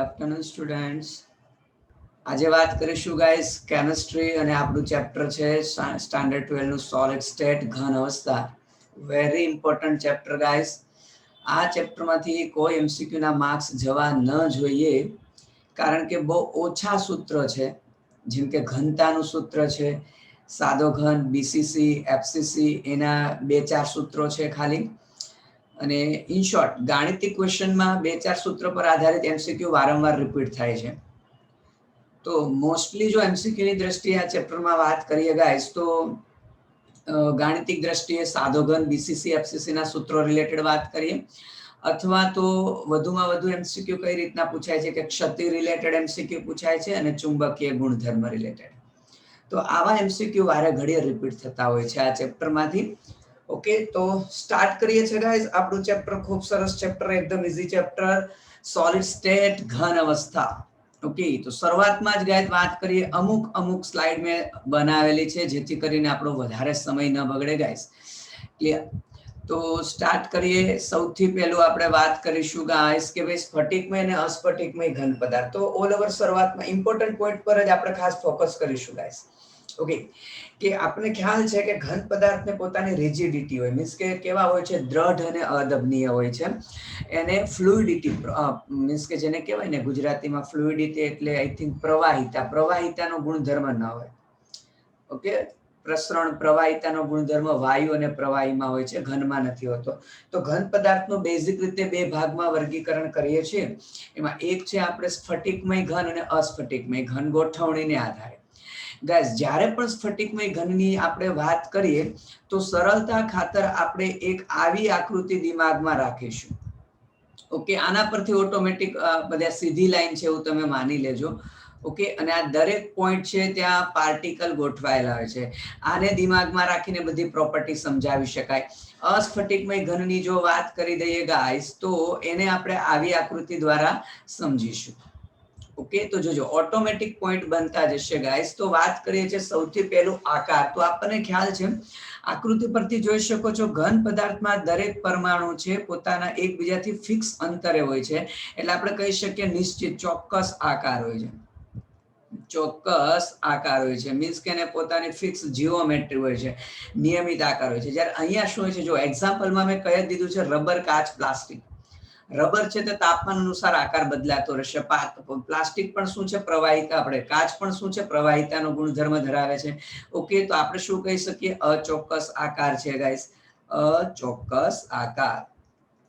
afternoon, students. આજે વાત કરીશું ગાઈસ કેમિસ્ટ્રી અને આપણું ચેપ્ટર છે સ્ટાન્ડર્ડ 12 નું સોલિડ સ્ટેટ ઘન અવસ્થા. Very important chapter guys. આ ચેપ્ટરમાંથી કોઈ એમસીક્યુ ના માર્ક્સ જવા ન જોઈએ, કારણ કે બહુ ઓછા સૂત્ર છે. જેમ કે ઘનતાનું સૂત્ર છે, સાદો ઘન, બીસીસી, એફસીસી, એના 2-4 સૂત્રો છે ખાલી. અને ઇન શોર્ટ ગાણિતિક ક્વેશ્ચનમાં 2-4 સૂત્ર પર આધારિત એમસીક્યુ વારંવાર રિપીટ થાય છે. તો મોસ્ટલી જો એમસીક્યુ ની દ્રષ્ટિએ આ ચેપ્ટરમાં વાત કરીએ ગાઈસ, તો ગાણિતિક દ્રષ્ટિએ સાદો ઘન, બીસીસી, એફસીસી ના સૂત્રો રિલેટેડ વાત કરીએ, અથવા તો વધુમાં વધુ એમસીક્યુ કઈ રીતના પૂછાય છે કે ક્ષતિ રિલેટેડ એમસીક્યુ પૂછાય છે અને ચુંબકીય ગુણધર્મ રિલેટેડ. તો આવા એમસીક્યુ વારે ઘડીએ રિપીટ થતા હોય છે આ ચેપ્ટરમાંથી. ઓકે, તો સ્ટાર્ટ કરીએ છીએ ગાઈસ આપણું ચેપ્ટર. ખૂબ સરસ ચેપ્ટર, એકદમ ઈઝી ચેપ્ટર, સોલિડ સ્ટેટ ઘન અવસ્થા. ઓકે, તો શરૂઆતમાં જ ગાઈસ વાત કરીએ, અમુક સ્લાઇડ મેં બનાવેલી છે જેથી કરીને આપણો વધારે સમય ન બગડે ગાઈસ. ક્લિયર? તો સ્ટાર્ટ કરીએ. સૌથી પહેલું આપણે વાત કરીશું ગાઈસ કે ભાઈ સ્ફટિકમય અને અસ્ફટિકમય ઘન પદાર્થ. તો ઓલ ઓવર શરૂઆતમાં ઇમ્પોર્ટન્ટ પોઈન્ટ પર જ આપણે ખાસ ફોકસ કરીશું ગાઈસ. ઓકે, કે આપણને ખ્યાલ છે કે ઘન પદાર્થને પોતાની રિજિડિટી હોય, મીન્સ કે કેવા હોય છે, દ્રઢ અને અદબનીય હોય છે. એને ફ્લુઇડિટી મીન્સ કે જેને કહેવાય ને ગુજરાતીમાં ફ્લુઇડિટી એટલે આઈ થિંક પ્રવાહિતાનો ગુણધર્મ ન હોય. ઓકે, પ્રસરણ પ્રવાહિતાનો ગુણધર્મ વાયુ અને પ્રવાહીમાં હોય છે, ઘનમાં નથી હોતો. તો ઘન પદાર્થનું બેઝિક રીતે 2 ભાગમાં વર્ગીકરણ કરીએ છીએ. એમાં એક છે આપણે સ્ફટિકમય ઘન અને અસ્ફટિકમય ઘન ગોઠવણીને આધારે. ગાઈસ, જ્યારે પણ સ્ફટિકમય ઘનની આપણે વાત કરીએ તો સરળતા ખાતર આપણે એક આવી આકૃતિ દિમાગમાં રાખીશું. ઓકે, આના પરથી ઓટોમેટિક બધા સીધી લાઈન છે એવું તમે માની લેજો. ઓકે, અને આ દરેક પોઈન્ટ છે ત્યાં પાર્ટિકલ ગોઠવાયેલા હોય છે. આને દિમાગમાં રાખીને બધી પ્રોપર્ટી સમજાવી શકાય. અસ્ફટિકમય ઘનની જો વાત કરી દઈએ ગાઈસ, તો એને આપણે આવી આકૃતિ દ્વારા સમજીશું. ઓકે, તો જોજો ઓટોમેટિક પોઈન્ટ બનતા જશે ગાઈસ. તો વાત કરીએ છીએ સૌથી પહેલું આકાર. તો આપણને ખ્યાલ છે, આકૃતિ પરથી જોઈ શકો છો, ઘન પદાર્થમાં દરેક પરમાણુ છે પોતાના એકબીજાથી ફિક્સ અંતરે હોય છે. એટલે આપણે કહી શકીએ નિશ્ચિત ચોક્કસ આકાર હોય છે. ચોક્કસ આકાર હોય છે, મીન્સ કે એને પોતાની ફિક્સ જીઓમેટ્રી હોય છે, નિયમિત આકાર હોય છે. જ્યારે અહીંયા શું હોય છે, જો એક્ઝામ્પલમાં મેં કહી દીધું છે, રબર, કાચ, પ્લાસ્ટિક. રબર છે તે તાપમાન અનુસાર આકાર બદલાતો રહેશે. પ્લાસ્ટિક પણ શું છે, પ્રવાહિતા. આપણે કાચ પણ શું છે, પ્રવાહિતાનો ગુણધર્મ ધરાવે છે. ઓકે, તો આપણે શું કહી શકીએ, અચોક્કસ આકાર છે ગાઈસ, અચોક્કસ આકાર.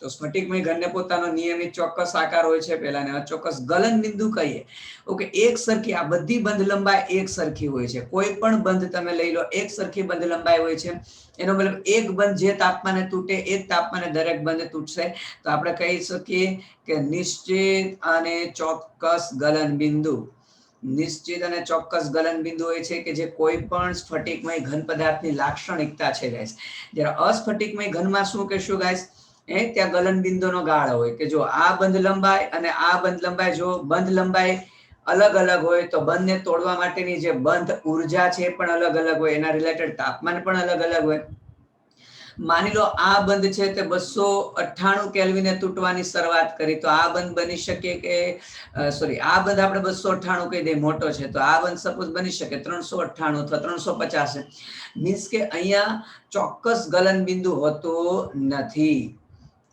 તો સ્ફટિકમય ઘનને પોતાનો નિયમિત ચોક્કસ આકાર હોય છે. પહેલાને અચોક્કસ ગલન બિંદુ કહીએ. ઓકે, એક સરખી, આ બધી બંધ લંબાઈ એક સરખી હોય છે. કોઈ પણ બંધ તમે લઈ લો, એક સરખી બંધ લંબાઈ હોય છે. એનો મતલબ એક બંધ જે તાપમાને તૂટે એ જ તાપમાને દરેક બંધ તૂટશે. તો આપણે કહી શકીએ કે નિશ્ચિત અને ચોક્કસ ગલન બિંદુ. નિશ્ચિત અને ચોક્કસ ગલન બિંદુ હોય છે કે જે કોઈ પણ સ્ફટિકમય ઘન પદાર્થની લાક્ષણિકતા છે ગાઈસ. જ્યારે અસ્ફટિકમય ઘનમાં શું કહેશું ગાઈસ, ત્યાં ગલન બિંદુનો ગાળો હોય કે જો આ બંધ લંબાઈ અને આ બંધ લંબાઈ, જો બંધ લંબાઈ અલગ અલગ હોય તો બંધને તોડવા માટેની જે બંધ ઉર્જા છે એ પણ અલગ અલગ હોય, એના રિલેટેડ તાપમાન પણ અલગ અલગ હોય. માની લો આ બંધ છે તે 298 કેલ્વિને તૂટવાની શરૂઆત કરી, તો આ બંધ બની શકે કે સોરી, આ બંધ આપણે 298 કહી દઈએ, મોટો છે, તો આ બંધ સપોઝ બની શકે 398 અથવા 350. મીન્સ કે અહીંયા ચોક્કસ ગલન બિંદુ હોતો નથી.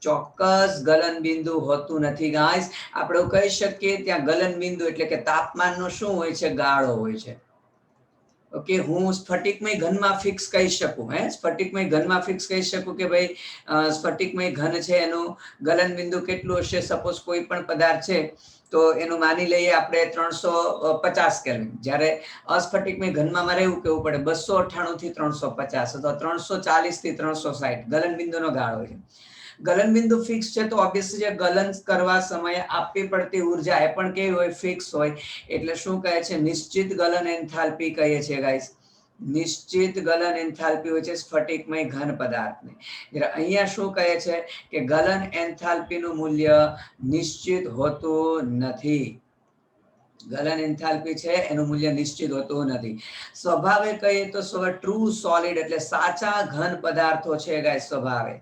ચોક્કસ ગલન બિંદુ હોતું નથી ગાઈસ. આપણે કહી શકીએ ત્યાં ગલન બિંદુ એટલે કે તાપમાનનો શું હોય છે, ગાળો હોય છે. ઓકે, હું સ્ફટિકમય ઘનમાં ફિક્સ કહી શકું, સ્ફટિકમય ઘનમાં ફિક્સ કહી શકું કે ભાઈ સ્ફટિકમય ઘન છે એનું ગલન બિંદુ કેટલું હશે. સપોઝ કોઈ પણ પદાર્થ છે તો એનું માની લઈએ આપણે 350 કેલ્વિન. જ્યારે અસ્ફટિકમય ઘનમાં મારે એવું કહેવું પડે 298 થી 350 અથવા 340 થી 360 ગલન બિંદુનો ગાળો છે. ગલન બિંદુ ફિક્સ છે તો ઓબ્વિયસલી જે ગલન કરવા સમયે આપવી પડતી ઉર્જા એ પણ કેવી હોય, ફિક્સ હોય. એટલે શું કહે છે, નિશ્ચિત ગલન એન્થાલ્પી કહીએ છીએ ગાઈસ. નિશ્ચિત ગલન એન્થાલ્પી હોય છે સ્ફટિકમય ઘન પદાર્થને. જ્યારે અહીંયા શું કહે છે કે ગલન એન્થાલ્પીનું મૂલ્ય નિશ્ચિત હોતું નથી. ગલન એન્થાલ્પી છે એનું મૂલ્ય નિશ્ચિત હોતું નથી. સ્વભાવે કહીએ તો ટ્રુ સોલિડ એટલે સાચા ઘન પદાર્થો છે ગાઈસ સ્વભાવે.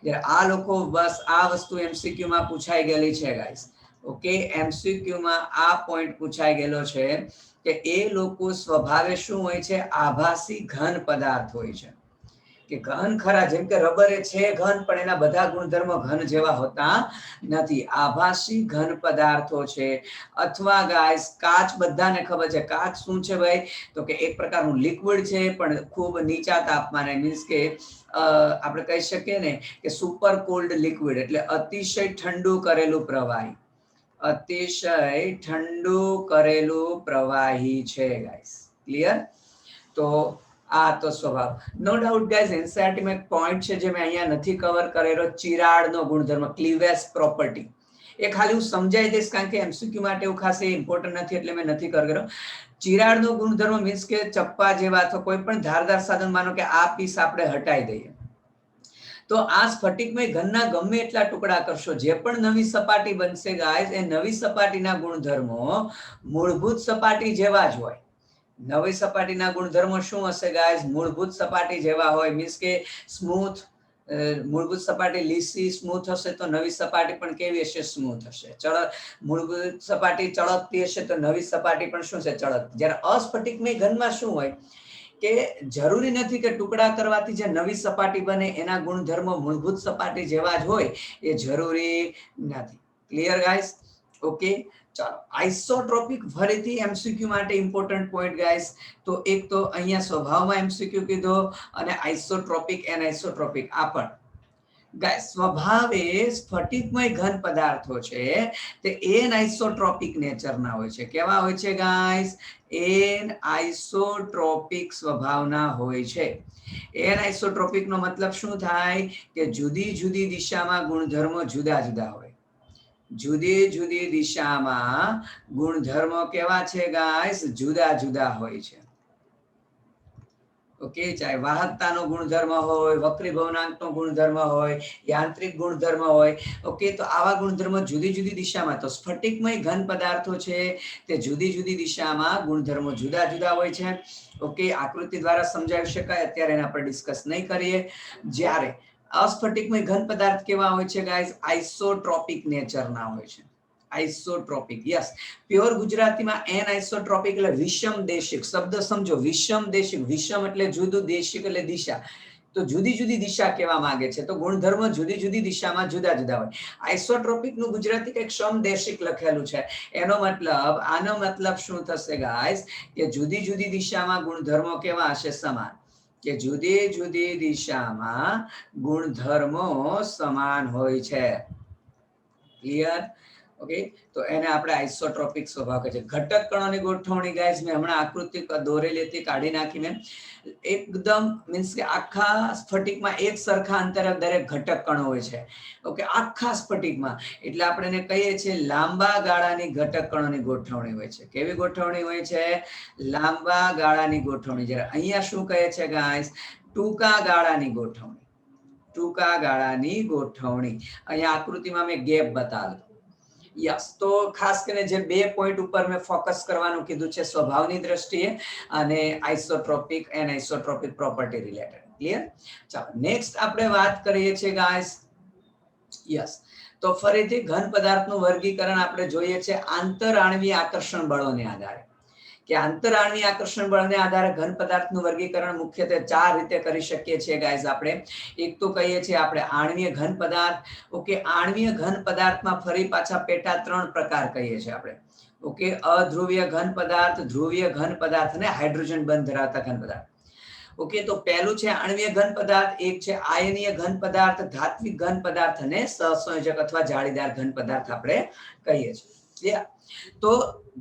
જ્યારે આ લોકો બસ આ વસ્તુ એમસીક્યુ માં પૂછાઈ ગયેલી છે ગાઈસ. ઓકે, એમસીક્યુ માં આ પોઈન્ટ પૂછાઈ ગયેલો છે કે એ લોકો સ્વભાવે શું હોય છે, આભાસી ઘન પદાર્થ હોય છે. કે ઘન ખરા, જેમ કે રબર એ છે ઘન, પણ એના બધા ગુણધર્મો ઘન જેવા હોતા નથી. આભાસી ઘન પદાર્થો છે. અથવા ગાઈસ કાચ, બધાને ખબર છે કાચ શું છે ભાઈ, તો કે એક પ્રકારનું લિક્વિડ છે, પણ ખૂબ નીચા તાપમાને, મીન્સ કે આપણે કહી શકીએ ને કે સુપર કોલ્ડ લિક્વિડ, એટલે અતિશય ઠંડુ કરેલું પ્રવાહી. અતિશય ઠંડુ કરેલું પ્રવાહી છે ગાઈસ. ક્લિયર? તો આ તો સ્વભાવ. નો ડાઉટ ગાઈઝ, એનસીઈઆરટી માં એક પોઈન્ટ છે જે મેં અહીંયા નથી કવર કરેલો, ચિરાડનો ગુણધર્મ, ક્લીવેજ પ્રોપર્ટી. એ ખાલી હું સમજાઈ દઈશ, કારણ કે એમસીક્યુ માટે એવું ખાસ ઇમ્પોર્ટન્ટ નથી, એટલે મેં નથી કરેલો. ચિરાડનો ગુણધર્મ મીન્સ કે ચપ્પા જેવા અથવા કોઈ પણ ધારદાર સાધન, માનો કે આ પીસ આપણે હટાઈ દઈએ, તો આ સ્ફટિકમય ઘનના ગમે એટલા ટુકડા કરશો, જે પણ નવી સપાટી બનશે ગાઈઝ, એ નવી સપાટીના ગુણધર્મો મૂળભૂત સપાટી જેવા જ હોય. નવી સપાટીના ગુણધર્મો શું હશે ગાઈઝ, મૂળભૂત સપાટી જેવા હોય. મીન્સ કે સ્મૂથ, મૂળભૂત સપાટી લીસી સ્મૂથ હશે તો નવી સપાટી પણ કેવી હશે, સ્મૂથ હશે. મૂળભૂત સપાટી ચળકતી હશે તો નવી સપાટી પણ શું છે, ચળકતી. જ્યારે અસ્ફટિકમય ઘનમાં શું હોય કે જરૂરી નથી કે ટુકડા કરવાથી જે નવી સપાટી બને એના ગુણધર્મો મૂળભૂત સપાટી જેવા જ હોય, એ જરૂરી નથી. Clear guys? ઓકે, ચાલો. આઇસોટ્રોપિક ફરીથી એમસીક્યુ માટે ઇમ્પોર્ટન્ટ પોઈન્ટ ગાઈસ. તો એક તો અહીંયા સ્વભાવમાં એમસીક્યુ કીધો, અને આઇસોટ્રોપિક એનઆઇસોટ્રોપિક આ પણ ગાઈસ. સ્વભાવે સ્ફટિકમય ઘન પદાર્થો છે તે એનઆઇસોટ્રોપિક નેચરના હોય છે. કેવા હોય છે ગાઈસ? એનઆઇસોટ્રોપિક સ્વભાવના હોય છે. એનઆઇસોટ્રોપિક નો મતલબ શું થાય કે જુદી જુદી દિશામાં ગુણધર્મો જુદા જુદા હોય. જુદી જુદી દિશામાં ગુણધર્મો કેવા છે ગાઈસ? જુદા જુદા હોય છે. ઓકે, ચાહે વાહકતાનો ગુણધર્મ હોય, વક્રી ભવનાંકનો ગુણધર્મ હોય, યાંત્રિક ગુણધર્મ હોય. ઓકે, તો આવા ગુણધર્મો જુદી જુદી દિશામાં, તો સ્ફટિકમય ઘન પદાર્થો છે તે જુદી જુદી દિશામાં ગુણધર્મો જુદા જુદા હોય છે. ઓકે, આકૃતિ દ્વારા સમજાવી શકાય, અત્યારે એના પર ડિસ્કસ નહીં કરીએ. જ્યારે અસ્ફટિકમય ઘન પદાર્થ કેવા હોય છે ગાઈસ? આઇસોટ્રોપિક નેચરના હોય છે. Isotropic, yes. પ્યોર ગુજરાતીમાં એનઆઇસોટ્રોપિક એટલે વિષમ દેશિક. શબ્દ સમજો, વિષમ દેશિક. વિષમ એટલે જુદું, દેશિક એટલે દિશા. તો જુદી જુદી દિશા કહેવા માંગે છે, તો ગુણધર્મ જુદી જુદી દિશામાં જુદા જુદા હોય. આઇસોટ્રોપિક નું ગુજરાતી કંઈક સમદેશિક લખેલું છે. એનો મતલબ, આનો મતલબ શું થશે ગાઈસ, કે જુદી જુદી દિશામાં ગુણધર્મો કેવા હશે? સમાન. કે જુદી જુદી દિશામાં ગુણધર્મો સમાન હોય છે. ક્લિયર? ઓકે, તો એને આપણે આઇસોટ્રોપિક સ્વભાવ કહે છે. ઘટક કણોની ગોઠવણી ગાઈસ, મેં હમણાં આકૃતિ દોરેલી હતી, કાઢી નાખીને. એકદમ મીન્સ કે આખા સ્ફટિકમાં એક સરખા અંતરે દરેક ઘટક કણો હોય છે. ઓકે, આખા સ્ફટિકમાં. એટલે આપણે એને કહીએ છીએ લાંબા ગાળાની ઘટક કણોની ગોઠવણી હોય છે. કેવી ગોઠવણી હોય છે? લાંબા ગાળાની ગોઠવણી. જ્યારે અહીંયા શું કહે છે ગાઈસ? ટૂંકા ગાળાની ગોઠવણી. ટૂંકા ગાળાની ગોઠવણી. અહીંયા આકૃતિમાં મેં ગેપ બતાવ્યો. યસ, તો ખાસ કરીને જે બે પોઈન્ટ ઉપર મેં ફોકસ કરવાનું કીધું છે સ્વભાવની દ્રષ્ટિએ અને આઇસોટ્રોપિક એનઆઇસોટ્રોપિક પ્રોપર્ટી રિલેટેડ. ક્લિયર? ચાલો, નેક્સ્ટ આપણે વાત કરીએ છીએ ગાઈસ. યસ, તો ફરીથી ઘન પદાર્થનું વર્ગીકરણ આપણે જોઈએ છે આંતરઆણ્વીય આકર્ષણ બળોને આધારે. કે આંતરઆણ્વીય આકર્ષણ બળને આધારે ઘન પદાર્થનું વર્ગીકરણ મુખ્યત્વે 4 રીતે કરી શકીએ છીએ ગાઈઝ આપણે. એક તો કહીએ છીએ આપણે આણ્વીય ઘન પદાર્થ. ઓકે, આણ્વીય ઘન પદાર્થમાં ફરી પાછા પેટા 3 પ્રકાર કહીએ છીએ આપણે. ઓકે, અધ્રુવીય ઘન પદાર્થ, ધ્રુવીય ઘન પદાર્થ અને હાઇડ્રોજન બંધ ધરાવતા ઘન પદાર્થ. ઓકે, તો પહેલું છે આણ્વીય ઘન પદાર્થ, એક છે આયનીય ઘન પદાર્થ, ધાત્વિક ઘન પદાર્થ અને સહસંયોજક અથવા જાળીદાર ઘન પદાર્થ આપણે કહીએ છીએ. તો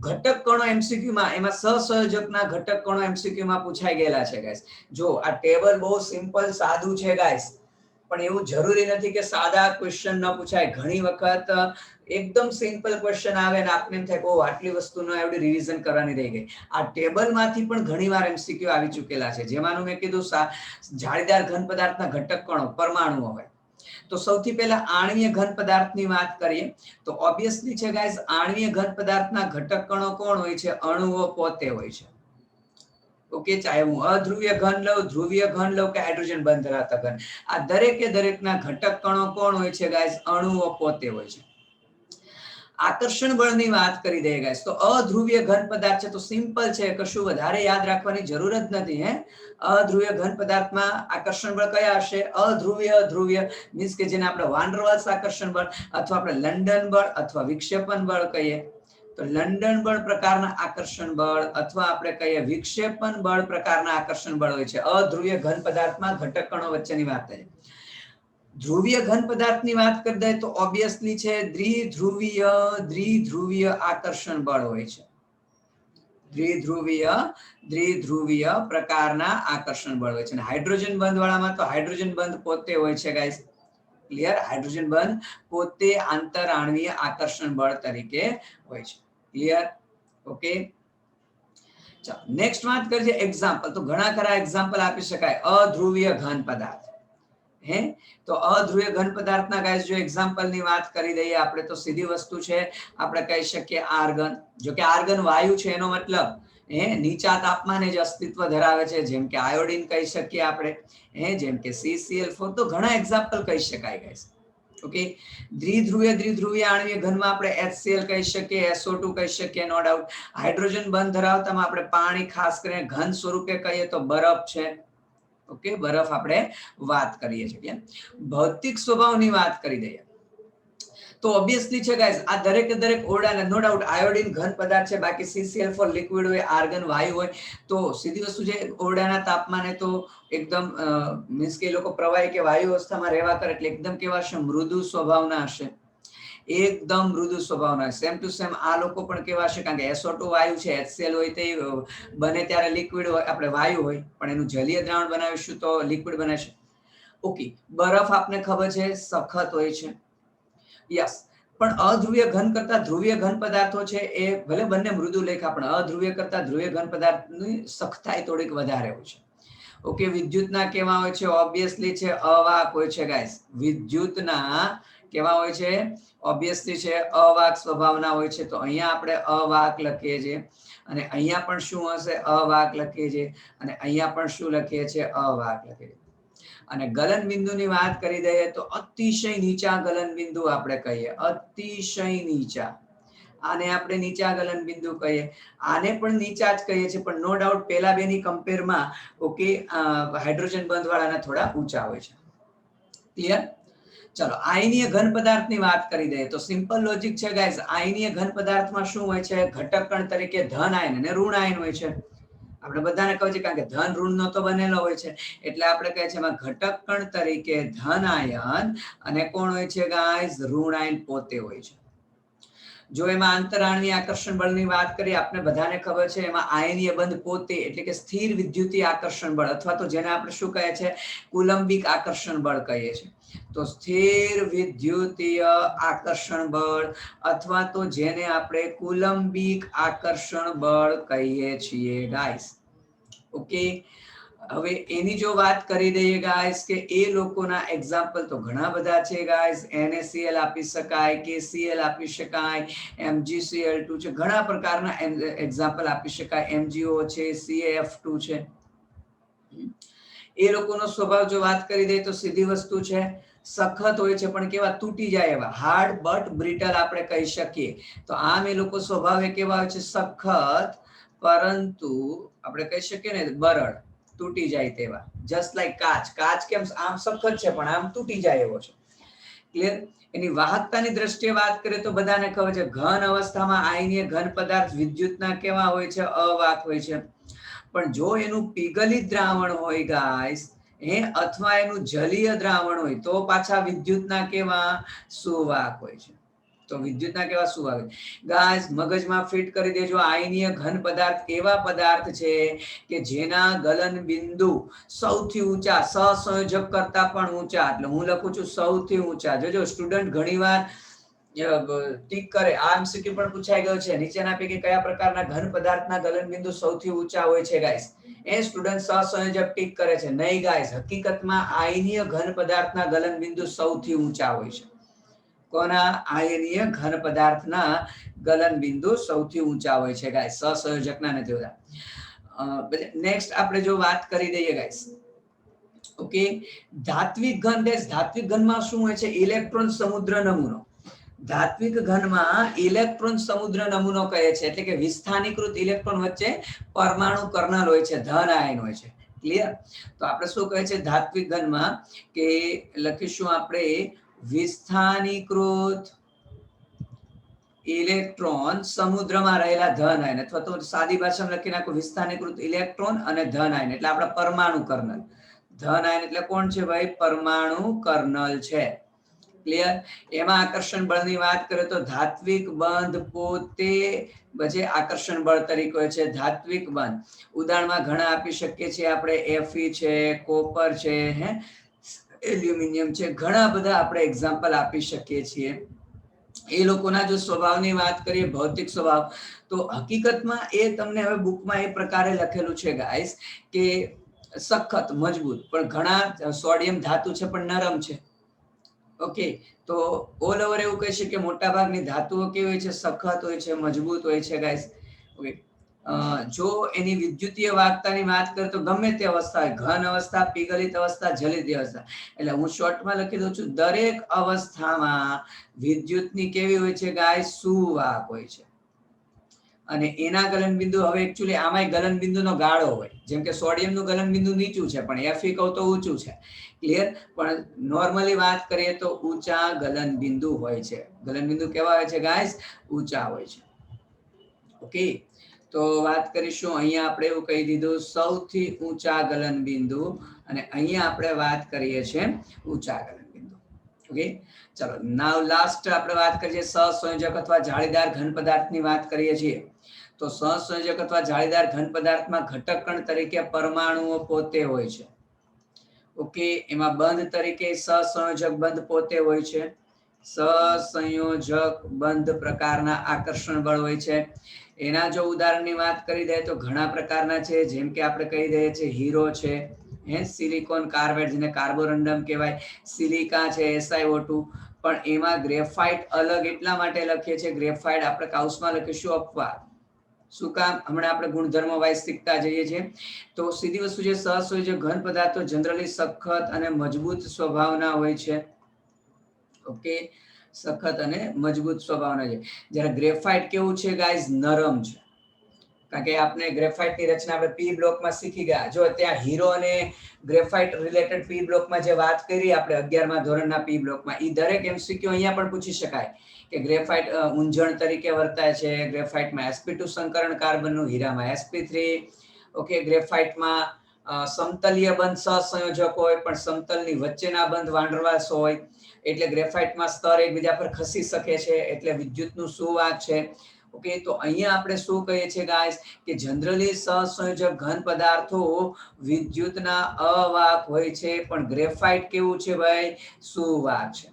ઘટક કણો એમસીક્યુ માં, એમાં સહસંયોજકના ઘટક કણો એમસીક્યુ માં પૂછાઈ ગયેલા છે ગાઈસ. જો આ ટેબલ બહુ સિમ્પલ સાદું છે ગાઈસ, પણ એવું જરૂરી નથી કે સાદા ક્વેશ્ચન ન પૂછાય. ઘણી વખત એકદમ સિમ્પલ ક્વેશ્ચન આવે ને આપને એમ થાય કે ઓ આટલી વસ્તુનો એવડી રિવિઝન કરવાની રહી ગઈ. આ ટેબલમાંથી પણ ઘણીવાર એમસીક્યુ આવી ચૂકેલા છે. જેમાંનું મેં કીધું જાળીદાર ઘન પદાર્થના ઘટક કણો પરમાણુઓ હોય. તો સૌથી પહેલા આણ્વીય ઘન પદાર્થની વાત કરીએ તો ઓબ્વિયસલી છે ગાઈસ, આણ્વીય ઘન પદાર્થના ઘટક કણો કોણ હોય છે? અણુઓ પોતે હોય છે. ઓકે, ચાહે હું અધ્રુવીય ઘન લઉં, ધ્રુવીય ઘન લઉં કે હાઇડ્રોજન બંધ ધરાવતા ઘન, આ દરેકે દરેકના ઘટક કણો કોણ હોય છે ગાઈસ? અણુઓ પોતે હોય છે. આકર્ષણ બળની વાત કરી દઈએ ગાઈસ, તો અધ્રુવીય ઘન પદાર્થ છે તો સિમ્પલ છે, કશું વધારે યાદ રાખવાની જરૂર જ નથી. અધ્રુવીય ઘન પદાર્થમાં આકર્ષણ બળ કયા હશે? અધ્રુવીય ધ્રુવીય મીન્સ કે જેને આપણે વાન ડર વાલ્સ આકર્ષણ બળ અથવા આપણે લંડન બળ અથવા વિક્ષેપન બળ કહીએ. તો લંડન બળ પ્રકારના આકર્ષણ બળ અથવા આપણે કહીએ વિક્ષેપન બળ પ્રકારના આકર્ષણ બળ હોય છે અધ્રુવીય ઘન પદાર્થમાં ઘટક કણો વચ્ચેની વાત છે. ધ્રુવીય ઘન પદાર્થની વાત કરી દઈએ તો ઓબ્વિયસલી છે દ્વિધ્રુવીય આકર્ષણ બળ હોય છે. દ્વિધ્રુવીય પ્રકારના આકર્ષણ બળ હોય છે. અને હાઇડ્રોજન બંધ વાળામાં તો હાઇડ્રોજન બંધ પોતે હોય છે ગાઈસ. ક્લિયર? હાઇડ્રોજન બંધ પોતે આંતરઆણવીય આકર્ષણ બળ તરીકે હોય છે. ક્લિયર? ઓકે, ચાલો નેક્સ્ટ વાત કરીએ એક્ઝામ્પલ. તો ઘણા ખરા એક્ઝામ્પલ આપી શકાય અધ્રુવીય ઘન પદાર્થ. તો અધ્રુવીય ઘન પદાર્થના ગાઈસ જો એક્ઝામ્પલની વાત કરી દઈએ આપણે તો સીધી વસ્તુ છે, આપણે કહી શકીએ આર્ગન. જો કે આર્ગન વાયુ છે એનો મતલબ નીચા તાપમાને જ અસ્તિત્વ ધરાવે છે, જેમ કે આયોડિન કહી શકીએ આપણે, જેમ કે CCl4. તો ઘણા એક્ઝામ્પલ કહી શકાય ગાઈસ. ઓકે, દ્વિધ્રુવીય આણ્વીય ઘનમાં આપણે HCl કહી શકીએ, SO2 કહી શકીએ, નો ડાઉટ. હાઇડ્રોજન બંધ ધરાવતામાં આપણે પાણી, ખાસ કરીને ઘન સ્વરૂપે કહીએ તો બરફ છે. ઓકે, બરફ આપણે વાત કરીએ છીએ. ભૌતિક સ્વભાવની વાત કરી દઈએ તો ઓબ્વિયસલી છે ગાઈસ, આ દરેક ઓરડાના નો ડાઉટ આયોડિન ઘન પદાર્થ છે, બાકી CCl4 લિક્વિડ હોય, આર્ગન વાયુ હોય. તો સીધી વસ્તુ છે, ઓરડાના તાપમાને તો એકદમ મીન્સ કે લોકો પ્રવાહી કે વાયુ અવસ્થામાં રહેવા કરે એટલે એકદમ કેવા હશે? મૃદુ સ્વભાવના હશે. એકદમ મૃદુ સ્વભાવના. સેમ ટુ સેમ આ લોકો પણ કેવા હશે? કારણ કે SO2 વાયુ છે, HCl હોય તે બને ત્યારે લિક્વિડ હોય, આપણે વાયુ હોય, પણ એનું જલીય દ્રાવણ બનાવીશું તો લિક્વિડ બનાવીશું. ઓકે, બરફ આપને ખબર છે સખત હોય છે. યસ, પણ અધ્રુવીય ઘન કરતા ધ્રુવીય ઘન પદાર્થો છે એ ભલે બંને મૃદુ લેખા, પણ અધ્રુવીય કરતા ધ્રુવીય ઘન પદાર્થની સખ્તાઈ થોડીક વધારે હોય છે. ઓકે, વિદ્યુતના કેવા હોય છે? ઓબ્વિયસલી છે અવાહક હોય છે ગાઈસ. વિદ્યુતના કેવા હોય છે? ઓબ્વિયસલી છે અવાહક સ્વભાવના હોય છે. તો અહીંયા આપણે અવાહક લખીએ છીએ અને અહીંયા પણ શું હશે? અવાહક લખીએ છીએ અને અહીંયા પણ શું લખીએ છીએ? અવાહક લખીએ છીએ. અને ગલન બિંદુની વાત કરી દઈએ તો અતિશય નીચા ગલન બિંદુ આપણે કહીએ, અતિશય નીચા. આને આપણે નીચા ગલન બિંદુ કહીએ, આને પણ નીચા જ કહીએ છીએ, પણ નો ડાઉટ પેલા બેની કમ્પેરમાં ઓકે હાઇડ્રોજન બંધ વાળાના થોડા ઊંચા હોય છે. ક્લિયર? ચલો આયનીય ઘન પદાર્થની વાત કરી દઈએ તો સિમ્પલ લોજિક છે ગાઈસ. આયનીય ઘન પદાર્થમાં શું હોય છે? ઘટક કણ તરીકે ધન આયન અને ઋણ આયન હોય છે. આપણે બધાને કહે છે કારણ કે ધન ઋણનો તો બનેલો હોય છે, એટલે આપણે કહે છે એમાં ઘટક કણ તરીકે ધન આયન અને કોણ હોય છે ગાઈસ? ઋણ આયન પોતે હોય છે. જો એમાં આંતરઆણવીય આકર્ષણ બળની વાત કરીએ, આપણે બધાને ખબર છે એમાં આયનીય બંધ પોતે એટલે કે સ્થિર વિદ્યુતીય આકર્ષણ બળ અથવા તો જેને આપણે શું કહે છે? કુલંબિક આકર્ષણ બળ કહીએ છીએ. તો સ્થિર વિદ્યુતીય આકર્ષણ બળ અથવા તો જેને આપણે કુલંબિક આકર્ષણ બળ કહીએ છીએ ગાઈસ. ઓકે, હવે એની જો વાત કરી દઈએ ગાઈસ કે એ લોકોના એક્ઝામ્પલ તો ઘણા બધા છે ગાઈસ. NaCl આપી શકાય, KCl આપી શકાય, MgCl2 છે, ઘણા પ્રકારના એક્ઝામ્પલ આપી શકાય. MgO છે, CaF2 છે. એ લોકોનો સ્વભાવ જો વાત કરી દઈએ તો સીધી વસ્તુ છે, સખત હોય છે પણ કેવા? તૂટી જાય એવા, હાર્ડ બટ બ્રિટલ આપણે કહી શકીએ. તો આમ એ લોકો સ્વભાવે કેવા હોય છે? સખત પરંતુ આપણે કહી શકીએ ને બરડ, તૂટી જાય તેવા. જસ્ટ લાઈક કાચ. કાચ કેમ આમ સખત છે પણ આમ તૂટી જાય એવો છે. ક્લિયર? એની વાહકતાની દ્રષ્ટિએ વાત કરીએ તો બધાને ખબર છે ઘન અવસ્થામાં આયનીય ઘન પદાર્થ વિદ્યુતના કેવા હોય છે? અવાહક હોય છે. પણ જો એનું પીગલિત દ્રાવણ હોય ગાઈસ અથવા એનું જલીય દ્રાવણ હોય તો પાછા વિદ્યુતના કેવા? સુવાહક હોય છે. તો વિદ્યુતના કેવા? સુવાહક. ગાઈસ મગજમાં ફિટ કરી દેજો, આયનીય ઘન પદાર્થ એવા પદાર્થ છે કે જેના ગલન બિંદુ સૌથી ઊંચા, સહસંયોજક કરતા પણ ઊંચા, એટલે હું લખું છું સૌથી ઊંચા. જોજો સ્ટુડન્ટ ઘણીવાર ટીક કરે, આ MCQ પણ પૂછાઈ ગયો છે, નીચેના પૈકી કયા પ્રકારના ઘન પદાર્થના ગલન બિંદુ સૌથી ઊંચા હોય છે ગાઈસ? એ સ્ટુડન્ટ સહસંયોજક ટીક કરે છે. નહીં ગાઈસ, હકીકતમાં આયનીય ઘન પદાર્થના ગલન બિંદુ સૌથી ઊંચા હોય છે. કોના? આયનીય ઘન પદાર્થના ગલન બિંદુ સૌથી ઊંચા હોય છે ગાઈસ, સહસંયોજકના નથી હોતા. નેક્સ્ટ આપણે જો વાત કરી દઈએ ગાઈસ, ઓકે ધાત્વિક ઘન. ધાત્વિક ઘનમાં શું હોય છે? ઇલેક્ટ્રોન સમુદ્ર નમૂનો. ધાત્વિક ઘનમાં ઇલેક્ટ્રોન સમુદ્ર નમૂનો કહે છે, એટલે કે વિસ્થાનીકૃત ઇલેક્ટ્રોન વચ્ચે પરમાણુ કર્નલ હોય છે, ધન આયન હોય છે. ક્લિયર? તો આપણે શું કહે છે ધાત્વિક ઘનમાં, કે લખીશું આપણે વિસ્થાનીકૃત ઇલેક્ટ્રોન સમુદ્રમાં રહેલા ધન આયન, અથવા તો સાદી ભાષામાં લખી નાખો વિસ્થાનીકૃત ઇલેક્ટ્રોન અને ધન આયન, એટલે આપણા પરમાણુ કર્નલ. ધન આયન એટલે કોણ છે ભાઈ? પરમાણુ કર્નલ છે. ક્લિયર? એમાં આકર્ષણ બળની વાત કરીએ તો ધાત્વિક બંધ પોતે જે આકર્ષણ બળ તરીકે હોય છે. ધાત્વિક બંધ ઉદાહરણમાં ઘણા આપી શકીએ છીએ આપણે, Fe છે, કોપર છે, એલ્યુમિનિયમ છે, ઘણા બધા આપણે એક્ઝામ્પલ આપી શકીએ છીએ. એ લોકોના જો સ્વભાવની વાત કરીએ, ભૌતિક સ્વભાવ, તો હકીકતમાં એ તમને હવે બુકમાં એ પ્રકારે લખેલું છે ગાઈસ, કે સખત મજબૂત, પણ ઘણા સોડિયમ ધાતુ છે પણ નરમ છે. ઓકે, તો ઓલ ઓવર એવું કહી શકીએ મોટા ભાગની ધાતુઓ કેવી હોય છે? સખત હોય છે, મજબૂત હોય છે ગાઈસ. ઓકે, જો એની વિદ્યુતીય વાહકતાની વાત કરીએ તો ગમે તે અવસ્થા હોય, ઘન અવસ્થા, પીગલિત અવસ્થા, જલિત અવસ્થા, એટલે હું શોર્ટમાં લખી દઉં છું, દરેક અવસ્થામાં વિદ્યુતની કેવી હોય છે ગાઈસ? સુવાહક હોય છે. અને એના ગલનબિંદુ, હવે એકચ્યુઅલી આમાંય ગલનબિંદુનો ગાળો હોય, જેમ કે સોડિયમનું ગલનબિંદુ નીચું છે પણ Fe કહું તો ઊંચું છે. ક્લિયર? પણ નોર્મલી વાત કરીએ તો ઊંચા ગલનબિંદુ હોય છે. ગલનબિંદુ કેવા હોય છે ગાઈસ? ઊંચા હોય છે. ઓકે, તો વાત કરીશું, અહીંયા આપણે એવું કહી દીધું સૌથી ઊંચા ગલનબિંદુ, અને અહીંયા આપણે વાત કરીએ છીએ ઊંચા ગલનબિંદુ. ઓકે, ચલો નાવ લાસ્ટ આપણે વાત કરીએ સહસંયોજક અથવા જાળીદાર ઘન પદાર્થની વાત કરીએ છીએ. તો સહસંયોજક અથવા જાળીદાર ઘન પદાર્થમાં ઘટક કણ તરીકે પરમાણુઓ પોતે હોય છે. ઓકે, એમાં બંધ તરીકે સહસંયોજક બંધ પોતે હોય છે. સહસંયોજક બંધ પ્રકારના આકર્ષણ બળ હોય છે. એના જો ઉદાહરણની વાત કરી દઈએ તો ઘણા પ્રકારના છે, જેમ કે આપણે કહી દઈએ છીએ હીરો છે, સિલિકોન કાર્બાઇડ જેને કાર્બોરન્ડમ કહેવાય, સિલિકા છે, SiO2, પણ એમાં ગ્રેફાઇટ અલગ એટલા માટે લખીએ છીએ, ગ્રેફાઇટ આપણે કાઉસમાં લખીશું અપવાદ. શું કામ? હમણાં આપણે ગુણધર્મો વાઇઝ શીખતા જઈએ છીએ. તો સીધી વસ્તુ છે, સહસંયોજક ઘન પદાર્થો જનરલી સખત અને મજબૂત સ્વભાવના હોય છે. ઓકે, સખત અને મજબૂત સ્વભાવના છે. જ્યારે ગ્રેફાઇટ કેવું છે ગાઈઝ? નરમ છે. કારણ કે આપણે ગ્રેફાઇટની રચના આપણે પી બ્લોકમાં શીખી ગયા. જો ત્યાં હીરો અને ગ્રેફાઇટ રિલેટેડ પી બ્લોકમાં જે વાત કરી આપણે 11મા ધોરણના પી બ્લોકમાં, એ દરેક MCQ અહીંયા પણ પૂછી શકાય કે ગ્રેફાઇટ ઊંજણ તરીકે વર્તાય છે, ગ્રેફાઇટમાં sp2 સંકરણ કાર્બનનું, હીરામાં sp3. ઓકે, ગ્રેફાઇટમાં સમતલીય બંધ સહસંયોજક હોય પણ સમતલની વચ્ચેના બંધ વાંડરવાસ હોય, એટલે ગ્રેફાઇટમાં સ્તર એકબીજા પર ખસી શકે છે, એટલે વિદ્યુતનું સુવાહક છે. ઓકે, તો અહીંયા આપણે શું કહીએ છીએ ગાઈસ, કે જનરલી સહસંયોજક ઘન પદાર્થો વિદ્યુતના અવાહક હોય છે, પણ ગ્રેફાઇટ કેવું છે ભાઈ? સુવાહક છે.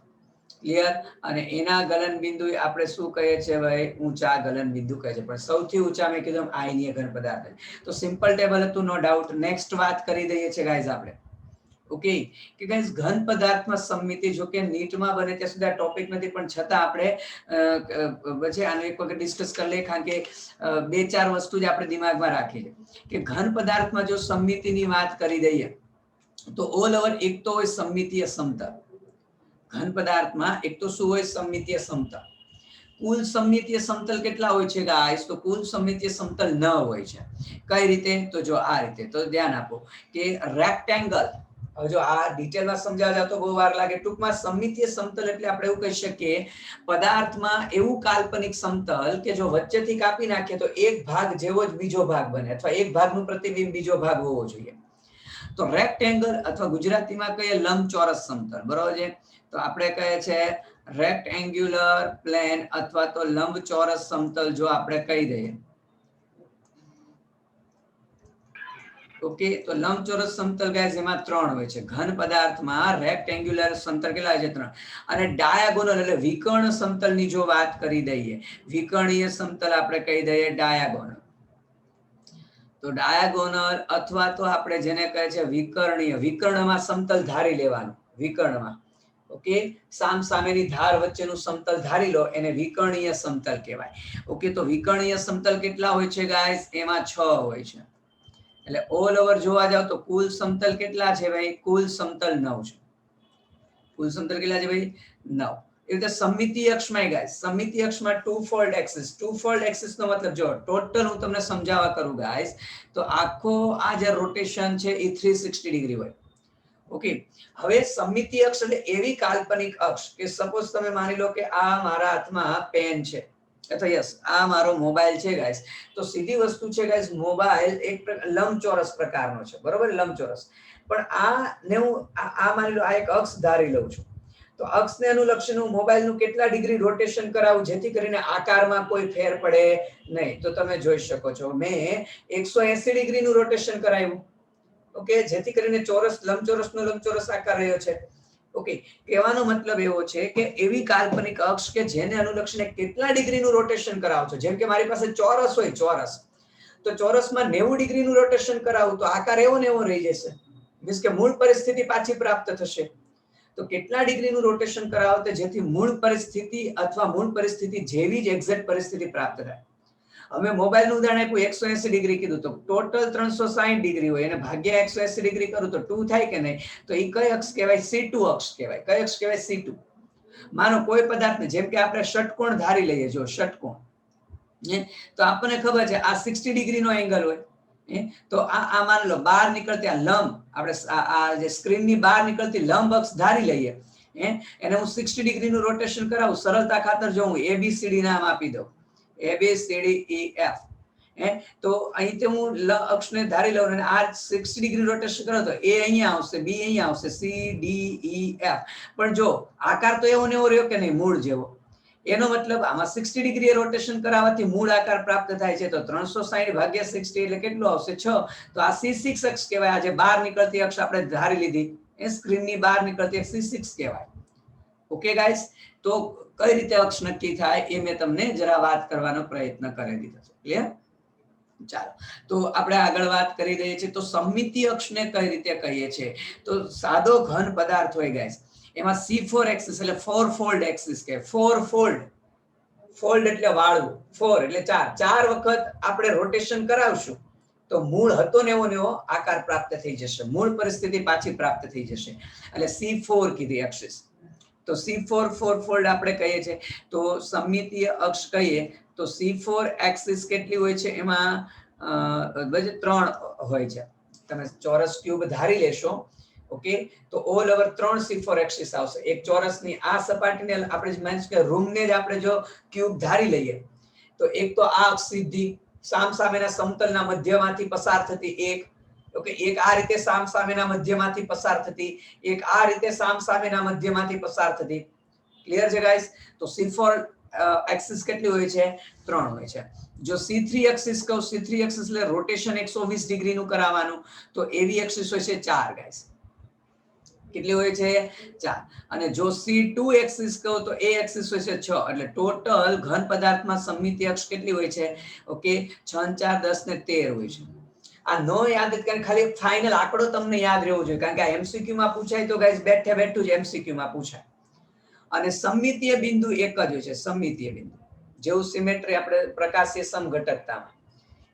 ક્લિયર? અને એના ગલનબિંદુ આપણે શું કહીએ છીએ ભાઈ? ઊંચા ગલનબિંદુ કહે છે. પણ સૌથી ઊંચા મેં કીધું આયનીય ઘન પદાર્થ. તો સિમ્પલ ટેબલ હતું, નો ડાઉટ. નેક્સ્ટ વાત કરી દઈએ છીએ ગાઈઝ આપણે. ઓકે, કે ગાઈઝ ઘન પદાર્થમાં સમમિતિ, જો કે નીટમાં બને ત્યાં સુધી આ ટોપિક નથી, પણ છતાં આપણે પછી આને એક વખત ડિસ્કસ કરી લઈએ, કારણ કે 2-4 વસ્તુ જ આપણે દિમાગમાં રાખી છે. કે ઘન પદાર્થમાં જો સમમિતિની વાત કરી દઈએ તો ઓલ ઓવર એક તો હોય સમમિતીય સમતલ. ઘન પદાર્થમાં એક તો શું હોય? સમમિતીય સમતલ. કુલ સમમિતીય સમતલ કેટલા હોય છે ગાઈસ? તો કુલ સમમિતીય સમતલ 9 હોય છે. કઈ રીતે? તો જો આ રીતે. તો ધ્યાન આપો કે રેક્ટેંગલ, હવે જો આ ડિટેલમાં સમજાવવા જાવ તો બહુ વાર લાગે. ટૂંકમાં સમમિતીય સમતલ એટલે આપણે એવું કહી શકીએ, પદાર્થમાં એવું કાલ્પનિક સમતલ કે જો વચ્ચેથી કાપી નાખીએ તો એક ભાગ જેવો જ બીજો ભાગ બને, અથવા એક ભાગનું પ્રતિબિંબ બીજો ભાગ હોવો જોઈએ. તો રેક્ટેંગલ અથવા ગુજરાતીમાં કહીએ લંબચોરસ સમતલ, બરોબર છે? તો આપણે કહીએ છે રેક્ટેંગ્યુલર પ્લેન અથવા તો લંબચોરસ સમતલ, જો આપણે કહી દઈએ. ઓકે, તો લંબચોરસ સમતલ ગાઈસ એમાં 3 હોય છે. ઘન પદાર્થમાં રેક્ટેંગ્યુલર સમતલ કેટલા હોય છે? 3. અને ડાયાગોનલ એટલે વિકર્ણ સમતલની જો વાત કરી દઈએ, વિકર્ણીય સમતલ આપણે કહી દઈએ ડાયાગોનલ. તો ડાયાગોનલ અથવા તો આપણે જેને કહે છે વિકર્ણીય, વિકર્ણમાં સમતલ ધારી લેવાનું. વિકર્ણમાં, ઓકે, સામસામેની ધાર વચ્ચેનું સમતલ ધારી લો, એને વિકર્ણીય સમતલ કહેવાય. ઓકે, તો વિકર્ણીય સમતલ કેટલા હોય છે ગાઈસ? એમાં 6 હોય છે. એટલે ઓલ ઓવર જોવા જાવ તો કુલ સમતલ કેટલા છે ભાઈ? કુલ સમતલ 9 છે. કુલ સમતલ કેટલા છે ભાઈ? 9. એ રીતે સમમિતિ અક્ષમાં ગાઈસ, સમમિતિ અક્ષમાં two fold axis. Two fold axis નો મતલબ જો ટોટલ હું તમને સમજાવવા કરું ગાઈસ, તો આખો આ જે રોટેશન છે એ 360 ડિગ્રી હોય. ઓકે, હવે સમમિતિ અક્ષ એટલે એવી કાલ્પનિક અક્ષ કે સપોઝ તમે માની લો કે આ મારા હાથમાં પેન છે, અથવા યસ આ મારો મોબાઈલ છે ગાઈસ, તો સીધી વસ્તુ છે ગાઈસ, મોબાઈલ એક લંબચોરસ પ્રકારનો છે, બરોબર, લંબચોરસ. પણ આ ને હું આ માની લો આ એક અક્ષ ધારી લઉં છું, તો અક્ષને અનુલક્ષીને હું મોબાઈલનું કેટલા ડિગ્રી રોટેશન કરાવું જેથી કરીને આકારમાં કોઈ ફેર પડે નહીં. તો તમે જોઈ શકો છો મેં 180 ડિગ્રીનું રોટેશન કરાવ્યું. ઓકે, જેથી કરીને ચોરસ લંબચોરસનો લંબચોરસ આકાર રહ્યો છે. ઓકે, કહેવાનો મતલબ એવો છે કે એવી કાલ્પનિક અક્ષ કે જેને અનુલક્ષીને કેટલા ડિગ્રીનું રોટેશન કરાવો છો. જેમ કે મારી પાસે ચોરસ હોય, ચોરસ, તો ચોરસમાં 90 ડિગ્રીનું રોટેશન કરાવું તો આકાર એવો ને એવો રહી જશે, મીન્સ કે મૂળ પરિસ્થિતિ પાછી પ્રાપ્ત થશે. તો કેટલા ડિગ્રીનું રોટેશન કરાવો તો જેથી મૂળ પરિસ્થિતિ અથવા મૂળ પરિસ્થિતિ જેવી જ એક્ઝેક્ટ પરિસ્થિતિ પ્રાપ્ત થાય. અમે મોબાઈલનું ઉદાહરણ આપ્યું, 180 ડિગ્રી કીધું, તો ટોટલ 360 ડિગ્રી હોય અને ભાગ્યા 180 ડિગ્રી કરું તો 2 થાય કે નહીં? તો એ કઈ અક્ષ કહેવાય? C2 અક્ષ કહેવાય. કઈ અક્ષ કહેવાય? C2. માનો કોઈ પદાર્થને, જેમ કે આપણે ષટકોણ ધારી લઈએ, જો ષટકોણ, તો આપણને ખબર છે આ 60 ડિગ્રીનો એંગલ હોય, તો આ માની લો બહાર નીકળતી આ લંબ, આપણે આ જે સ્ક્રીનની બહાર નીકળતી લંબ અક્ષ ધારી લઈએ, એને હું 60 ડિગ્રીનું રોટેશન કરાવું. સરળતા ખાતર જો હું ABCD નામ આપી દઉં, ABCDEF, તો અહીંથી હું અક્ષને ધારી લઉં અને આ 60 ડિગ્રી રોટેશન કરો તો A અહીંયા આવશે, B અહીંયા આવશે, CDEF. પણ જો આકાર તો એવો ને એવો રહ્યો કે નહીં, મૂળ જેવો. એનો મતલબ આમાં 60 ડિગ્રી રોટેશન કરાવવાથી મૂળ આકાર પ્રાપ્ત થાય છે. તો 360 ભાગ્યા 60 એટલે કેટલું આવશે? 6. તો આ C6 અક્ષ કહેવાય. આજે બહાર નીકળતી અક્ષ આપણે ધારી લીધી, એ સ્ક્રીનની બહાર નીકળતી અક્ષ C6 કહેવાય. ઓકે ગાઈસ, તો કઈ રીતે અક્ષ નક્કી થાય એ મેં તમને જરા વાત કરવાનો પ્રયત્ન કરી દીધો છે. ક્લિયર? ચાલો, તો આપણે આગળ વાત કરી દઈએ છીએ. તો સમમિતિ અક્ષને કઈ રીતે કહીએ છીએ? તો સાદો ઘન પદાર્થ હોય ગાઈસ, એમાં C4 એક્સિસ એટલે 4 ફોલ્ડ એક્સિસ કે 4 ફોલ્ડ, ફોલ્ડ એટલે વાળવું, 4 એટલે 4, 4 વખત આપણે રોટેશન કરાવશું તો મૂળ હતો ને એવો આકાર પ્રાપ્ત થઈ જશે, મૂળ પરિસ્થિતિ પાછી પ્રાપ્ત થઈ જશે. એટલે C4 કીધી એક્સિસ. તો C4 4 ફોલ્ડ આપણે કહીએ છીએ. તો સમમિતીય અક્ષ કહીએ તો C4 એક્સિસ કેટલી હોય છે? એમાં 3 હોય છે. તમે ચોરસ ક્યુબ ધારી લેશો, ઓકે, તો ઓલ ઓવર 3 C4 એક્સિસ આવશે. એક ચોરસની આ સપાટીને આપણે માની કે રૂમને જ આપણે જો ક્યુબ ધારી લઈએ તો એક તો આ સીધી સામસામેના સમતલના મધ્યમાંથી પસાર થતી એક, ઓકે, એક આ રીતે સામસામેના મધ્યમાંથી પસાર થતી, એક આ રીતે સામસામેના મધ્યમાંથી પસાર થતી. ક્લિયર છે ગાઈસ? તો C4 એક્સિસ કેટલી હોય છે? 3 હોય છે. જો C3 એક્સિસ કહું, C3 એક્સિસ એટલે રોટેશન 120 ડિગ્રીનું કરાવવાનું, તો એવી એક્સિસ હોય છે 4 ગાઈસ. કેટલી હોય છે? 4. અને જો C2 એક્સિસ કહું તો એ એક્સિસ હોય છે 6. એટલે ટોટલ ઘન પદાર્થમાં સમમિતિ અક્ષ કેટલી હોય છે? ઓકે, 6 4 10 ને 13 હોય છે. આ નો યાદ કરીને ખાલી ફાઇનલ આંકડો તમને યાદ રહેવો જોઈએ, કારણ કે આ MCQ માં પૂછાય તો ગાઈસ બેઠે બેઠું જ MCQ માં પૂછાય. અને સમમિતીય બિંદુ એક જ હોય છે, સમમિતીય બિંદુ. જેવું સિમેટ્રી આપણે પ્રકાશીય સમઘટકતામાં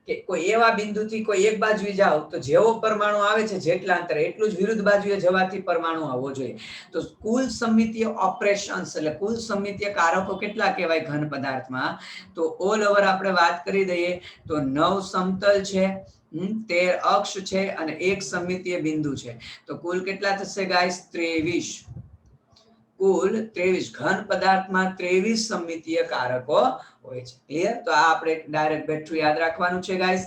કે કોઈ એવા બિંદુથી કોઈ એક બાજુએ જાઓ તો જેવો પરમાણુ આવે છે જેટલા અંતરે એટલું જ વિરુદ્ધ બાજુએ જવાથી પરમાણુ આવવો જોઈએ. તો કુલ સમમિતીય ઓપરેશન્સ એટલે કુલ સમમિતીય કારકો કેટલા કહેવાય ઘન પદાર્થમાં? તો ઓલ ઓવર આપણે વાત કરી દઈએ તો 9 સમતલ છે, 13 અક્ષ છે અને એક સમમિતીય બિંદુ છે. તો કુલ કેટલા થશે ગાઈસ? 23. કુલ 23 ઘન પદાર્થમાં 23 સમમિતીય કારકો હોય છે. ક્લિયર? તો આ આપણે ડાયરેક્ટ બેઠું યાદ રાખવાનું છે ગાઈસ.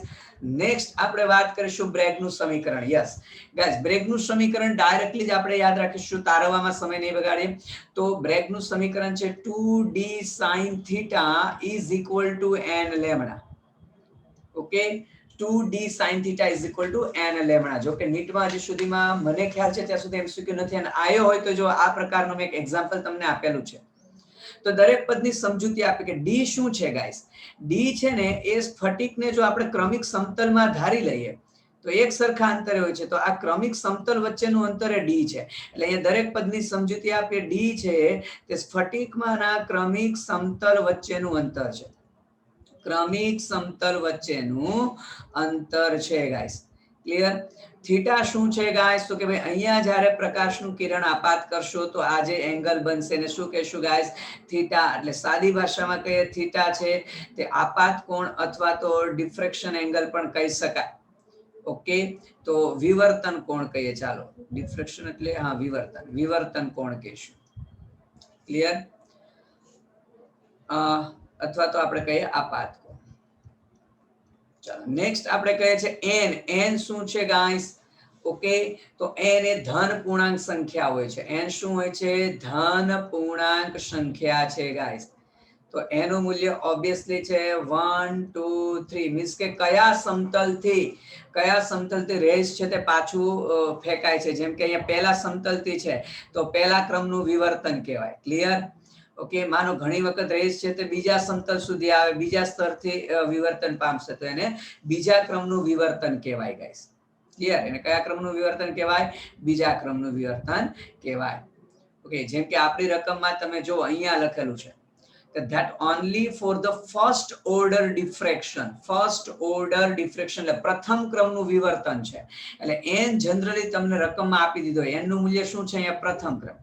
નેક્સ્ટ આપણે વાત કરીશું બ્રેગનું સમીકરણ. યસ ગાઈસ, બ્રેગનું સમીકરણ ડાયરેક્ટલી જ આપણે યાદ રાખીશું, તારવવામાં સમય નહીં બગાડીએ. તો બ્રેગનું સમીકરણ છે 2d sin θ = n lambda. Okay, 2d sin θ = n lambda. જો કે નીટમાં હજી સુધીમાં મને ખ્યાલ છે ત્યાં સુધી MCQ નથી, અને આયો હોય તો જો આ પ્રકારનું મેં એક એક્ઝામ્પલ તમને આપેલું છે. તો દરેક પદની સમજૂતી આપે કે d શું છે ગાઈસ? d છે ને એ સ્ફટિકને જો આપણે ક્રમિક સમતલમાં ધારી લઈએ તો એક સરખા અંતરે હોય છે. તો આ ક્રમિક સમતલ વચ્ચેનું અંતર એ d છે. એટલે અહીંયા દરેક પદની સમજૂતી આપે d છે તે સ્ફટિકમાંના ક્રમિક સમતલ વચ્ચેનું અંતર છે. ક્રમિક સમતલ વચ્ચેનું અંતર છે ગાઈસ. ક્લિયર? થીટા શું છે ગાઈસ? તો કે ભાઈ અહીંયા જ્યારે પ્રકાશનું કિરણ આપાત કરશો તો આ જે એંગલ બનશે ને શું કહેશું ગાઈસ? થીટા. એટલે સાદી ભાષામાં કહીએ થીટા છે તે આપાત કોણ અથવા તો ડિફ્રેક્શન એંગલ પણ કહી શકાય. ઓકે, તો વિવર્તન કોણ કહીએ. ચાલો, ડિફ્રેક્શન એટલે હા વિવર્તન કોણ કહીશું. ક્લિયર? અથવા તો આપણે કહીએ આપાત કોણ. ચાલો નેક્સ્ટ આપણે કહીએ છે એન. એન શું છે ગાઈસ? ઓકે, તો એન એ ધન પૂર્ણાંક સંખ્યા હોય છે. એન શું હોય છે? ધન પૂર્ણાંક સંખ્યા છે ગાઈસ. તો એનું મૂલ્ય ઓબ્વિયસલી છે 1 2 3. મીન્સ કે કયા સમતલથી રેસ છે તે પાછું ફેંકાય છે. જેમ કે અહીંયા પહેલા સમતલથી છે તો પહેલા ક્રમનું વિવર્તન કહેવાય. ક્લિયર? ઓકે, માનો ઘણી વખત રેસ છે તે બીજા સમતલ સુધી આવે, બીજા સ્તરથી વિવર્તન પામશે તો એને બીજા ક્રમનું વિવર્તન કહેવાય ગાઈસ. ક્લિયર? એને કયા ક્રમનું વિવર્તન કહેવાય? બીજા ક્રમનું વિવર્તન કહેવાય. ઓકે, જેમ કે આપણી રકમમાં તમે જો અહીંયા લખેલું છે that only for the first order diffraction એટલે પ્રથમ ક્રમનું વિવર્તન છે. એટલે n જનરલી તમને રકમમાં આપી દીધો, n નું મૂલ્ય શું છે અહીંયા? પ્રથમ ક્રમ.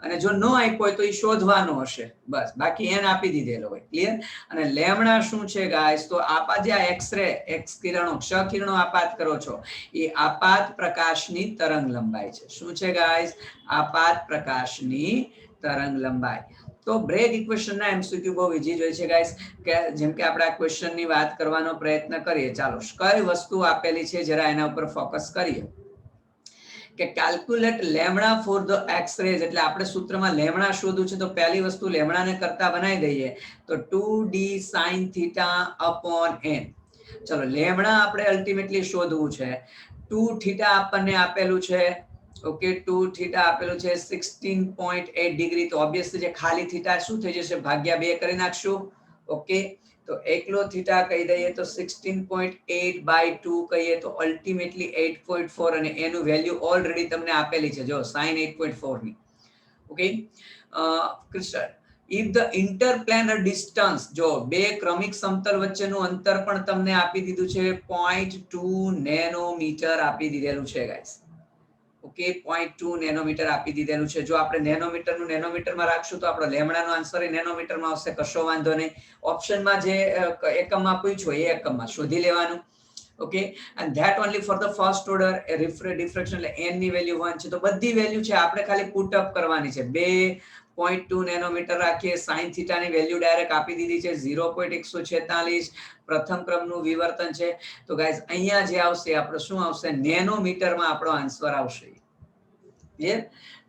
અને જો ન આપ્યો હોય તો એ શોધવાનો હશે બસ, બાકી n આપી દીધેલો હોય. ક્લિયર? અને લેમડા શું છે ગાઈસ? તો આપાત જે એક્સ-રે ક્ષ-કિરણો આપાત કરો છો એ આપાત પ્રકાશની તરંગ લંબાઈ છે. શું છે ગાઈસ? આપાત પ્રકાશની તરંગ લંબાઈ. તો બ્રેગ ઇક્વેશનના એમસીક્યુ બહુ ઈઝી જ હોય છે ગાઈસ. કે જેમ કે આપણે આ ક્વેશ્ચનની વાત કરવાનો પ્રયત્ન કરીએ. ચાલો, કઈ વસ્તુ આપેલી છે જરા એના ઉપર ફોકસ કરીએ. કે calculate lambda for the x-rays. એટલે આપણે સૂત્રમાં લેમડા શોધવું છે તો પહેલી વસ્તુ લેમડાને કરતા બનાવી દઈએ તો 2d sin theta upon n. ચલો, લેમડા આપણે અલ્ટિમેટલી શોધવું છે. 2 થીટા આપણને આપેલું છે. ઓકે, 2 થીટા આપેલું છે 16.8 ડિગ્રી. તો ઓબ્વિયસલી જે ખાલી થીટા શું થઈ જશે? ભાગ્યા 2 કરી નાખશું. ઓકે, તો એકલો થીટા કહી દઈએ તો 16.8 by 2 કહીએ તો અલ્ટિમેટલી 8.4 અને એનું વેલ્યુ ઓલરેડી તમને આપેલી છે જો sin 8.4 ની. Okay, crystal if the interplanar distance, જો બે ક્રમિક સમતલ વચ્ચેનું અંતર પણ તમને આપી દીધું છે 0.2 નેનોમીટર આપી દીધેલું છે ગાઈસ. ઓકે, 0.2 નેનોમીટર આપી દીધેલું છે. જો આપણે નેનોમીટરનું નેનોમીટરમાં રાખશું તો આપણો લેમડાનો આન્સર એ નેનોમીટરમાં આવશે. કશો વાંધો નહીં. ઓપ્શનમાં જે એકમમાં પૂછ્યું એ એકમમાં શોધી લેવાનું. Okay, and that only for the first order diffraction. એટલે n ની વેલ્યુ 1 છે તો બધી વેલ્યુ છે આપણે ખાલી પુટ અપ કરવાની છે. 2.2 નેનોમીટર રાખીએ. sin થીટા ની વેલ્યુ ડાયરેક્ટ આપી દીધી છે 0.146. પ્રથમ ક્રમનું વિવર્તન છે તો ગાઈઝ અહીંયા જે આવશે આપણો શું આવશે? નેનોમીટરમાં આપણો આન્સર આવશે. ક્લિયર?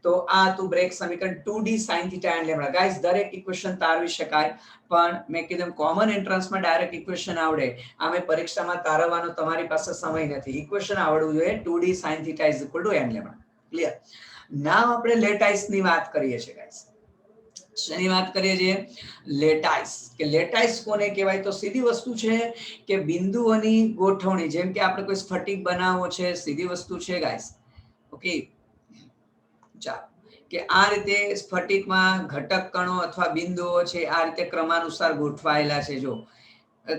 તો આ તું બ્રેક સમીકરણ 2d sin theta and lambda. Guys દરેક ઇક્વેશન તારવી શકાય પણ મેં કીધું કોમન એન્ટ્રન્સમાં ડાયરેક્ટ ઇક્વેશન આવડે. આમે પરીક્ષામાં તારવવાનો તમારી પાસે સમય નથી. ઇક્વેશન આવડવું જોઈએ 2d sin theta is equal to n lambda. Clear? નામ આપણે લેટાઇસની વાત કરીએ છીએ ગાઈઝ. શેની વાત કરીએ છીએ? લેટાઇસ. કે લેટાઇસ કોને કહેવાય? તો સીધી વસ્તુ છે કે બિંદુઓની ગોઠવણી. જેમ કે આપણે કોઈ સ્ફટિક બનાવવો છે, સીધી વસ્તુ છે ગાઈઝ. ઓકે, ચાલો, કે આ રીતે સ્ફટિકમાં ઘટક કણો અથવા બિંદુઓ છે આ રીતે ક્રમાનુસાર ગોઠવાયેલા છે. જો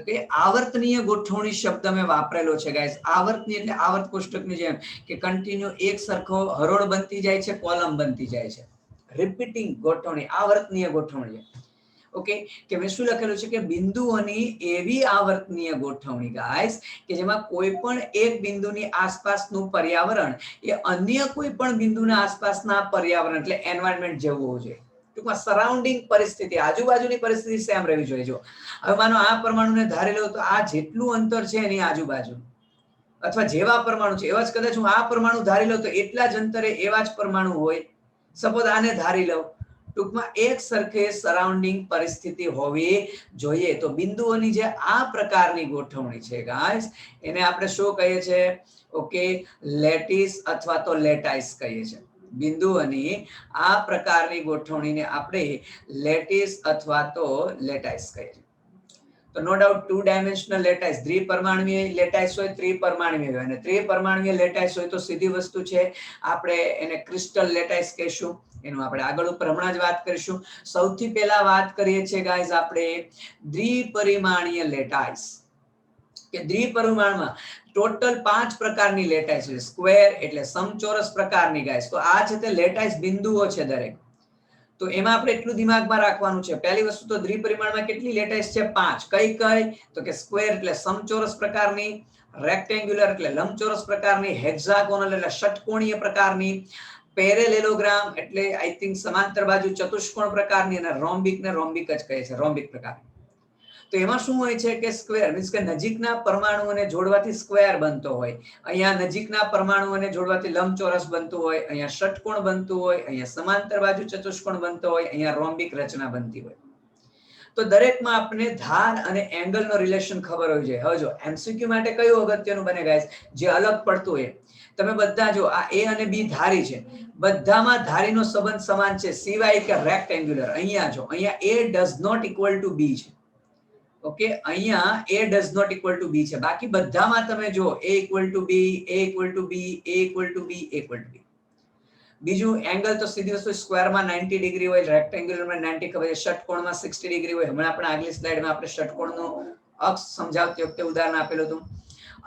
કે આવર્તનીય ગોઠવણી શબ્દ મેં વાપરેલો છે ગાઈઝ. આવર્તનીય એટલે આવર્ત કોષ્ટકની જેમ કે કન્ટિન્યુ એક સરખો હરોળ બનતી જાય છે, કોલમ બનતી જાય છે. રિપીટિંગ ગોઠવણી આવર્તનીય ગોઠવણી. ઓકે, કે મેં શું લખેલું છે કે બિંદુઓની એવી આવર્તનીય ગોઠવણી ગાઈસ કે જેમાં કોઈ પણ એક બિંદુની આસપાસનું પર્યાવરણ એ અન્ય કોઈ પણ બિંદુના આસપાસના પર્યાવરણ એટલે એન્વાયરમેન્ટ જેવું હોવું જોઈએ. ટૂંકમાં સરાઉન્ડિંગ પરિસ્થિતિ, આજુબાજુની પરિસ્થિતિ સેમ રહેવી જોઈએ. જો હવે માનો આ પરમાણુને ધારી લો તો આ જેટલું અંતર છે એની આજુબાજુ અથવા જેવા પરમાણુ છે એવા જ કદાચ હું આ પરમાણુ ધારી લઉં તો એટલા જ અંતરે એવા જ પરમાણુ હોય. સપોઝ આને ધારી લઉં. ટૂંકમાં એક સરખે સરાઉન્ડિંગ પરિસ્થિતિ હોવી જોઈએ. તો બિંદુઓની જે આ પ્રકારની ગોઠવણી છે ગાઈસ એને આપણે શું કહીએ છીએ? ઓકે, લેટિસ અથવા તો લેટાઇસ કહીએ છીએ. બિંદુઓની આ પ્રકારની ગોઠવણીને આપણે લેટિસ અથવા તો લેટાઇસ કહીએ છીએ. તો no doubt 2 dimensional lattice, દ્વિપરમાણુય lattice હોય, ત્રિપરમાણુય હોય. અને ત્રિપરમાણુય લેટાઇસ હોય તો સીધી વસ્તુ છે આપણે એને ક્રિસ્ટલ લેટાઇસ કહીશું. એનું આપણે આગળ ઉપર હમણાં જ વાત કરીશું. સૌથી પહેલા વાત કરીએ છીએ ગાઈઝ આપણે દ્વિપરિમાણીય લેટાઇસ. કે દ્વિપરિમાણમાં ટોટલ 5 પ્રકારની લેટાઈસ છે. સ્ક્વેર એટલે સમચોરસ પ્રકારની ગાઈસ. તો આ છે તે લેટાઈસ બિંદુઓ છે દરેક. તો એમાં આપણે એટલું દિમાગમાં રાખવાનું છે. પહેલી વસ્તુ તો દ્વિપરિમાણમાં કેટલી લેટાઈસ છે? 5. કઈ કઈ? તો કે સ્ક્વેર એટલે સમચોરસ પ્રકારની, રેક્ટેન્ગ્યુલર એટલે લંબચોરસ પ્રકારની, હેક્સાગોનલ એટલે ષટકોણીય પ્રકારની, પેરેલેલોગ્રામ એટલે આઈ થિંક સમાંતર બાજુ ચતુષ્કોણ પ્રકારની, અને રોમ્બિક ને રોમ્બિક જ કહે છે, રોમ્બિક પ્રકાર. તો એમાં શું હોય છે કે સ્ક્વેર મીન્સ કે નજીકના પરમાણુઓને જોડવાથી સ્ક્વેર બનતો હોય, અહીંયા નજીકના પરમાણુઓને જોડવાથી લંબચોરસ બનતું હોય, અહીંયા ષટકોણ બનતું હોય, અહીંયા સમાંતર બાજુ ચતુષ્કોણ બનતો હોય, અહીંયા રોમ્બિક રચના બનતી હોય. તો દરેકમાં આપણે ધાર અને એંગલનો રિલેશન ખબર હોવી જોઈએ. હવે જો એમસીક્યુ માટે કયું અગત્યનું બને ગાઈસ? જે અલગ પડતું હોય. તમે બધા જો આ એ અને બી ધારી છે, બધામાં ધારીનો સંબંધ સમાન છે સિવાય કે રેક્ટેન્ગ્યુલર. અહીંયા જો અહીંયા a does not equal to b છે. ઓકે, અહીંયા a does not equal to b છે. બાકી બધામાં તમે જો a equal to b, a equal to b, a equal to b, a equal to b. બીજું એંગલ તો સીધી વસ્તુ સ્ક્વેરમાં 90 ડિગ્રી હોય, રેક્ટેન્ગ્યુલરમાં 90 ખબર છે, ષટકોણમાં 60 ડિગ્રી હોય. હમણાં આપણે આગલી સ્લાઇડમાં આપણે ષટકોણનું અક્ષ સમજાવતી વખતે ઉદાહરણ આપેલું હતું.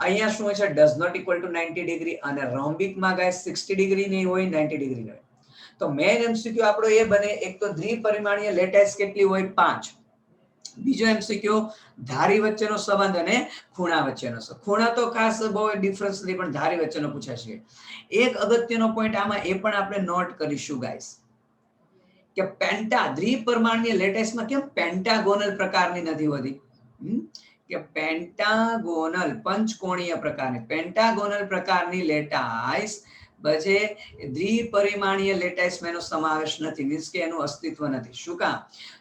અહીંયા શું હોય છે? Does not equal to 90 degree, અને રોમ્બિકમાં ગાઈસ 60 ડિગ્રી નહીં હોય, 90 ડિગ્રી હોય. તો મેઇન એમસીક્યુ આપણો એ બને, એક તો દ્વિપરિમાણીય લેટાઈસ કેટલી હોય? 5. બીજો એમસીક્યુ ધારી વચ્ચેનો સંબંધ અને ખૂણા વચ્ચેનો સંબંધ. ખૂણા તો ખાસ બહુ ડિફરન્સ નથી, પણ ધારી વચ્ચેનો પૂછાય છે. એક અગત્યનો પોઈન્ટ આમાં એ પણ આપણે નોટ કરીશું ગાઈસ, કે દ્વિપરિમાણીય લેટાઈસમાં કેમ પેન્ટાગોનલ પ્રકારની નથી હોતી? કે પેન્ટાગોનલ પંચકોણીય પ્રકારની, પેન્ટાગોનલ પ્રકારની લેટાઈસ બજે દ્વિપરિમાણીય લેટાઈસમાં એનો સમાવેશ નથી, મીન્સ કે એનું અસ્તિત્વ નથી. શું કામ?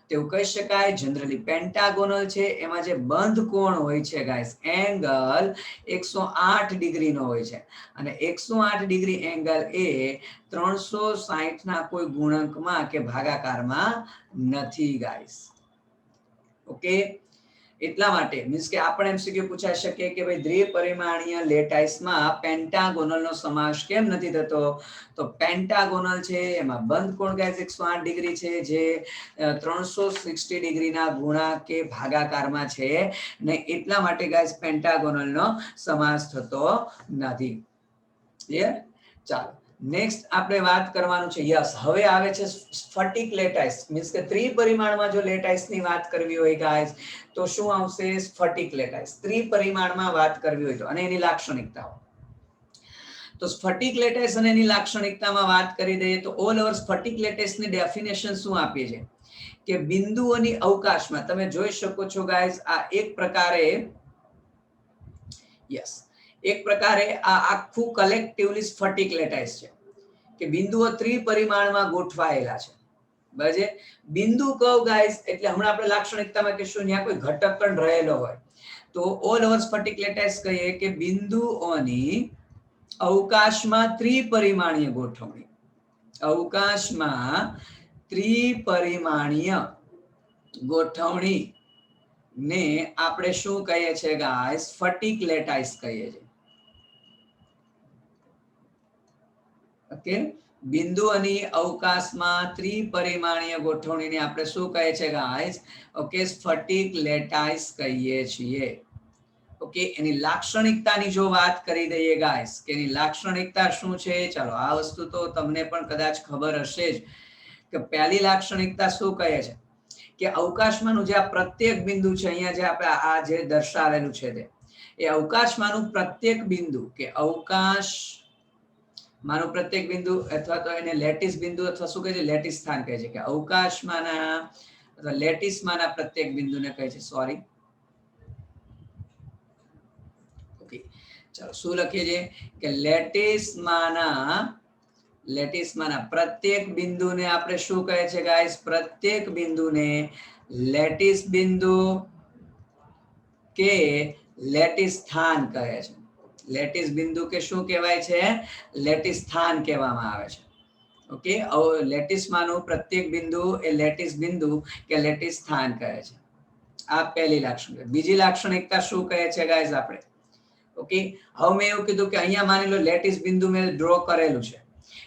તેવું કહી શકાય જનરલી પેન્ટાગોનલ છે એમાં જે બંધ કોણ હોય છે ગાઈસ, એંગલ 108 ડિગ્રીનો હોય છે, અને 108 ડિગ્રી એંગલ એ 360 ના કોઈ ગુણકમાં કે ભાગાકારમાં નથી ગાઈસ. ઓકે, એટલા માટે મીન્સ કે આપણે એમસીક્યુ પૂછાઈ શકે કે ભાઈ દ્વિપરિમાણીય લેટાઈસમાં પેન્ટાગોનલનો સમાવેશ કેમ નથી થતો? તો પેન્ટાગોનલ છે એમાં બંધ કોણ ગાઈસ 108 ડિગ્રી છે, જે 360 ડિગ્રીના ગુણાંક કે ભાગાકારમાં છે ને, એટલા માટે ગાઈસ પેન્ટાગોનલનો સમાસ થતો નથી. ક્લિયર? ચાલો નેક્સ્ટ આપણે વાત કરવાનું છે. યસ, હવે આવે છે સ્ફટિક લેટાઈસ. મીન્સ કે ત્રિપરિમાણમાં જો લેટાઈસની વાત કરવી હોય ગાઈસ તો શું આવશે? સ્ફટિક લેટાઈસ. ત્રિપરિમાણમાં વાત કરવી હોય તો, અને એની લાક્ષણિકતાઓ. તો સ્ફટિક લેટાઈસ અને એની લાક્ષણિકતામાં વાત કરી દઈએ તો ઓલ ઓવર સ્ફટિક લેટાઈસની ડેફિનેશન શું આપીએ છે? કે બિંદુઓની અવકાશમાં તમે જોઈ શકો છો ગાઈસ, આ એક પ્રકારે યસ એક પ્રકારે આ આખું કલેક્ટિવલી સ્ફટિક લેટાઈસ છે, કે બિંદુઓ ત્રિપરિમાણમાં ગોઠવાયેલા છે. બરાબર? બિંદુ કહો ગાઈસ એટલે હમણાં આપણે લાક્ષણિકતામાં કહીશું ત્યાં કોઈ ઘટક પણ રહેલો હોય. તો ઓલ ઓવર સ્ફટિક લેટાઈસ કહીએ કે બિંદુઓની અવકાશમાં ત્રિપરિમાણીય ગોઠવણી. અવકાશમાં ત્રિપરિમાણીય ગોઠવણી ને આપણે શું કહીએ છીએ ગાઈસ? સ્ફટિક લેટાઈસ કહીએ છીએ. ઓકે, બિંદુઓની અવકાશમાં ત્રિપરિમાણીય ગોઠવણીને આપણે શું કહે છે ગાઈસ? ઓકે, સ્ફટિક લેટાઈસ કહીએ છીએ. ઓકે, એની લાક્ષણિકતાની જો વાત કરી દઈએ ગાઈસ કે એની લાક્ષણિકતા શું છે? ચાલો આ વસ્તુ તો તમને પણ કદાચ ખબર હશે જ, કે પહેલી લાક્ષણિકતા શું કહે છે? કે અવકાશમાંનું જે આ પ્રત્યેક બિંદુ છે, અહીંયા જે આપણે આ જે દર્શાવેલું છે તે, એ અવકાશમાંનું પ્રત્યેક બિંદુ, કે અવકાશ માનું પ્રત્યેક બિંદુ, અથવા તો એને લેટિસ બિંદુ અથવા શું કહે છે? લેટિસ સ્થાન કહે છે. કે અવકાશમાંના અથવા લેટિસમાંના પ્રત્યેક બિંદુને કહે છે, સોરી. ઓકે, ચાલો શું લખીએ છીએ? કે લેટિસમાંના પ્રત્યેક બિંદુને આપણે શું કહે છે ગાઈસ? પ્રત્યેક બિંદુને લેટિસ બિંદુ કે લેટિસ સ્થાન કહે છે. લેટિસ બિંદુ કે શું કહેવાય છે? લેટિસ સ્થાન કહેવામાં આવે છે. ઓકે, લેટિસમાંનું પ્રત્યેક બિંદુ એ લેટિસ બિંદુ કે લેટિસ સ્થાન કહે છે. આ પહેલી લાક્ષણિકતા. બીજી લાક્ષણિકતા શું કહે છે ગાઈસ આપણે? ઓકે, હવે મેં એવું કીધું કે અહીંયા માની લો લેટિસ બિંદુ મેં ડ્રો કરેલું છે,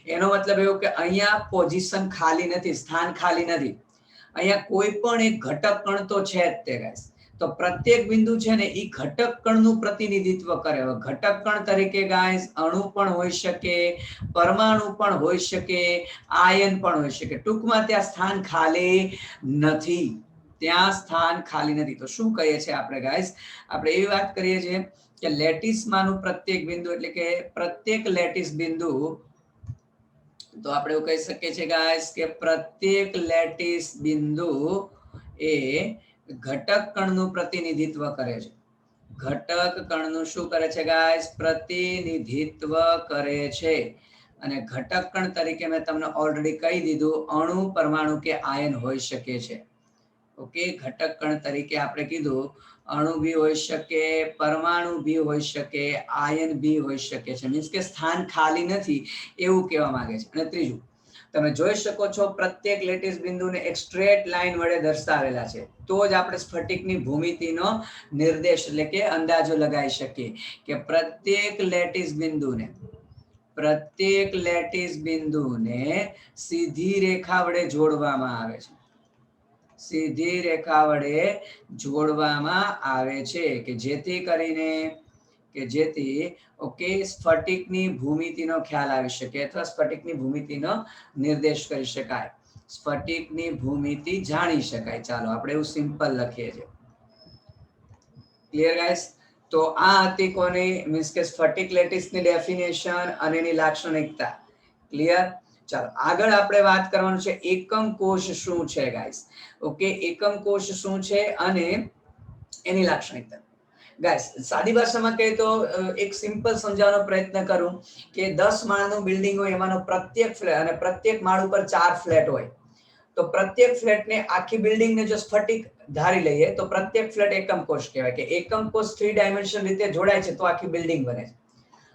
એનો મતલબ એવું કે અહીંયા પોઝિશન ખાલી નથી, સ્થાન ખાલી નથી. અહીંયા કોઈ પણ એક ઘટક કણ તો છે જ તે ગાઈસ. તો પ્રત્યેક બિંદુ છે ને એ ઘટક કણનું પ્રતિનિધિત્વ કરે. ઘટક કણ તરીકે ગાઈસ અણુ પણ હોઈ શકે, પરમાણુ પણ હોઈ શકે, આયન પણ હોઈ શકે. ટૂંકમાં ત્યાં સ્થાન ખાલી નથી. ત્યાં સ્થાન ખાલી નથી. તો શું કહીએ છીએ આપણે ગાઈસ? આપણે એવી વાત કરીએ છીએ કે લેટિસમાંનું પ્રત્યેક બિંદુ એટલે કે પ્રત્યેક લેટિસ બિંદુ, તો આપણે એવું કહી શકીએ છીએ ગાઈસ કે પ્રત્યેક લેટિસ બિંદુ એ ઘટક કણનું પ્રતિનિધિત્વ કરે છે. ઘટક કણનું શું કરે છે ગાઈસ? પ્રતિનિધિત્વ કરે છે. અને ઘટક કણ તરીકે મેં તમને ઓલરેડી કહી દીધું, અણુ, પરમાણુ કે આયન હોઈ શકે છે. ઓકે, ઘટક કણ તરીકે આપણે કીધું અણુ બી હોઈ શકે, પરમાણુ બી હોઈ શકે, આયન બી હોઈ શકે છે. મીન્સ કે સ્થાન ખાલી નથી એવું કહેવા માંગે છે. અને ત્રીજું, તમે જોઈ શકો છો પ્રત્યેક લેટિસ બિંદુને એક સ્ટ્રેટ લાઈન વડે દર્શાવેલા છે. તો જ આપણે સ્ફટિકની ભૂમિતિનો નિર્દેશ એટલે કે અંદાજો લગાવી શકીએ કે પ્રત્યેક લેટિસ બિંદુને સીધી રેખા વડે જોડવામાં આવે છે. સીધી રેખા વડે જોડવામાં આવે છે કે જેથી ઓકે સ્ફટિકની ભૂમિતિનો ખ્યાલ આવી શકે અથવા સ્ફટિકની ભૂમિતિનો નિર્દેશ કરી શકાય, સ્ફટિકની ભૂમિતિ જાણી શકાય. ચાલો આપણે એવું સિમ્પલ લખીએ છીએ. Clear guys? તો આ હતી કોની? મીન્સ કે સ્ફટિક લેટિસની ડેફિનેશન અને એની લાક્ષણિકતા. ક્લિયર? ચાલો આગળ આપણે વાત કરવાનું છે એકમ કોષ શું છે ગાઈસ. ઓકે, એકમ કોષ શું છે અને એની લાક્ષણિકતા. ગાઈસ સાદી ભાષામાં કહીએ તો એક સિમ્પલ સમજાવવાનો પ્રયત્ન કરું કે 10 માળનું બિલ્ડિંગ હોય, એમાંનો પ્રત્યેક ફ્લેટ અને પ્રત્યેક માળ ઉપર 4 ફ્લેટ હોય. તો પ્રત્યેક ફ્લેટને આખી બિલ્ડિંગને જો સ્ફટિક ધારી લઈએ તો પ્રત્યેક ફ્લેટ એકમ કોષ કહેવાય. કે એકમ કોષ 3 ડાયમેન્શન રીતે જોડાય છે તો આખી બિલ્ડિંગ બને છે.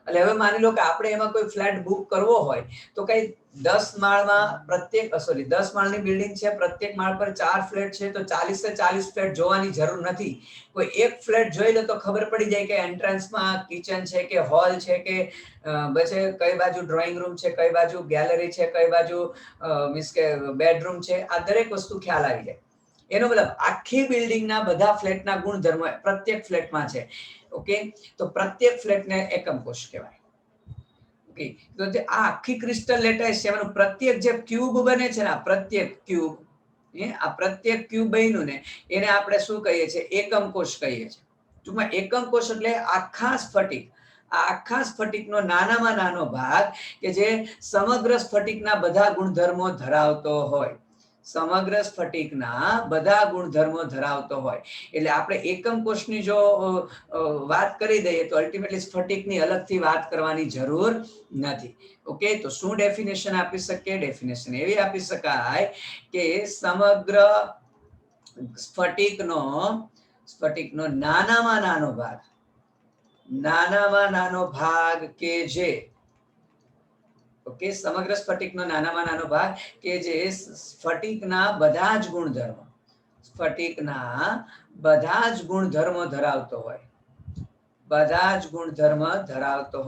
એટલે હવે માની લો કે આપણે એમાં કોઈ ફ્લેટ બુક કરવો હોય તો કઈ 10 માળની બિલ્ડિંગ છે, પ્રત્યેક માળ પર 4 ફ્લેટ છે, તો 40 ફ્લેટ જોવાની જરૂર નથી. કોઈ એક ફ્લેટ જોઈ લો તો ખબર પડી જાય કે એન્ટ્રન્સમાં કિચન છે કે હોલ છે કે પછી કઈ બાજુ ડ્રોઈંગ રૂમ છે, કઈ બાજુ ગેલેરી છે, કઈ બાજુ મીન્સ કે બેડરૂમ છે. આ દરેક વસ્તુ ખ્યાલ આવી જાય. એનો મતલબ આખી બિલ્ડિંગના બધા ફ્લેટના ગુણધર્મો પ્રત્યેક ફ્લેટમાં છે. ઓકે, તો પ્રત્યેક ફ્લેટને એકમ કોષ કહેવાય. ઓકે, તો આ આખી ક્રિસ્ટલ લેટાઇસ છે, એનું પ્રત્યેક જે ક્યુબ બને છે ને, આ પ્રત્યેક ક્યુબ બન્યું ને એને આપણે શું કહીએ છીએ? એકમ કોષ કહીએ છીએ. ટૂંકમાં એકમ કોષ એટલે આખા સ્ફટિકનો નાનામાં નાનો ભાગ કે જે સમગ્ર સ્ફટિકના બધા ગુણધર્મો ધરાવતો હોય. સમગ્ર સ્ફટિકના બધા ગુણધર્મો ધરાવતો હોય. એટલે આપણે એકમ કોષની જો વાત કરી દઈએ તો અલ્ટિમેટલી સ્ફટિકની અલગથી વાત કરવાની જરૂર નથી. ઓકે, તો શું ડેફિનેશન આપી શકીએ? ડેફિનેશન એવી આપી શકાય કે સમગ્ર સ્ફટિકનો નાનામાં નાનો ભાગ કે જે સમગ્ર સ્ફટિકનો નાનામાં નાનો ભાગ કે જે સ્ફટિકના બધા જ ગુણધર્મો ધરાવતો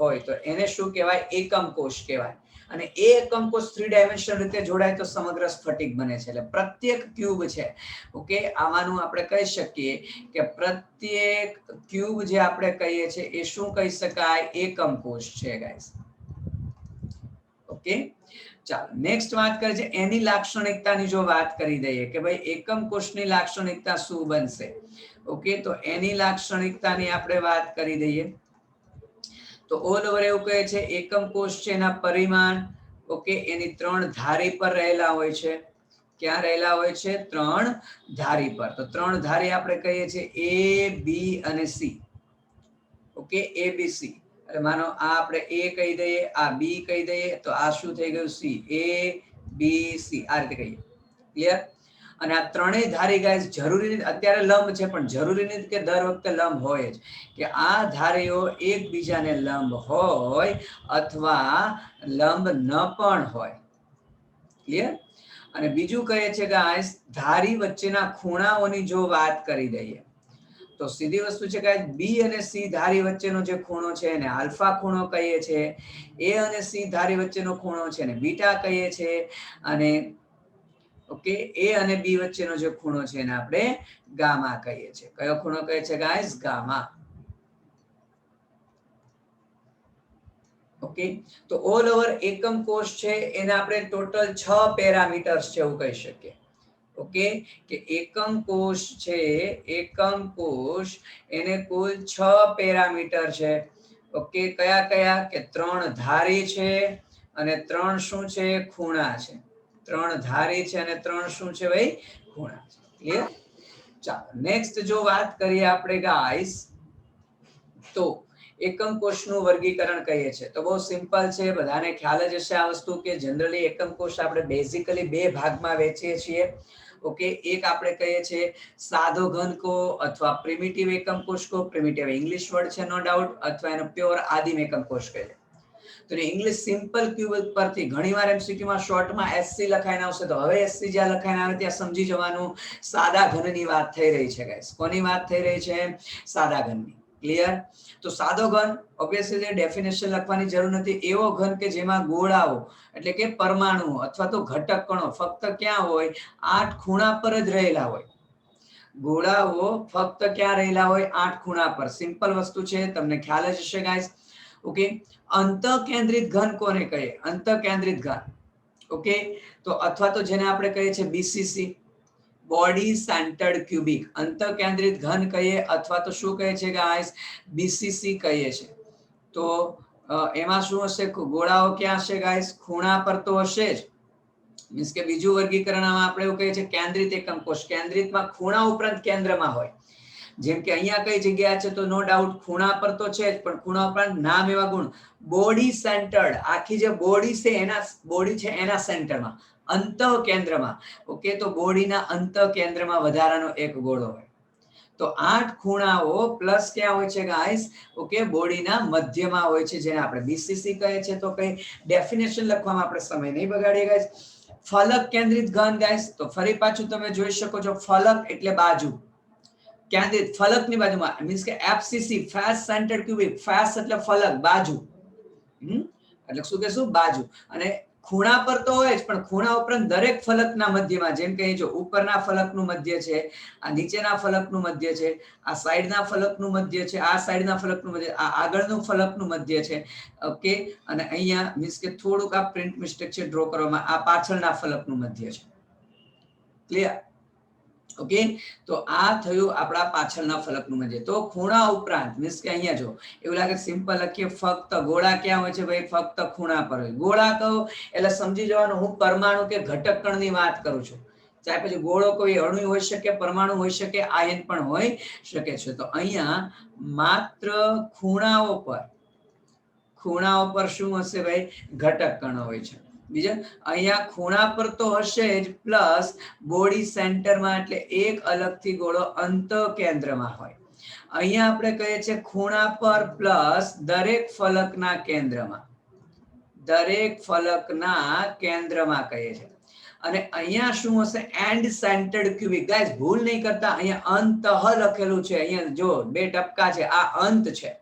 હોય તો એને શું કહેવાય? એકમ કોષ કહેવાય. અને એ એકમ કોષ 3 ડાયમેન્શનલ રીતે જોડાય તો સમગ્ર સ્ફટિક બને છે. એટલે પ્રત્યેક ક્યુબ છે, ઓકે, આમાંનું આપણે કહી શકીએ કે પ્રત્યેક ક્યુબ જે આપણે કહીએ છીએ એ શું કહી શકાય? એકમ કોષ છે ગાઈસ. ઓકે, ચાલો નેક્સ્ટ વાત કરીએ છે એની લાક્ષણિકતાની. જો વાત કરી દઈએ કે ભાઈ એકમ કોષની લાક્ષણિકતા શું બનશે. ઓકે, તો એની લાક્ષણિકતાની આપણે વાત કરી દઈએ તો ઓલ ઓવર એવું કહે છે એકમ કોષ છે એના પરિમાણ, ઓકે, એની 3 ધારી પર રહેલા હોય છે. ક્યાં રહેલા હોય છે? 3 ધારી પર. તો 3 ધારી આપણે કહીએ છીએ A, B અને C. Okay, ABC. એટલે માનો આ આપણે A કહી દઈએ, આ B કહી દઈએ, તો આ શું થઈ ગયું? C. A, B, C આ રીતે કહીએ. ક્લિયર? અને આ ત્રણેય ધારી ગાઈસ જરૂરી નથી, અત્યારે લંબ છે પણ જરૂરી નથી કે દર વખતે લંબ હોય જ, કે આ ધારીઓ એકબીજાને લંબ હોય અથવા લંબ ન પણ હોય. ક્લિયર? અને બીજું કહે છે ગાઈસ ધારી વચ્ચેના ખૂણાઓની જો વાત કરી દઈએ તો સીધી વસ્તુ છે કે બી અને સી ધારી વચ્ચેનો જે ખૂણો છે એને આલ્ફા ખૂણો કહીએ છીએ. એ અને સી ધારી વચ્ચેનો ખૂણો છે ને બીટા કહીએ છીએ. અને ઓકે, એ અને બી વચ્ચેનો જે ખૂણો છે એને આપણે ગામા કહીએ છીએ. કયો ખૂણો કહે છે ગાઈસ? ગામા. ઓકે, તો ઓલ ઓવર એકમ કોષ છે એને આપણે ટોટલ 6 પેરામીટર્સ છે એવું કહી શકીએ. ઓકે, કે એકમ કોષ છે, એકમ કોષ એને કુલ 6 પેરામીટર છે. ઓકે, કયા કયા? કે 3 ધારી છે અને 3 શું છે? ખૂણા છે. 3 ધારી છે અને 3 શું છે ભાઈ? ખૂણા છે. ક્લિયર? ચાલો નેક્સ્ટ જો વાત કરીએ આપણે ગાઈસ, તો એકમ કોષનું વર્ગીકરણ કહીએ છીએ તો બહુ સિમ્પલ છે, બધાને ખ્યાલ જ હશે આ વસ્તુ કે જનરલી એકમ કોષ આપણે બેઝિકલી 2 ભાગમાં વહેંચીએ છીએ. ઓકે, એક આપણે કહીએ છીએ સાદો ઘન કો અથવા પ્રિમિટિવ એકમ કોષ કો. પ્રિમિટિવ ઇંગ્લિશ વર્ડ છે નો ડાઉટ, અથવા એનો પ્યોર આદિમ એકમ કોષ કહે છે. તો ઇંગ્લિશ સિમ્પલ ક્યુબ પરથી ઘણીવાર એમસીક્યુ માં શોર્ટમાં એસસી લખાઈને આવશે, તો હવે એસસી જ્યાં લખાઈને આવે ત્યાં સમજી જવાનું સાદા ઘનની વાત થઈ રહી છે ગાઈસ. કોની વાત થઈ રહી છે? સાદા ઘનની. ક્લિયર? તો સાદો ઘન ઓબ્વિયસલી ડેફિનેશન લખવાની જરૂર નથી. એવો ઘન કે જેમાં ગોળાઓ એટલે કે પરમાણુઓ અથવા તો ઘટક કણો ફક્ત ક્યાં હોય? 8 ખૂણા પર જ રહેલા હોય. ગોળાઓ ફક્ત ક્યાં રહેલા હોય? 8 ખૂણા પર. સિમ્પલ વસ્તુ છે, તમને ખ્યાલ જ હશે ગાઈસ. ઓકે, અંતઃકેન્દ્રિત ઘન કોને કહીએ? અંતઃકેન્દ્રિત ઘન. ઓકે, તો અથવા તો જેને આપણે કહીએ છીએ બીસીસી, બોડી સેન્ટર્ડ ક્યુબિક. અંતઃકેન્દ્રિત ઘન કહીએ અથવા તો શું કહે છે ગાઈસ? બીસીસી કહીએ છીએ. તો એમાં શું હશે? ગોળાઓ ક્યાં હશે ગાઈસ? ખૂણા પર તો હશે જ. મીન્સ કે બીજું વર્ગીકરણ આપણે એવું કહીએ છીએ કેન્દ્રિત એકમ કોષ. કેન્દ્રિતમાં ખૂણા ઉપરાંત કેન્દ્રમાં હોય. જેમ કે અહીંયા કઈ જગ્યા છે? તો નો ડાઉટ ખૂણા પર તો છે જ, પણ ખૂણા ઉપરાંત નામ એવા ગુણ. બોડી સેન્ટર્ડ, આખી જે બોડી છે એના બોડી છે એના સેન્ટરમાં, અંતઃ કેન્દ્રમાં. ઓકે, તો બોડીના અંતઃ કેન્દ્રમાં વધારાનો એક ગોળો હોય. તો 8 ખૂણાઓ પ્લસ ક્યાં હોય છે ગાઈસ? ઓકે, બોડીના મધ્યમાં હોય છે, જેને આપણે બીસીસી કહે છે. તો કઈ ડેફિનેશન લખવામાં આપણે સમય નહીં બગાડીએ ગાઈસ. ફલક કેન્દ્રિત ઘન ગાઈસ, તો ફરી પાછું તમે જોઈ શકો છો, ફલક એટલે બાજુ. કેન્દ્રિત ફલકની બાજુમાં, મીન્સ કે FCC face centred cubic. Face એટલે ફલક, બાજુ. એટલે શું કહેશું? બાજુ. અને ખૂણા પર તો હોય જ, પણ ખૂણા ઉપરાંત દરેક ફલકના મધ્યમાં, જેમ કે જો ઉપરના ફલકનું મધ્ય છે, આ નીચેના ફલકનું મધ્ય છે, આ સાઈડના ફલકનું મધ્ય છે, આ સાઈડના ફલકનું મધ્ય, આ આગળનું ફલકનું મધ્ય છે. ઓકે, અને અહીંયા મીન્સ કે થોડુંક આ પ્રિન્ટ મિસ્ટેક છે ડ્રો કરવામાં, આ પાછળના ફલકનું મધ્ય છે. ક્લિયર? ઓકે, તો આ થયું આપણા પાછળના ફલકનું મધ્ય. તો ખૂણા ઉપરાંત મીન્સ કે અહીંયા જો એવું લાગે સિમ્પલ લખીએ, ફક્ત ગોળા ક્યાં હોય છે ભાઈ? ફક્ત ખૂણા પર હોય. ગોળા કહો એટલે સમજી જવાનું હું પરમાણુ કે ઘટક કણની વાત કરું છું. ચાહે પછી ગોળો કોઈ અણુ હોઈ શકે, પરમાણુ હોઈ શકે, આયન પણ હોઈ શકે છે. તો અહીંયા માત્ર ખૂણાઓ પર શું હશે ભાઈ? ઘટક કણો હોય છે. બીજા અહીંયા ખૂણા પર તો હશે જ, પ્લસ બોડી સેન્ટરમાં એટલે એક અલગથી ગોળો અંતઃ કેન્દ્રમાં હોય. અહીંયા આપણે કહીએ છીએ ખૂણા પર પ્લસ દરેક ફલકના કેન્દ્રમાં. દરેક ફલકના કેન્દ્રમાં કહીએ છીએ. અને અહીંયા શું હશે? And centred cubic. ગાઈસ ભૂલ નહીં કરતા, અહીંયા અંતઃ લખેલું છે. અહીંયા જો 2 ટપકા છે, આ અંત છે.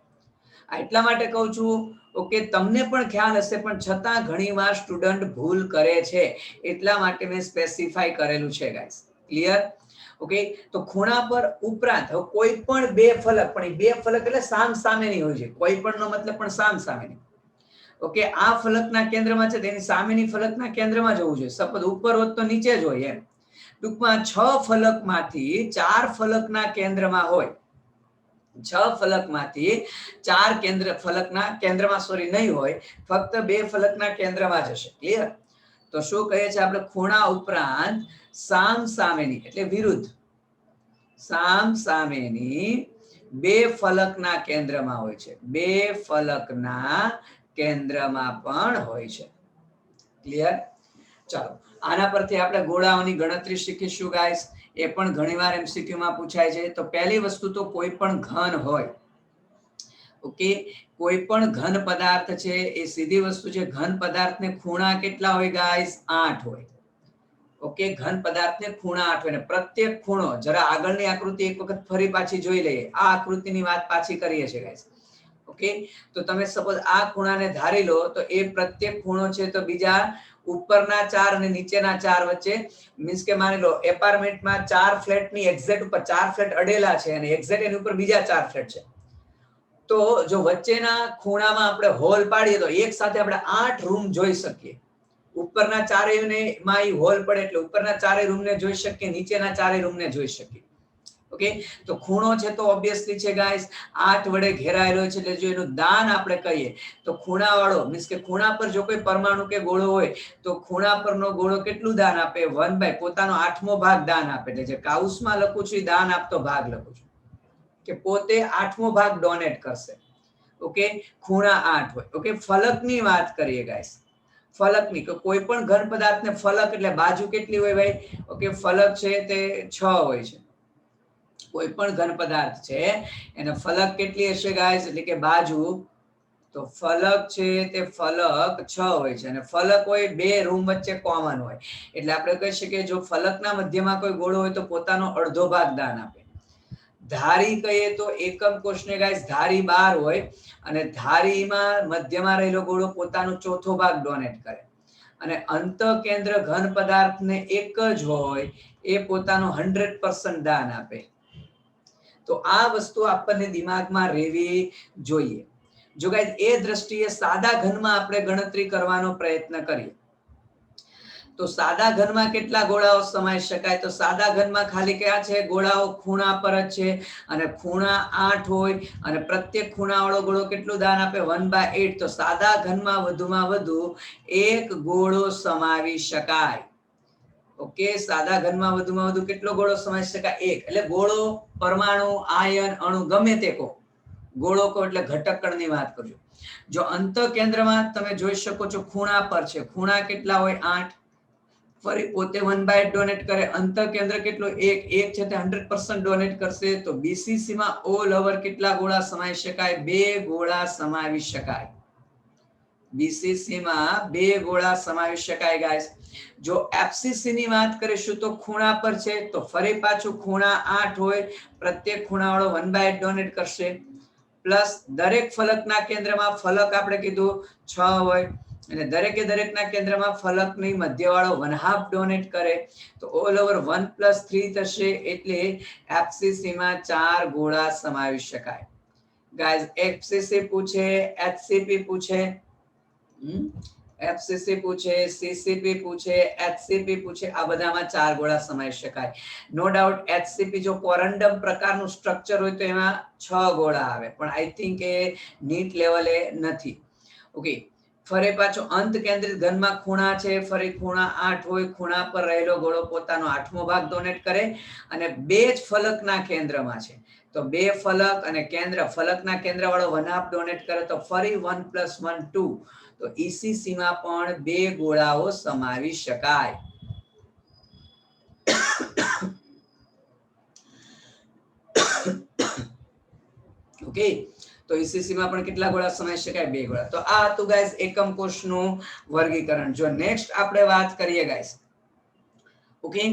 એટલા માટે કહું છું. ઓકે, તમને પણ ખ્યાલ હશે, પણ છતાં ઘણીવાર સ્ટુડન્ટ ભૂલ કરે છે, એટલા માટે મેં સ્પેસિફાઈ કરેલું છે ગાઈસ. ક્લિયર? ઓકે, તો ખૂણા પર ઉપરાંત કોઈ પણ 2 ફલક, પણ 2 ફલક એટલે સામ સામેની હોય છે. કોઈ પણ નો મતલબ પણ સામ સામેની. ઓકે, આ ફલકના કેન્દ્રમાં છે, તેની સામેની ફલકના કેન્દ્રમાં જવું જોઈએ. સપોઝ ઉપર હોત તો નીચે જ હોય એમ. ટૂંકમાં 6 ફલકમાંથી 4 ફલકના કેન્દ્રમાં હોય. 6 ફલકમાંથી 4 ફલકના કેન્દ્રમાં નહીં હોય, ફક્ત 2 ફલકના કેન્દ્રમાં જ હશે. ક્લિયર? તો શું કહીએ છીએ આપણે? ખૂણા ઉપરાંત સામ સામેની એટલે વિરુદ્ધ, સામ સામેની 2 ફલકના કેન્દ્રમાં હોય છે. 2 ફલકના કેન્દ્રમાં પણ હોય છે. ક્લિયર? ચાલો, આના પરથી આપણે ગોળાઓની ગણતરી શીખીશું ગાઈસ. એ પણ ઘણીવાર એમસીક્યુ માં પૂછાય છે. તો પહેલી વસ્તુ તો કોઈ પણ ઘન હોય, ઓકે, કોઈ પણ ઘન પદાર્થ છે એ સીધી વસ્તુ છે. ઘન પદાર્થને ખૂણા કેટલા હોય ગાઈસ? 8 હોય. ઓકે, ઘન પદાર્થને ખૂણા 8 હોય. અને પ્રત્યેક ખૂણો, જરા આગળની આકૃતિ એક વખત ફરી પાછી જોઈ લઈએ. આ આકૃતિની વાત પાછી કરીએ છીએ ગાઈસ. ઓકે, તો તમે સપોઝ આ ખૂણાને ધારી લો તો એ પ્રત્યેક ખૂણો છે તો બીજા ઉપરના 4 અને નીચેના 4 વચ્ચે, મીન્સ કે માની લો એપાર્ટમેન્ટમાં 4 ફ્લેટની એક્ઝેક્ટ ઉપર 4 ફ્લેટ અડેલા છે અને એક્ઝેક્ટ એની ઉપર બીજા 4 ફ્લેટ છે, તો જો વચ્ચેના ખૂણામાં આપણે હોલ પાડીએ તો એક સાથે આપણે 8 રૂમ જોઈ શકીએ. ઉપરના ચારેયને માં હોલ પડે એટલે ઉપરના ચારેય રૂમને જોઈ શકીએ, નીચેના ચારેય રૂમને જોઈ શકીએ. ઓકે, તો ખૂણો છે તો ઓબ્વિયસલી છે ગાઈસ 8 વડે ઘેરાયેલો છે, એટલે જો એનું દાન આપણે કહીએ તો ખૂણા વાળો મીન્સ કે ખૂણા પર જો કોઈ પરમાણુ કે ગોળો હોય તો ખૂણા પરનો ગોળો કેટલું દાન આપે? 1/, પોતાનો 8મો ભાગ દાન આપે. એટલે જે કાઉસમાં લખું છું દાન આપતો ભાગ લખું છું કે પોતે 8મો ભાગ ડોનેટ કરશે. ઓકે, ખૂણા 8 હોય. ઓકે, ફલકની વાત કરીએ ગાઈસ, ફલકની કોઈ પણ ઘન પદાર્થને ફલક એટલે બાજુ કેટલી હોય ભાઈ? ઓકે, ફલક છે તે 6 હોય છે. કોઈ પણ ઘન પદાર્થ છે એને ફલક કેટલી હશે ગાઈસ? એટલે કે બાજુ, તો ફલક છે તે ફલક 6 હોય છે અને ફલક હોય 2 રૂમ વચ્ચે કોમન હોય. એટલે આપણે કહી શકીએ જો ફલકના મધ્યમાં કોઈ ગોળો હોય તો પોતાનો અડધો ભાગ દાન આપે. ધારી કહીએ તો એકમ કોષને ગાઈસ ધારી 12 હોય અને ધારીમાં મધ્યમાં રહેલો ગોળો પોતાનો ચોથો ભાગ ડોનેટ કરે. અને અંત કેન્દ્ર ઘન પદાર્થને એક જ હોય એ પોતાનો 100% દાન આપે. તો આ વસ્તુ આપણને દિમાગમાં રહેવી જોઈએ. જો ગાઈસ એ દ્રષ્ટિએ સાદા ઘનમાં આપણે ગણતરી કરવાનો પ્રયત્ન કરીએ તો સાદા ઘનમાં કેટલા ગોળાઓ સમાઈ શકાય? તો સાદા ઘનમાં ખાલી કયા છે? ગોળાઓ ખૂણા પર જ છે અને ખૂણા 8 હોય અને પ્રત્યેક ખૂણા વાળો ગોળો કેટલું દાન આપે? 1/8. તો સાદા ઘનમાં વધુમાં વધુ એક ગોળો સમાવી શકાય. ઓકે, સાદા ઘનમાં વધુમાં વધુ કેટલો ગોળો સમાવી શકાય? 1. એટલે ગોળો, પરમાણુ, આયન, અણુ ગમે તે કહો, ગોળો કહો એટલે ઘટક કણની વાત કરજો. જો અંત કેન્દ્રમાં તમે જોઈ શકો છો ખૂણા પર છે, ખૂણા કેટલા હોય? 8. ફરી પોતે 1/8 ડોનેટ કરે. અંતર કેન્દ્ર કેટલું? 1 છે તે 100% ડોનેટ કરશે. તો બીસીસી માં ઓલ ઓવર કેટલા ગોળા સમાવી શકાય? 2 ગોળા સમાવી શકાય. બીસીસી માં 2 ગોળા સમાવી શકાય ગાઈસ. જો એફસીસી ની વાત કરીશું તો ખૂણા પર છે તો ફરી પાછું ખૂણા 8 હોય, પ્રત્યેક ખૂણા વાળો 1/8 ડોનેટ કરશે. પ્લસ દરેક ફલકના કેન્દ્રમાં ફલક આપણે કીધું 6 હોય અને દરેકે દરેકના કેન્દ્રમાં ફલકની મધ્યવાળો 1/2 ડોનેટ કરે. તો ઓલ ઓવર 1 + 3 થશે એટલે એફસીસી માં 4 ગોળા સમાવી શકાય. ગાઈસ એફસીસી પૂછે, એચસીપી પૂછે, એફસીસી પૂછે, સીસીપી પૂછે, એચસીપી પૂછે, આ બધામાં 4 ગોળા સમાવી શકાય. નો ડાઉટ એચસીપી જો કોરન્ડમ પ્રકારનું સ્ટ્રક્ચર હોય તો એમાં 6 ગોળા આવે, પણ આઈ થિંક એ નીટ લેવલે નથી. ઓકે, ફરી પાછો અંત કેન્દ્રિત ઘનમાં ખૂણા છે, ફરી ખૂણા 8 હોય, ખૂણા પર રહેલો ગોળો પોતાનો 8મો ભાગ ડોનેટ કરે અને 2 જ ફલકના કેન્દ્રમાં છે તો 2 ફલક અને કેન્દ્ર, ફલકના કેન્દ્ર વાળો 1/2 ડોનેટ કરે તો ફરી 1 + 1 2. તો ઈસીસી માં પણ 2 ગોળાઓ સમાવી શકાય. ઓકે, તો ઈસીસી માં પણ કેટલા ગોળા સમાવી શકાય? 2 ગોળા. તો આ હતું ગાઈસ એકમ કોષનું વર્ગીકરણ. જો નેક્સ્ટ આપણે વાત કરીએ ગાઈસ, ઓકે,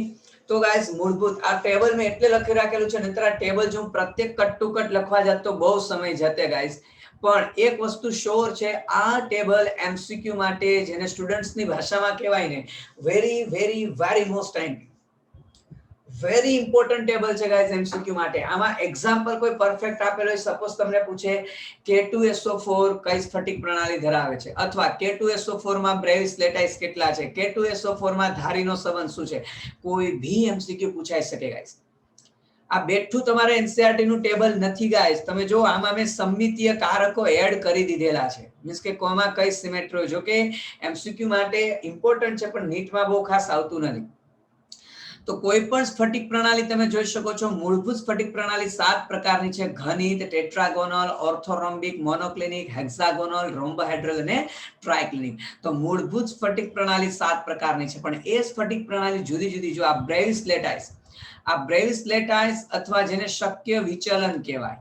તો ગાઈસ મૂળભૂત આ ટેબલ મેં એટલે લખી રાખેલું છે, નહીતર આ ટેબલ જો પ્રત્યેક કટ ટુ કટ લખવા જાત તો બહુ સમય જતે ગાઈસ. પણ એક વસ્તુ શ્યોર છે, આ ટેબલ એમસીક્યુ માટે, જેને સ્ટુડન્ટ્સની ભાષામાં કહેવાય ને very very very most time very important table છે ગાઈસ એમસીક્યુ માટે. આમાં એક્ઝામ્પલ કોઈ પરફેક્ટ આપેલો હોય, સપોઝ તમને પૂછે K2SO4 કઈ સ્ફટિક પ્રણાલી ધરાવે છે, અથવા K2SO4 માં બ્રેવિસ લેટાઇસ કેટલા છે, K2SO4 માં ધારીનો સંબંધ શું છે, કોઈ ભી એમસીક્યુ પૂછાઈ શકે ગાઈસ. આ બેઠું તમારે એનસીઈઆરટી નું ટેબલ નથી ગાઈસ. તમે જો આમાં મેં સમમિતીય કારકો એડ કરી દીધેલા છે, મીન્સ કે કોમાં કઈ સિમેટ્રી, જો કે એમસીક્યુ માટે ઇમ્પોર્ટન્ટ છે પણ નીટમાં બહુ ખાસ આવતું નથી. તો કોઈ પણ સ્ફટિક પ્રણાલી તમે જોઈ શકો છો, મૂળભૂત સ્ફટિક પ્રણાલી 7 પ્રકારની છે: ઘનિત, ટેટ્રાગોનલ, ઓર્થોરોમ્બિક, મોનોક્લિનિક, હેક્સાગોનલ, રોમ્બોહેડ્રલ અને ટ્રાઇક્લિનિક. તો મૂળભૂત સ્ફટિક પ્રણાલી 7 પ્રકારની છે, પણ એ સ્ફટિક પ્રણાલી જુદી જુદી. જો આ બ્રેવિસ લેટાઇસ, આ બ્રેવિસ લેટાઇસ અથવા જેને શક્ય વિચલન કહેવાય,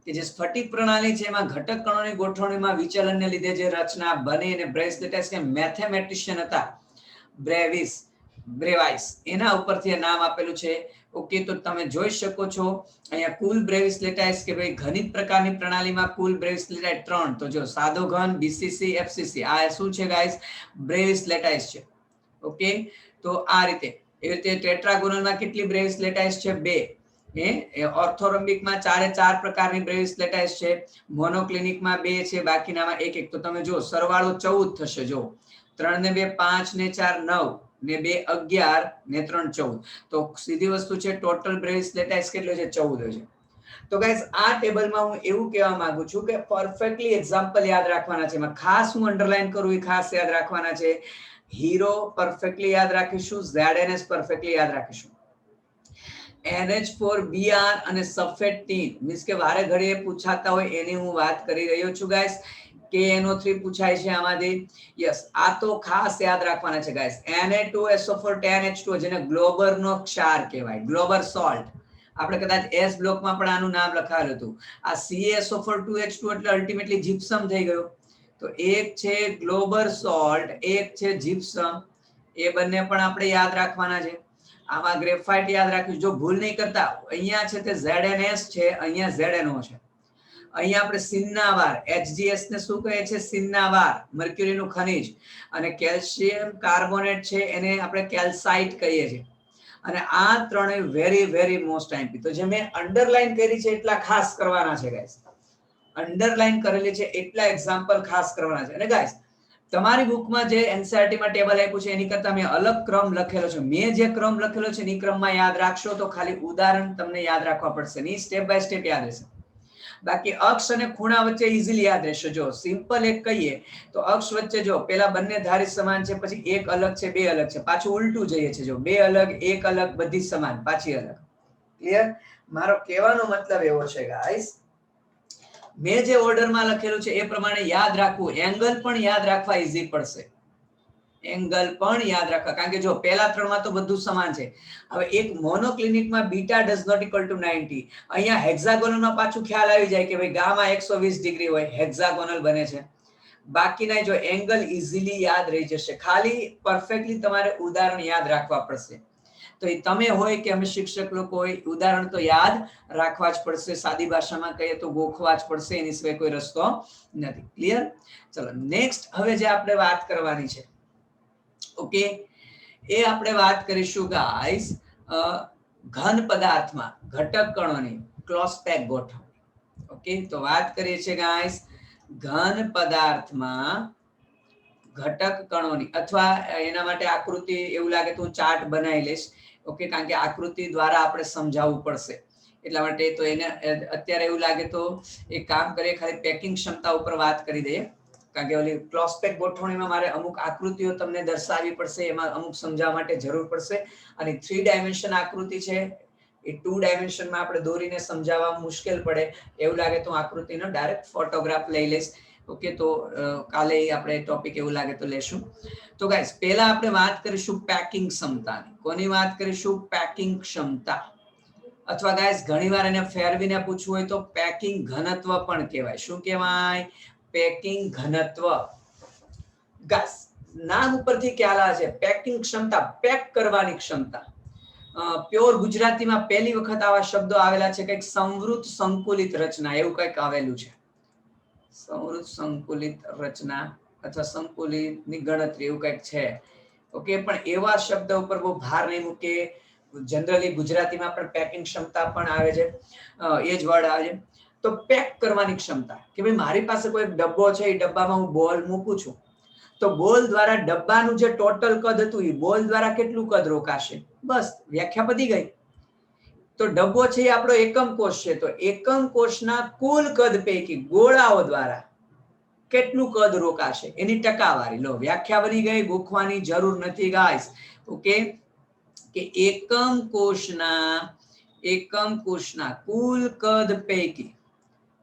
કે જે સ્ફટિક પ્રણાલી છે એમાં ઘટક કણોની ગોઠવણીમાં વિચલનને લીધે જે રચના બને, અને બ્રેવિસ લેટાઇસ કે મેથેમેટિશિયન હતા બ્રેવિસ, બ્રેવાઇસ, એના ઉપરથી નામ આપેલું છે. ઓકે, તો તમે જોઈ શકો છો અહીંયા કુલ બ્રેવિસ લેટાઇસ કે ભાઈ ઘનિત પ્રકારની પ્રણાલીમાં કુલ બ્રેવિસ લેટાઇસ 3. તો જો સાદો ઘન, બીસીસી, એફસીસી, આ શું છે ગાઈસ? બ્રેવિસ લેટાઇસ છે. ઓકે, તો આ રીતે એવી રીતે ટેટ્રાગોનલમાં કેટલી બ્રેવિસ લેટાઇસ છે? 2. ઓર્થોરોમ્બિકમાં 4 પ્રકારની બ્રેવિસ લેટાઇસ છે. મોનોક્લિનિકમાં 2 છે, બાકીનામાં 1. તો તમે જો સરવાળો 14 થશે. જો 3 ને 2 5 ને 4 9 ને 2 11 ને 3 14. તો સીધી વસ્તુ છે ટોટલ બ્રેવિસ લેટાઇસ કેટલો છે? 14 છે. તો ગાઈસ આ ટેબલમાં હું એવું કહેવા માંગુ છું કે પરફેક્ટલી એક્ઝામ્પલ યાદ રાખવાના છે. એમાં ખાસ હું અંડરલાઈન કરું, એ ખાસ યાદ રાખવાના છે. હીરો પરફેક્ટલી યાદ રાખીશું, ZNS પરફેક્ટલી યાદ રાખીશું. NH4 Br અને સલ્ફેટ ટીન મીન્સ કે વારે ઘડીએ પૂછાતા હોય એની હું વાત કરી રહ્યો છું ગાઈસ. KNO3 પૂછાય છે આમાંથી. યસ, આ તો ખાસ યાદ રાખવાના છે ગાઈસ. Na2SO4 10H2 જેને ગ્લોબરનો ક્ષાર કહેવાય, ગ્લોબર સોલ્ટ. આપણે કદાચ S બ્લોકમાં પણ આનું નામ લખાયેલું હતું. આ CaSO4 2H2 એટલે અલ્ટિમેટલી જીપ્સમ થઈ ગયો. તો એક છે ગ્લોબર સોલ્ટ, એક છે જીપ્સમ. એ બંને પણ આપણે યાદ રાખવાના છે. આમાં ગ્રેફાઇટ યાદ રાખીશું. જો ભૂલ નહીં કરતા, અહીંયા છે તે ZNS છે, અહીંયા ZNO છે. અહીંયા આપણે સિન્નાવાર, HGS ને શું કહે છે? સિન્નાવાર, મર્ક્યુરીનું ખનિજ. અને કેલ્શિયમ કાર્બોનેટ છે એને આપણે કેલ્સાઇટ કહીએ છીએ. અને આ ત્રણેય વેરી વેરી મોસ્ટ આઈમ્પી. તો જે મેં અંડરલાઈન કરી છે એટલા ખાસ કરવાના છે ગાઈસ. અંડરલાઈન કરેલી છે એટલા એક્ઝામ્પલ ખાસ કરવાના છે. અને ગાઈસ તમારી બુકમાં જે NCERT માં ટેબલ આપ્યું છે એની કરતા મેં અલગ ક્રમ લખેલો છે. મેં જે ક્રમ લખેલો છે એ ક્રમમાં યાદ રાખશો તો ખાલી ઉદાહરણ તમને યાદ રાખવા પડશે, નહીં સ્ટેપ બાય સ્ટેપ યાદ રહેશે. બાકી અક્ષ અને ખૂણા વચ્ચે ઈઝીલી યાદ રહેશે. જો સિમ્પલ એક કહીએ તો અક્ષ વચ્ચે જો પેલા બંને ધારી સમાન છે, પછી એક અલગ છે, બે અલગ છે, પાછું ઉલટું જઈએ છે. જો બે અલગ, એક અલગ, બધી સમાન, પાછી અલગ. ક્લિયર? મારો કહેવાનો મતલબ એવો છે ગાઈસ, મેં જે ઓર્ડરમાં લખેલું છે એ પ્રમાણે યાદ રાખવું. એંગલ પણ યાદ રાખવા ઈઝી પડશે. એંગલ પણ યાદ રાખવા, કારણ કે જો પહેલા ત્રણમાં તો બધું સમાન છે. હવે એક મોનોક્લિનિકમાં beta does not equal to 90. અહીંયા હેક્સાગોનલમાં પાછું ખ્યાલ આવી જાય કે ભાઈ ગામા 120 ડિગ્રી હોય, હેક્સાગોનલ બને છે. બાકીના જો એંગલ ઈઝીલી યાદ રહી જશે. ખાલી પરફેક્ટલી તમારે ઉદાહરણ યાદ રાખવા પડશે. તો એ તમે હોય કે અમે શિક્ષક લોકો હોય, ઉદાહરણ તો યાદ રાખવા જ પડશે. સાદી ભાષામાં કહીએ તો ગોખવા જ પડશે, એની સિવાય કોઈ રસ્તો નથી. ક્લિયર? ચલો નેક્સ્ટ હવે જે આપણે વાત કરવાની છે, ઓકે, એ આપણે વાત કરીશું ગાઈસ ઘન પદાર્થમાં ઘટક કણોની ક્લોઝ પેક ગોઠવણી. ઓકે, તો વાત કરીએ છીએ ગાઈસ ઘન પદાર્થમાં ઘટક કણોની, અથવા એના માટે આકૃતિ એવું લાગે તો હું ચાર્ટ બનાવી લઈશ. ઓકે, કારણ કે આકૃતિ દ્વારા આપણે સમજાવવું પડશે એટલા માટે. તો એને અત્યારે એવું લાગે તો એક કામ કરીએ, ખાલી પેકિંગ ક્ષમતા ઉપર વાત કરી દઈએ. કારણ કે ઓલી ક્લોઝ પેક ગોઠવણીમાં મારે અમુક આકૃતિઓ તમને દર્શાવવી પડશે, એમાં અમુક સમજાવવા માટે જરૂર પડશે. અને 3 ડાયમેન્શન આકૃતિ છે એ 2 ડાયમેન્શનમાં આપણે દોરીને સમજાવવા મુશ્કેલ પડે. એવું લાગે તો આકૃતિનો ડાયરેક્ટ ફોટોગ્રાફ લઈ લઈશ. ઓકે, તો કાલે આપણે ટોપિક એવું લાગે તો લેશું. તો ગાઈસ પહેલા આપણે વાત કરીશું પેકિંગ ક્ષમતાની. કોની વાત કરીશું? પેકિંગ ક્ષમતા. અથવા ગાઈસ ઘણીવાર એને ફેરવીને પૂછવું હોય તો પેકિંગ ઘનત્વ પણ કહેવાય. શું કહેવાય? પેકિંગ ઘનત્વ. ગાઈસ નામ ઉપરથી ખ્યાલ આવે છે પેકિંગ ક્ષમતા, પેક કરવાની ક્ષમતા. પ્યોર ગુજરાતીમાં પહેલી વખત આવા શબ્દો આવેલા છે, કંઈક સંવૃત સંકુલિત રચના એવું કંઈક આવેલું છે. સંવૃત સંકુલિત રચના અથવા સંકુલિતની ગણતરી એવું કંઈક છે. ઓકે, પણ એવા શબ્દ ઉપર બહુ ભાર નહીં મૂકે. જનરલી ગુજરાતીમાં પણ પેકિંગ ક્ષમતા પણ આવે છે, એ જ વર્ડ આવે છે. તો પેક કરવાની ક્ષમતા કે ભાઈ મારી પાસે કોઈ ડબ્બો છે, એ ડબ્બામાં હું બોલ મૂકું છું, તો બોલ દ્વારા ડબ્બાનું જે ટોટલ કદ હતું એ બોલ દ્વારા કેટલું કદ રોકાશે? બસ વ્યાખ્યા પતી ગઈ. તો ડબ્બો છે એ આપણો એકમ કોષ છે, તો એકમ કોષના કુલ કદ પૈકી ગોળાઓ દ્વારા કેટલું કદ રોકાશે એની ટકાવારી. લો વ્યાખ્યા બની ગઈ, ગોખવાની જરૂર નથી ગાઈસ. ઓકે, કે એકમ કોષના કુલ કદ પૈકી,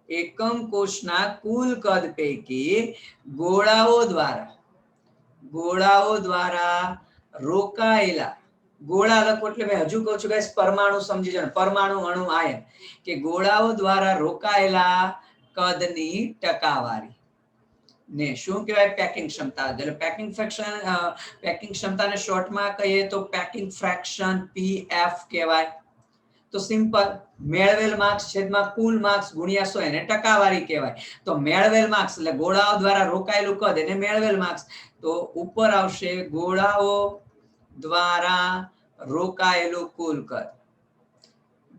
એકમ કોષના કુલ કદ પૈકી ગોળાઓ દ્વારા રોકાયેલા, ગોળા લખો એટલે મેં હજુ કહું છું ગાઈસ પરમાણુ સમજી જાઓ, પરમાણુ, અણુ, આયન, કે ગોળાઓ દ્વારા રોકાયેલા કદની ટકાવારી. ને શું કહેવાય? પેકિંગ ક્ષમતા. એટલે પેકિંગ ક્ષમતાને શોર્ટમાં કહીએ તો પેકિંગ ફ્રેક્શન પીએફ કહેવાય. તો સિમ્પલ, મેળવેલ માર્ક્સ છેદમાં કુલ માર્ક્સ ગુણ્યા 100 એને ટકાવારી કહેવાય. તો મેળવેલ માર્ક્સ એટલે ગોળાઓ દ્વારા રોકાયેલું કદ એને મેળવેલ માર્ક્સ. તો ઉપર આવશે ગોળાઓ દ્વારા રોકાયેલું કુલ કદ.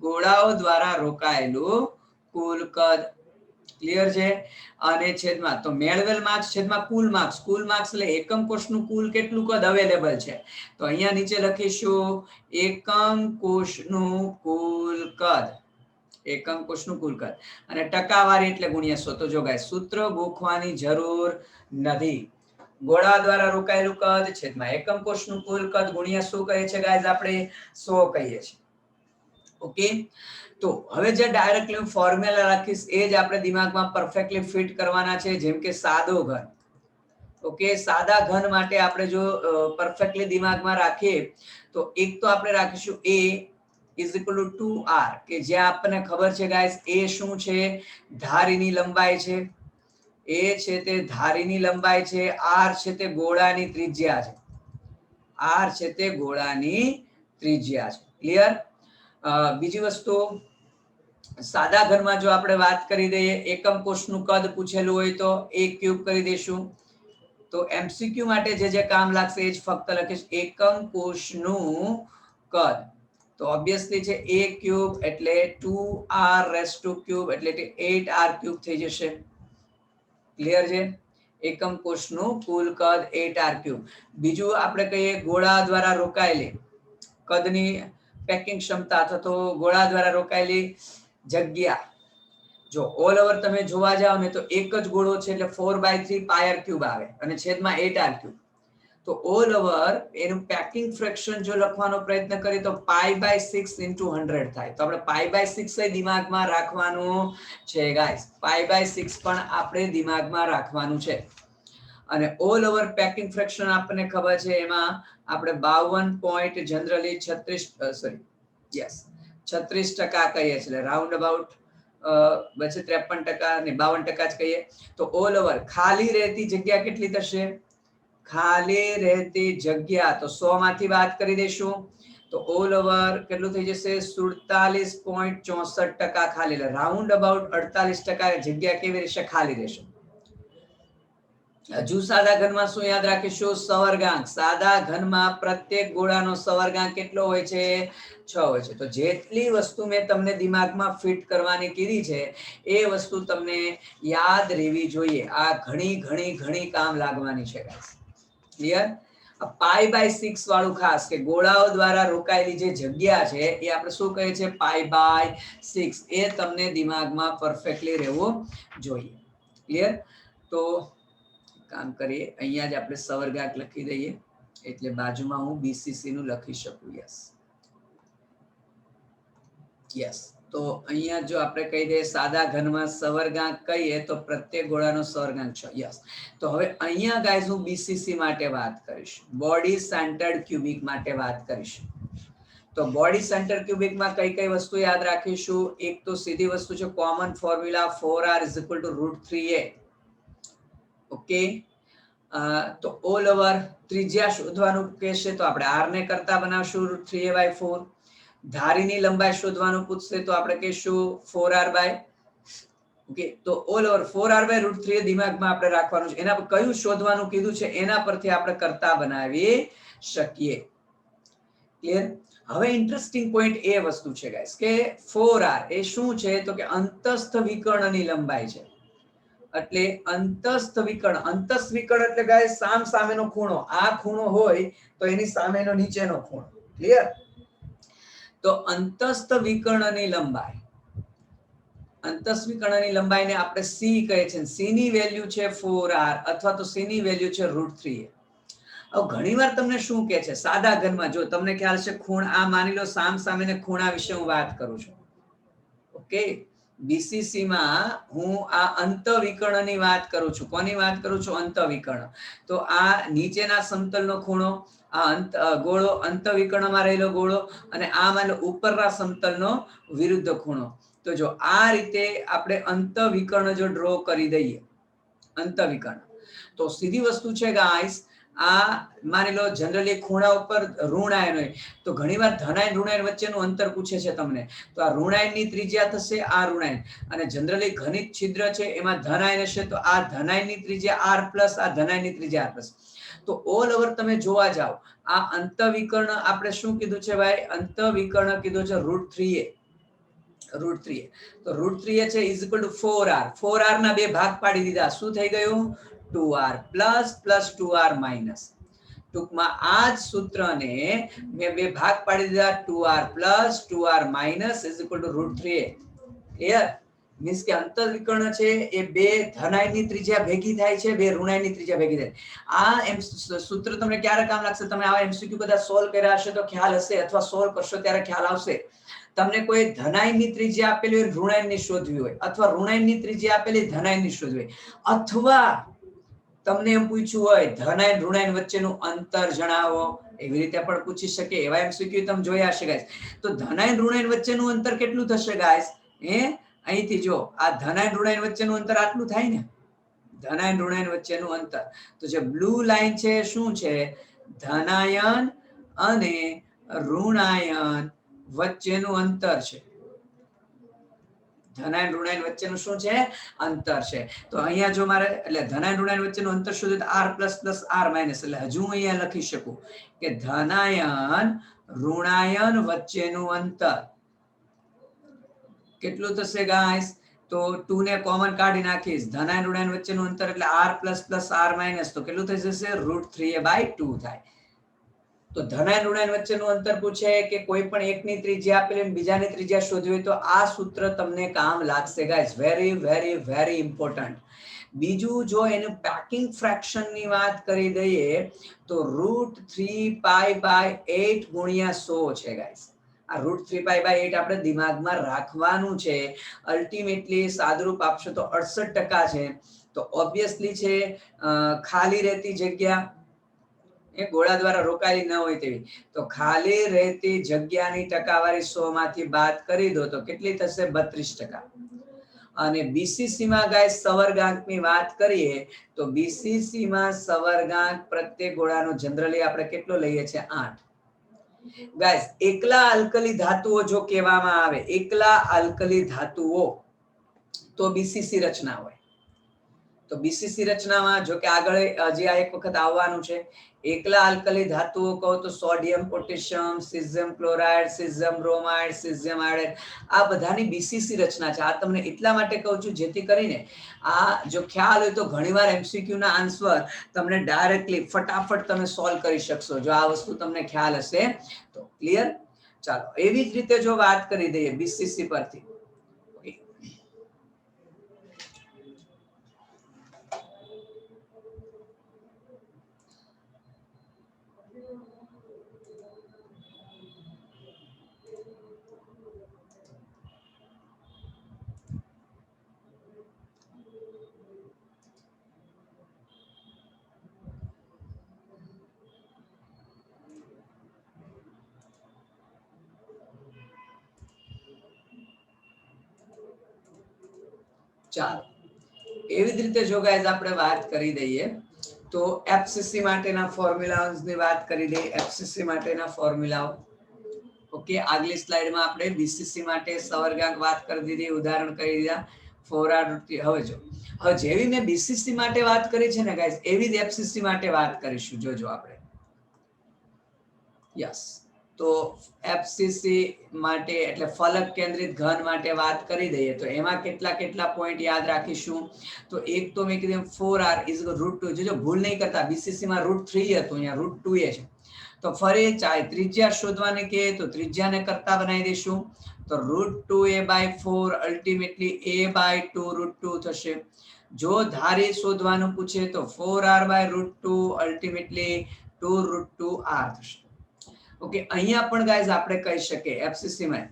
ગોળાઓ દ્વારા રોકાયેલું કુલ કદ. ક્લિયર છે? અને છેદમાં તો મેળવેલ માર્ક્સ છેદમાં કુલ માર્ક્સ. કુલ માર્ક્સ એટલે એકમ કોષનું કુલ કેટલું કદ અવેલેબલ છે. તો અહીંયા નીચે લખીશું એકમ કોષનું કુલ કદ. એકમ કોષનું કુલ કદ અને ટકાવારી એટલે ગુણ્યા 100. તો જો ગાઈસ સૂત્ર ગોખવાની જરૂર નથી. ગોળા દ્વારા રોકાયેલું કદ છેદમાં એકમ કોષનું કુલ કદ ગુણ્યા શું કહે છે ગાઈસ? આપણે 100 કહીએ છીએ. ઓકે, તો હવે જે ડાયરેક્ટલી ફોર્મ્યુલા રાખીશ એ જ આપણે દિમાગમાં પરફેક્ટલી ફિટ કરવાના છે. જેમ કે સાદો ઘન. ઓકે, સાદા ઘન માટે આપણે જો પરફેક્ટલી દિમાગમાં રાખીએ તો એક તો આપણે રાખીશું a is equal to 2r, કે જ્યાં આપણને ખબર છે ગાઈસ a શું છે? ધારીની લંબાઈ છે. a છે તે ધારીની લંબાઈ છે. r છે તે ગોળાની ત્રિજ્યા છે. r છે તે ગોળાની ત્રિજ્યા છે. ક્લિયર? બીજી વસ્તુ, સાદા ઘનમાં જો આપણે વાત કરી દઈએ, એકમ કોષનું કદ પૂછેલું હોય તો a ક્યુબ કરી દઈશું. તો એમસીક્યુ માટે જે કામ લાગશે એ જ ફક્ત લખીશ એકમ કોષનું કદ. તો ઓબ્વિયસલી છે a ક્યુબ એટલે 2r રેઝ ટુ ક્યુબ એટલે કે 8r ક્યુબ થઈ જશે. ક્લિયર છે? એકમ કોષનું કુલ કદ 8r ક્યુબ. બીજું આપણે કહીએ ગોળા દ્વારા રોકાયેલી કદની પેકિંગ ક્ષમતા અથવા તો ગોળા દ્વારા રોકાયેલી જગ્યા. જો ઓલ ઓવર તમે જોવા જાવ ને તો એક જ ગોળો છે એટલે 4/3 પાયર ક્યુબ આવે અને છેદમાં 8r ક્યુબ. તો ઓલ ઓવર એનું પેકિંગ ફ્રેક્શન જો લખવાનો પ્રયત્ન કરીએ તો π/6 × 100 થાય. તો આપણે π/6 દિમાગમાં રાખવાનું છે ગાઈસ. π/6 પણ આપણે દિમાગમાં રાખવાનું છે. અને ઓલ ઓવર પેકિંગ ફ્રેક્શન આપણને ખબર છે, એમાં આપણે 52 જનરલી 36% કહીએ છીએ. રાઉન્ડ અબાઉટ વચ્ચે 53% અને 52% જ કહીએ. તો ઓલ ઓવર ખાલી રહેતી જગ્યા કેટલી થશે? ખાલી રહેતી જગ્યા તો 100 માંથી વાત કરી દઈશું તો ઓલ ઓવર કેટલું થઈ જશે? 47.64% ખાલી. રાઉન્ડ અબાઉટ 48% જગ્યા કેવી રહેશે? ખાલી રહેશે. હજુ સાદા ઘનમાં શું યાદ રાખીશું? સવર્ગાંક. સાદા ઘનમાં પ્રત્યેક ગોળાનો સવર્ગાંક કેટલો હોય છે? 6 હોય છે. તો જેટલી વસ્તુ મેં તમને દિમાગમાં ફિટ કરવાની કીધી છે એ વસ્તુ તમને યાદ રહેવી જોઈએ. આ ઘણી કામ લાગવાની છે ગાઈસ. ક્લિયર? π/6 વાળું ખાસ કે ગોળાઓ દ્વારા રોકાયેલી જે જગ્યા છે એ આપણે શું કહે છે? π/6. એ તમને દિમાગમાં પરફેક્ટલી રહેવું જોઈએ. ક્લિયર? તો કામ કરીએ, અહીંયા જ આપણે સવર્ગાંક લખી દઈએ એટલે બાજુમાં હું બીસીસી નું લખી શકું. યસ. તો અહીંયા જો આપણે કહી દઈએ સાદા ઘનમાં સવર્ગાંક કહીએ તો પ્રત્યેક ગોળાનો સવર્ગાંક 6. યસ. તો હવે અહીંયા ગાઈઝ હું બીસીસી માટે વાત કરીશ, બોડી સેન્ટર્ડ ક્યુબિક માટે વાત કરીશ. તો બોડી સેન્ટર ક્યુબિકમાં કઈ વસ્તુ યાદ રાખીશું? એક તો સીધી વસ્તુ છે common formula 4r = √3a. Okay, તો ઓલ ઓવર ત્રિજ્યા શોધવાનું કહેશે તો આપણે r ને કરતા બનાવશું √3a/4. ધારીની લંબાઈ શોધવાનું પૂછશે તો આપણે કહીશું 4r/. ઓકે, તો ઓલ ઓવર 4r/√3 દિમાગમાં આપણે રાખવાનું છે. એના પર કયું શોધવાનું કીધું છે એના પરથી આપણે કરતા બનાવી શકીએ. ક્લિયર? હવે ઇન્ટરેસ્ટિંગ પોઈન્ટ એ વસ્તુ છે ગાઈસ કે 4r એ શું છે? તો કે અંતસ્થ વિકર્ણની લંબાઈ છે. એટલે અંતસ્થ વિકર્ણ એટલે ગાઈસ સામેનો ખૂણો. આ ખૂણો હોય તો એની સામેનો નીચેનો ખૂણો. ક્લિયર? તો અંતસ્થ વિકર્ણની લંબાઈને આપણે c કહે છે. c ની વેલ્યુ છે 4r અથવા તો c ની વેલ્યુ છે √3a. હવે ઘણીવાર તમને શું કહે છે સાદા ઘરમાં, જો તમને ખ્યાલ છે ખૂણા, આ માની લો સામેને ખૂણા વિશે હું વાત કરું છું. ઓકે, બીસીસી માં હું આ અંતવિકર્ણની વાત કરું છું. કોની વાત કરું છું? અંતવિકર્ણ. તો આ નીચેના સમતલનો ખૂણો, આ ગોળો અંતવિકર્ણમાં રહેલો ગોળો, અને આ માનો ઉપરના સમતલનો વિરુદ્ધ ખૂણો. તો જો આ રીતે આપણે અંતવિકર્ણ જો ડ્રો કરી દઈએ, અંતવિકર્ણ, તો સીધી વસ્તુ છે ગાઈસ, આ માની લો જનરલી ખૂણા ઉપર ઋણ આયન હોય તો ઘણીવાર ધનાયન ઋણાયન વચ્ચેનું અંતર પૂછે છે તમને, તો આ ઋણાયનની ત્રિજ્યા થશે આ ઋણાયન, અને જનરલી ઘનિત છિદ્ર છે એમાં ધનાયન હશે તો આ ધનાયનની ત્રિજ્યા r પ્લસ આ ધનાયનની ત્રિજ્યા r પ્લસ. તો ઓલ ઓવર તમે જોવા જાઓ આ અંતવિકર્ણ આપણે શું કીધું છે ભાઈ, અંતવિકર્ણ કીધું છે √3a, √3a. તો √3a છે is equal to 4r, 4r ના બે ભાગ પાડી દીધા, શું થઈ ગયું 2r plus plus 2r minus. ટૂંકમાં આ જ સૂત્રને મેં બે ભાગ પાડી દીધા, 2r plus 2r minus is equal to √3a. Clear? Means કે અંતવિકર્ણ છે એ બે ધનાયનની ત્રિજ્યા ભેગી થાય છે, બે ઋણાયનની ત્રિજ્યા ભેગી થાય. આ સૂત્ર તમને ક્યારે કામ લાગશે, તમે આવા એમસીક્યુ બધા સોલ્વ કર્યા હશે તો ખ્યાલ હશે, અથવા સોલ્વ કરશો ત્યારે ખ્યાલ આવશે. તમને કોઈ ધનાયનની ત્રિજ્યા આપેલી હોય ઋણાયનની શોધવી હોય, અથવા ઋણાયનની ત્રિજ્યા આપેલી ધનાયનની શોધવી હોય, અથવા તમને એમ પૂછ્યું હોય ધનાયન ઋણાયન વચ્ચેનું અંતર જણાવો, એવી રીતે પણ પૂછી શકે. એવા એમસીક્યુ તમે જોયા હશે ગાઈસ. તો ધનાયન ઋણાયન વચ્ચેનું અંતર કેટલું થશે ગાઈસ? અહીંથી જો આ ધનાયન ઋણાયન વચ્ચેનું અંતર આટલું થાય ને, ધનાયન ઋણાયન વચ્ચેનું અંતર. તો જે બ્લુ લાઈન છે શું છે, ધનાયન અને ઋણાયન વચ્ચેનું અંતર છે. ધનાયન ઋણાયન વચ્ચેનું શું છે, અંતર છે. તો અહીંયા જો મારે એટલે ધનાયન ઋણાયન વચ્ચેનું અંતર શોધ્યું તો r plus plus r minus, એટલે હજુ અહીંયા લખી શકું કે ધનાયન ઋણાયન વચ્ચેનું અંતર કેટલું થશે ગાઈસ? તો 2 ને કોમન કાઢી નાખીશ, ધનાયન ઋણાયન વચ્ચેનું અંતર એટલે r plus plus r minus, તો કેટલું થઈ જશે √3a/2 થાય. તો ધનાયન ઋણાયન વચ્ચેનું અંતર પૂછે કે કોઈ પણ એકની ત્રિજ્યા આપેલી અને બીજાની ત્રિજ્યા શોધવી હોય તો આ સૂત્ર તમને કામ લાગશે guys. Very very very important. બીજું જો એનું પેકિંગ ફ્રેક્શનની વાત કરી દઈએ તો √3π/8 ગુણ્યા 100 છે ગાઈસ. આ √3π/8 આપણે દિમાગમાં રાખવાનું છે. અલ્ટિમેટલી સાદુરૂપ આપશો તો 68% છે. તો ઓબ્વિયસલી છે ખાલી રહેતી જગ્યા એ ગોળા દ્વારા રોકાયેલી ન હોય તેવી, તો ખાલી રહેતી જગ્યાની ટકાવારી 100 માંથી બાદ કરી દો તો કેટલી થશે 32%. અને બીસીસી માં ગાઈસ સવર્ગાંકની વાત કરીએ તો બીસીસી માં સવર્ગાંક પ્રત્યેક ગોળાનો જનરલી આપણે કેટલો લઈએ છીએ 8. ગાઈસ એકલા આલ્કલી ધાતુઓ જો કહેવામાં આવે, એકલા આલ્કલી ધાતુઓ તો બીસીસી રચના હોય. તો બીસીસી રચનામાં જો કે આગળ હજી આ એક વખત આવવાનું છે. એકલા આલ્કલી ધાતુઓ કહો તો sodium potassium, caesium chloride, caesium bromide, caesium iodide, આ બધાની બીસીસી રચના છે. આ તમને એટલા માટે કહું છું જેથી કરીને આ જો ખ્યાલ હોય તો ઘણીવાર એમસીક્યુ ના આન્સર તમને ડાયરેક્ટલી ફટાફટ તમે સોલ્વ કરી શકશો જો આ વસ્તુ તમને ખ્યાલ હશે તો. ક્લિયર? ચાલો એવી જ રીતે જો વાત કરી દઈએ બીસીસી પરથી, ચાલો એવી જ રીતે જો ગાઈઝ આપણે વાત કરી દઈએ તો એફસીસી માટેના ફોર્મ્યુલાની વાત કરી દઈએ. એફસીસી માટેના ફોર્મ્યુલાઓ ઓકે, આગલી સ્લાઇડમાં આપણે બીસીસી માટે સવર્ગાંક વાત કરી દીધી, ઉદાહરણ કરી દીધા 4r. હવે જો હવે જેવી મેં બીસીસી માટે વાત કરી છે ને ગાઈઝ એવી જ એફસીસી માટે વાત કરીશું. જોજો આપણે યસ, તો એફસીસી માટે એટલે ફલક કેન્દ્રિત ઘન માટે વાત કરી દઈએ તો એમાં કેટલા કેટલા પોઈન્ટ યાદ રાખીશું. તો એક તો મેં કીધું 4r = √2. જોજો ભૂલ નહીં કરતા, બીસીસી માં √3 હતું, અહીંયા √2a છે. તો ફરી ચાહે ત્રિજ્યા શોધવાની કે તો ત્રિજ્યાને કરતા બનાવી દઈશું. તો √2a/4 અલ્ટિમેટલી a/2 √2 થશે. જો ધારી શોધવાનું પૂછે તો 4r/√2 અલ્ટિમેટલી 2√2r થશે. ઓકે, અહીંયા પણ ગાઈઝ આપણે કહી શકીએ એફસીસી માં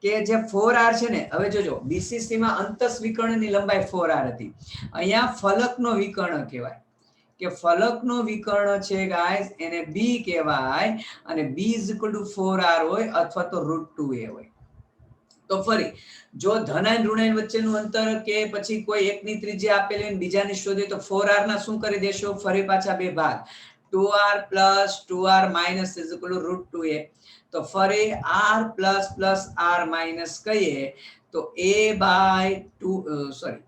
કે જે 4r છે ને, હવે જોજો બીસીસી માં અંતસ વિકર્ણની લંબાઈ 4r હતી, અહીંયા ફલકનો વિકર્ણ કહેવાય કે ફલકનો વિકર્ણ છે ગાઈઝ એને b કહેવાય, અને b = 4r હોય અથવા તો √2a હોય. તો ફરી જો ધનાયન ઋણાયન વચ્ચેનું અંતર કે પછી કોઈ એકની ત્રિજ્યા આપેલી હોય બીજાની શોધી તો 4r ના શું કરી દેશો ફરી પાછા બે ભાગ 2r plus 2r minus is equal to root 2a તો ફરી r plus plus r minus કહીએ તો a by 2 સોરી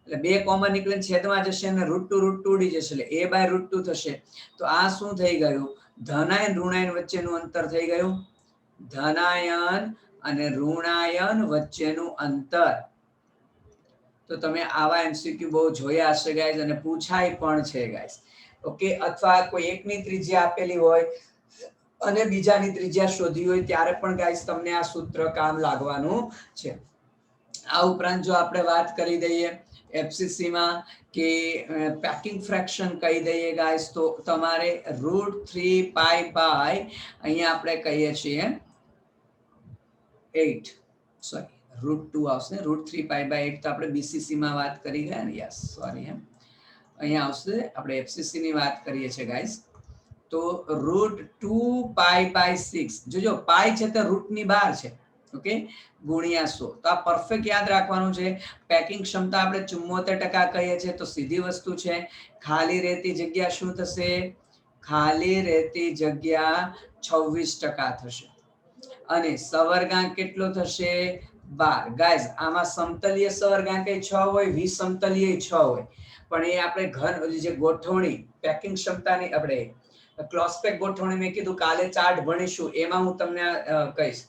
એટલે બે કોમન નીકળે છેદમાં જશે અને √2 ડી જશે એટલે a by √2 થશે તો આ શું થઈ ગયું ધનાયન ઋણાયન વચ્ચેનું અંતર થઈ ગયું ધનાયન અને ઋણાયન વચ્ચેનું અંતર તો તમે આવા એમસીક્યુ બહુ જોયા હશે ગાઈસ અને પૂછાય પણ છે ગાઈસ ઓકે અથવા કોઈ એકની ત્રિજ્યા આપેલી હોય અને બીજાની ત્રિજ્યા શોધી હોય ત્યારે પણ ગાઈસ તમને આ સૂત્ર કામ લાગવાનું છે આ ઉપરાંત જો આપણે વાત કરી દઈએ એફસીસી માં કે પેકિંગ ફ્રેક્શન કહી દઈએ ગાઈસ તો તમારે √3 પાઈ બાય અહીંયા આપણે કહીએ છીએ 8 સોરી √2 આવશે √3 પાઈ બાય 8 તો આપણે બીસીસી માં વાત કરી ગયા ને યસ સોરી અહીંયા આવશે આપણે એફસીસી ની વાત કરીએ છીએ ગાઈસ તો √2 પાઈ બાય 6 જોજો પાઈ છે તો રૂટ ની બહાર છે ઓકે ગુણ્યા 100 તો આ પરફેક્ટ યાદ રાખવાનું છે પેકિંગ ક્ષમતા આપણે 74% કહીએ છીએ તો સીધી વસ્તુ છે ખાલી રહેતી જગ્યા શું થશે ખાલી રહેતી જગ્યા 26% થશે અને સવર્ગાંક કેટલો થશે 12 ગાઈઝ આમાં સમતલીય સવર્ગાંક 6 હોય વિસમતલીય 6 હોય પણ એ આપણે ઘન જે ગોઠવણી પેકિંગ ક્ષમતાની આપણે ક્લોઝપેક ગોઠવણી મેં કીધું કાલે ચાર્ટ ભણીશું એમાં હું તમને કહીશ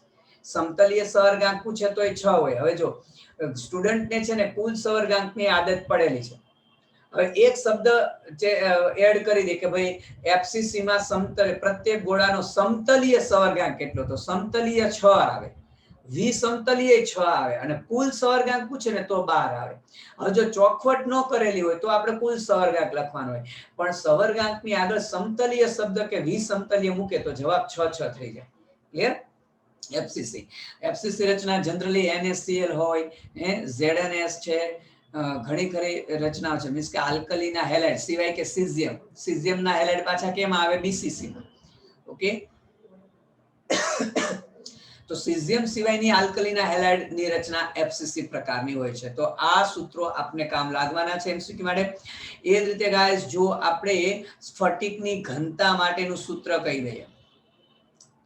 સમતલીય સવર્ગાંક પૂછે તો 6 હોય હવે જો સ્ટુડન્ટને છે ને કુલ સવર્ગાંકની આદત પડેલી છે હવે એક શબ્દ જે એડ કરી દે કે ભાઈ એફસીસી માં સમતલ પ્રત્યેક ગોળાનો સમતલીય સવર્ગાંક કેટલો તો સમતલીય 6 આવે વિસમતલીય 6 આવે અને કુલ સવર્ગાંક પૂછે ને તો 12 આવે હવે જો ચોખવટ ન કરેલી હોય તો આપણે કુલ સવર્ગાંક લખવાનો હોય પણ સવર્ગાંકની આગળ સમતલીય શબ્દ કે વિસમતલીય મૂકે તો જવાબ 6 થઈ જાય ક્લિયર એફસીસી રચના જનરલી NaCl હોય ZnS છે ઘણી ખરી રચનાઓ છે મીન્સ કે આલ્કલીના હેલાઇડ સિવાય કે સિઝિયમના હેલાઇડ પાછા કેમ આવે બીસીસી માં ઓકે તો સિઝિયમ સિવાયની આલ્કલીના હેલાઇડની રચના એફસીસી પ્રકારની હોય છે તો આ સૂત્રો આપને કામ લાગવાના છે એમસીક્યુ માટે એ જ રીતે ગાઈસ જો આપણે સ્ફટિકની ઘનતા માટેનું સૂત્ર કહી દઈએ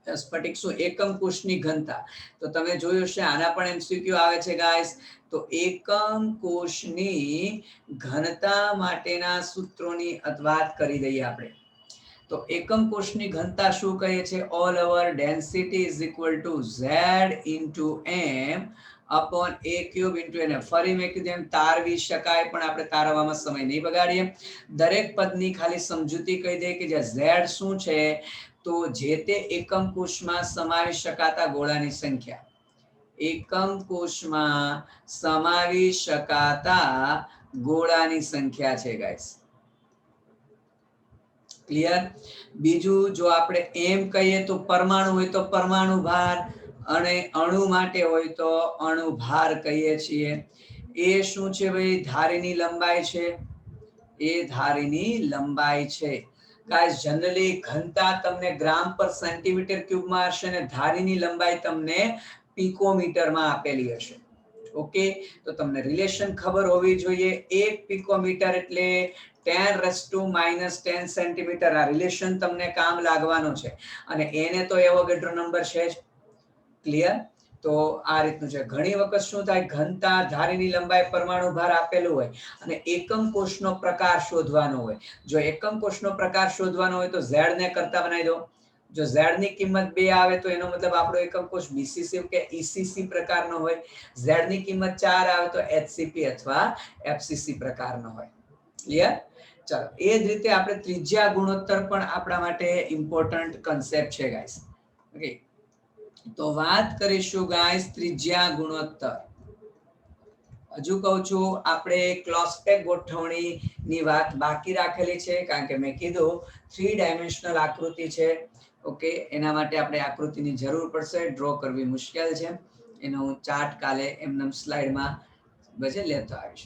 સ્ફટિક શું એકમ કોષની ઘનતા તો તમે જોયું હશે આના પણ એમસીક્યુ આવે છે ગાઈસ તો એકમ કોષની ઘનતા માટેના સૂત્રોની વાત કરી દઈએ આપણે તો એકમ કોષની ઘનતા શું કહે છે all over density is equal to z into m upon a cube into n ફરી મેં કીધું એમ તારવી શકાય પણ આપણે તારવામાં સમય નહીં બગાડીએ દરેક પદની ખાલી સમજૂતી કહી દે કે જે z શું છે તો જે તે એકમ કોષમાં સમાવી શકાતા ગોળાની સંખ્યા એકમ કોષમાં સમાવી શકાતા ગોળાની સંખ્યા છે ગાઈસ ક્લિયર બીજું જો આપણે એમ કહીએ તો પરમાણુ હોય તો પરમાણુ ભાર અને અણુ માટે હોય તો અણુ ભાર કહીએ છીએ એ શું છે ભાઈ ધારીની લંબાઈ છે એ ધારીની લંબાઈ છે ગાઈસ જનરલી ઘનતા તમને ગ્રામ પર સેન્ટીમીટર ક્યુબમાં હશે અને ધારીની લંબાઈ તમને પિકોમીટરમાં આપેલી હશે ઓકે તો તમને રિલેશન ખબર હોવી જોઈએ 1 પિકોમીટર એટલે 10⁻⁻10 સેન્ટીમીટર આ રિલેશન તમને કામ લાગવાનો છે અને એને તો એવોગાડ્રો નંબર છે જ ક્લિયર તો આ રીતનું છે ઘણી વખત શું થાય ઘનતા ધારીની લંબાઈ પરમાણુ ભાર આપેલું હોય અને એકમ કોષનો પ્રકાર શોધવાનો હોય જો એકમ કોષનો પ્રકાર શોધવાનો હોય તો z ને કરતા બનાવી દો જો z ની કિંમત 2 આવે તો એનો મતલબ આપણો એકમ કોષ બીસીસી કે ઈસીસી પ્રકારનો હોય z ની કિંમત 4 આવે તો એચસીપી અથવા એફસીસી પ્રકારનો હોય ક્લિયર ચાલો એ જ રીતે આપણે ત્રિજ્યા ગુણોત્તર પણ આપણા માટે ઇમ્પોર્ટન્ટ કન્સેપ્ટ છે ગાઈસ ઓકે તો વાત કરીશું ગાઈસ ત્રિજ્યા ગુણોત્તર હજુ કહું છું આપણે ક્લોઝપેક ગોઠવણીની વાત બાકી રાખેલી છે કારણ કે મેં કીધું 3 ડાયમેન્શનલ આકૃતિ છે ઓકે એના માટે આપણે આકૃતિની જરૂર પડશે ડ્રો કરવી મુશ્કેલ છે એનો હું ચાર્ટ કાલે એમનેમ સ્લાઇડમાં બજે લેતો આવીશ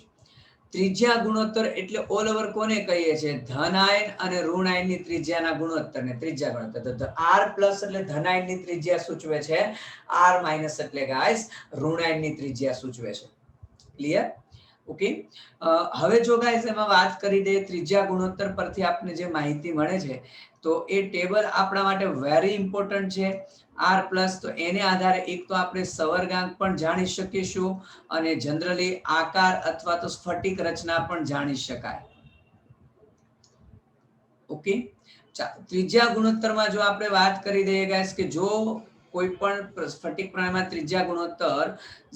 ત્રિજ્યા ગુણોત્તર એટલે ઓલ ઓવર કોને કહીએ છીએ? ધન આયન અને ઋણ આયનની ત્રિજ્યાના ગુણોત્તરને ત્રિજ્યા ગુણોત્તર. તો r પ્લસ એટલે ધન આયનની ત્રિજ્યા સૂચવે છે, r માઇનસ એટલે ગાઈસ ઋણ આયનની ત્રિજ્યા સૂચવે છે. ક્લિયર? ઓકે. હવે જો ગાઈસ એમાં વાત કરી દે ત્રિજ્યા ગુણોત્તર પરથી આપને જે માહિતી મળે છે, તો એ ટેબલ આપણા માટે વેરી ઇમ્પોર્ટન્ટ છે. r પ્લસ તો એને આધારે એક તો આપણે સવર્ગાંક પણ જાણી શકીશું અને જનરલી આકાર અથવા તો સ્ફટિક રચના પણ જાણી શકાય. ઓકે. ત્રિજ્યા ગુણોત્તરમાં જો આપણે વાત કરી દઈએ ગાઈસ કે જો કોઈ પણ સ્ફટિક પ્રણાલીમાં ત્રિજ્યા ગુણોત્તર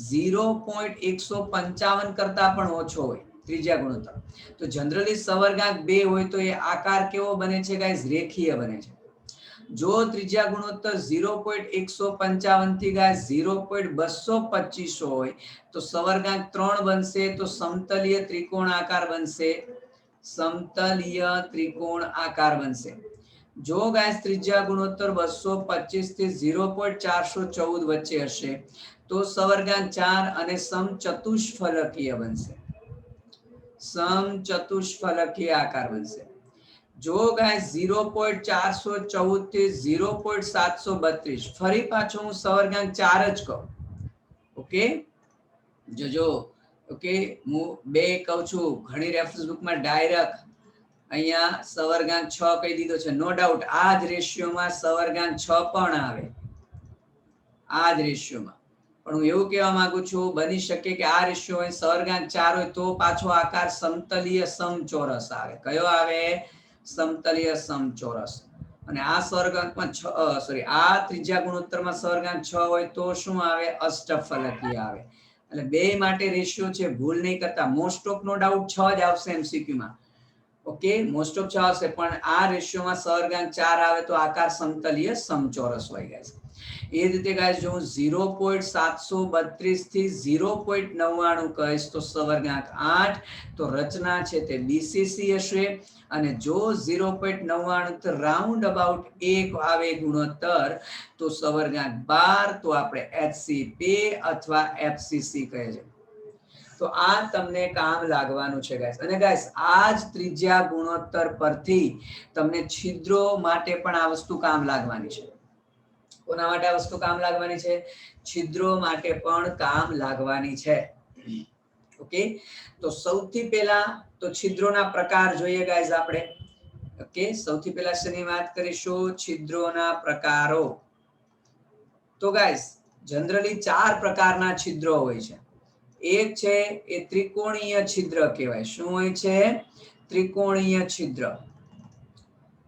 0.155 કરતા પણ ઓછો હોય ત્રિજ્યા ગુણોત્તર, તો જનરલી સવર્ગાંક 2 હોય તો એ આકાર કેવો બને છે ગાઈસ? રેખીય બને છે. જો ત્રિજ્યા ગુણોત્તર 0.155 થી ગાઈસ 0.225 હોય તો સવર્ગાંક 3 બનશે, તો સમતલીય ત્રિકોણ આકાર બનશે. સમતલીય ત્રિકોણ આકાર બનશે. જો ગાઈસ ત્રિજ્યા ગુણોત્તર 225 થી 0.414 વચ્ચે હશે તો સવર્ગાંક 4 અને સમચતુષ્ફલકીય બનશે. સમચતુષ્ફલકીય આકાર બનશે. જો ગાઈસ 0.414 થી 0.732, ફરી પાછો હું સવર્ગાંક 4 જ કહું. ઓકે, જો ઓકે હું 2 કહું છું, ઘણી રેફરન્સ બુકમાં ડાયરેક્ટ અહીંયા સવર્ગાંક 6 કહી દીધો છે. નો ડાઉટ આ જ રેશિયોમાં સવર્ગાંક 6 પણ આવે, આ જ રેશિયોમાં. પણ હું એવું કહેવા માંગુ છું, બની શકે કે આ રેશિયો હોય સવર્ગાંક 4 હોય તો પાછો આકાર સમતલીય સમચોરસ આવે. કયો આવે? સમતલીય સમચોરસ. અને આ સવર્ગાંકમાં આ ત્રિજ્યા ગુણોત્તરમાં સવર્ગાંક 6 હોય તો શું આવે? અષ્ટફલકીય આવે. એટલે બે માટે રેશિયો છે, ભૂલ નહીં કરતા. મોસ્ટ ઓફ નો ડાઉટ 6 જ આવશે MCQ માં. ઓકે, મોસ્ટ ઓફ 6 આવશે, પણ આ રેશિયોમાં સવર્ગાંક 4 આવે તો આકાર સમતલીય સમચોરસ હોય ગાઈસ. એ રીતે ગાઈસ જો હું 0.732 થી 0.99 કહીશ તો સવર્ગાંક 8, તો રચના છે તે BCC હશે. અને જો 0.99 તો રાઉન્ડ અબાઉટ 1 આવે ગુણોત્તર તો સવર્ગાંક 12, તો આપણે HC2 અથવા FCC કહે છે. તો આ તમને કામ લાગવાનું છે ગાઈસ. અને ગાઈસ આ જ ત્રિજ્યા ગુણોત્તર પરથી તમને છિદ્રો માટે પણ આ વસ્તુ કામ લાગવાની છે. કોના માટે આ વસ્તુ કામ લાગવાની છે? છિદ્રો માટે પણ કામ લાગવાની છે. ઓકે, તો સૌથી પહેલા તો છિદ્રોના પ્રકાર જોઈએ ગાઈસ આપણે. ઓકે, સૌથી પહેલા શેની વાત કરીશું? છિદ્રોના પ્રકારો. તો ગાઈસ જનરલી 4 પ્રકારના છિદ્રો હોય છે. એક છે એ ત્રિકોણીય છિદ્ર કહેવાય. શું હોય છે? ત્રિકોણીય છિદ્ર.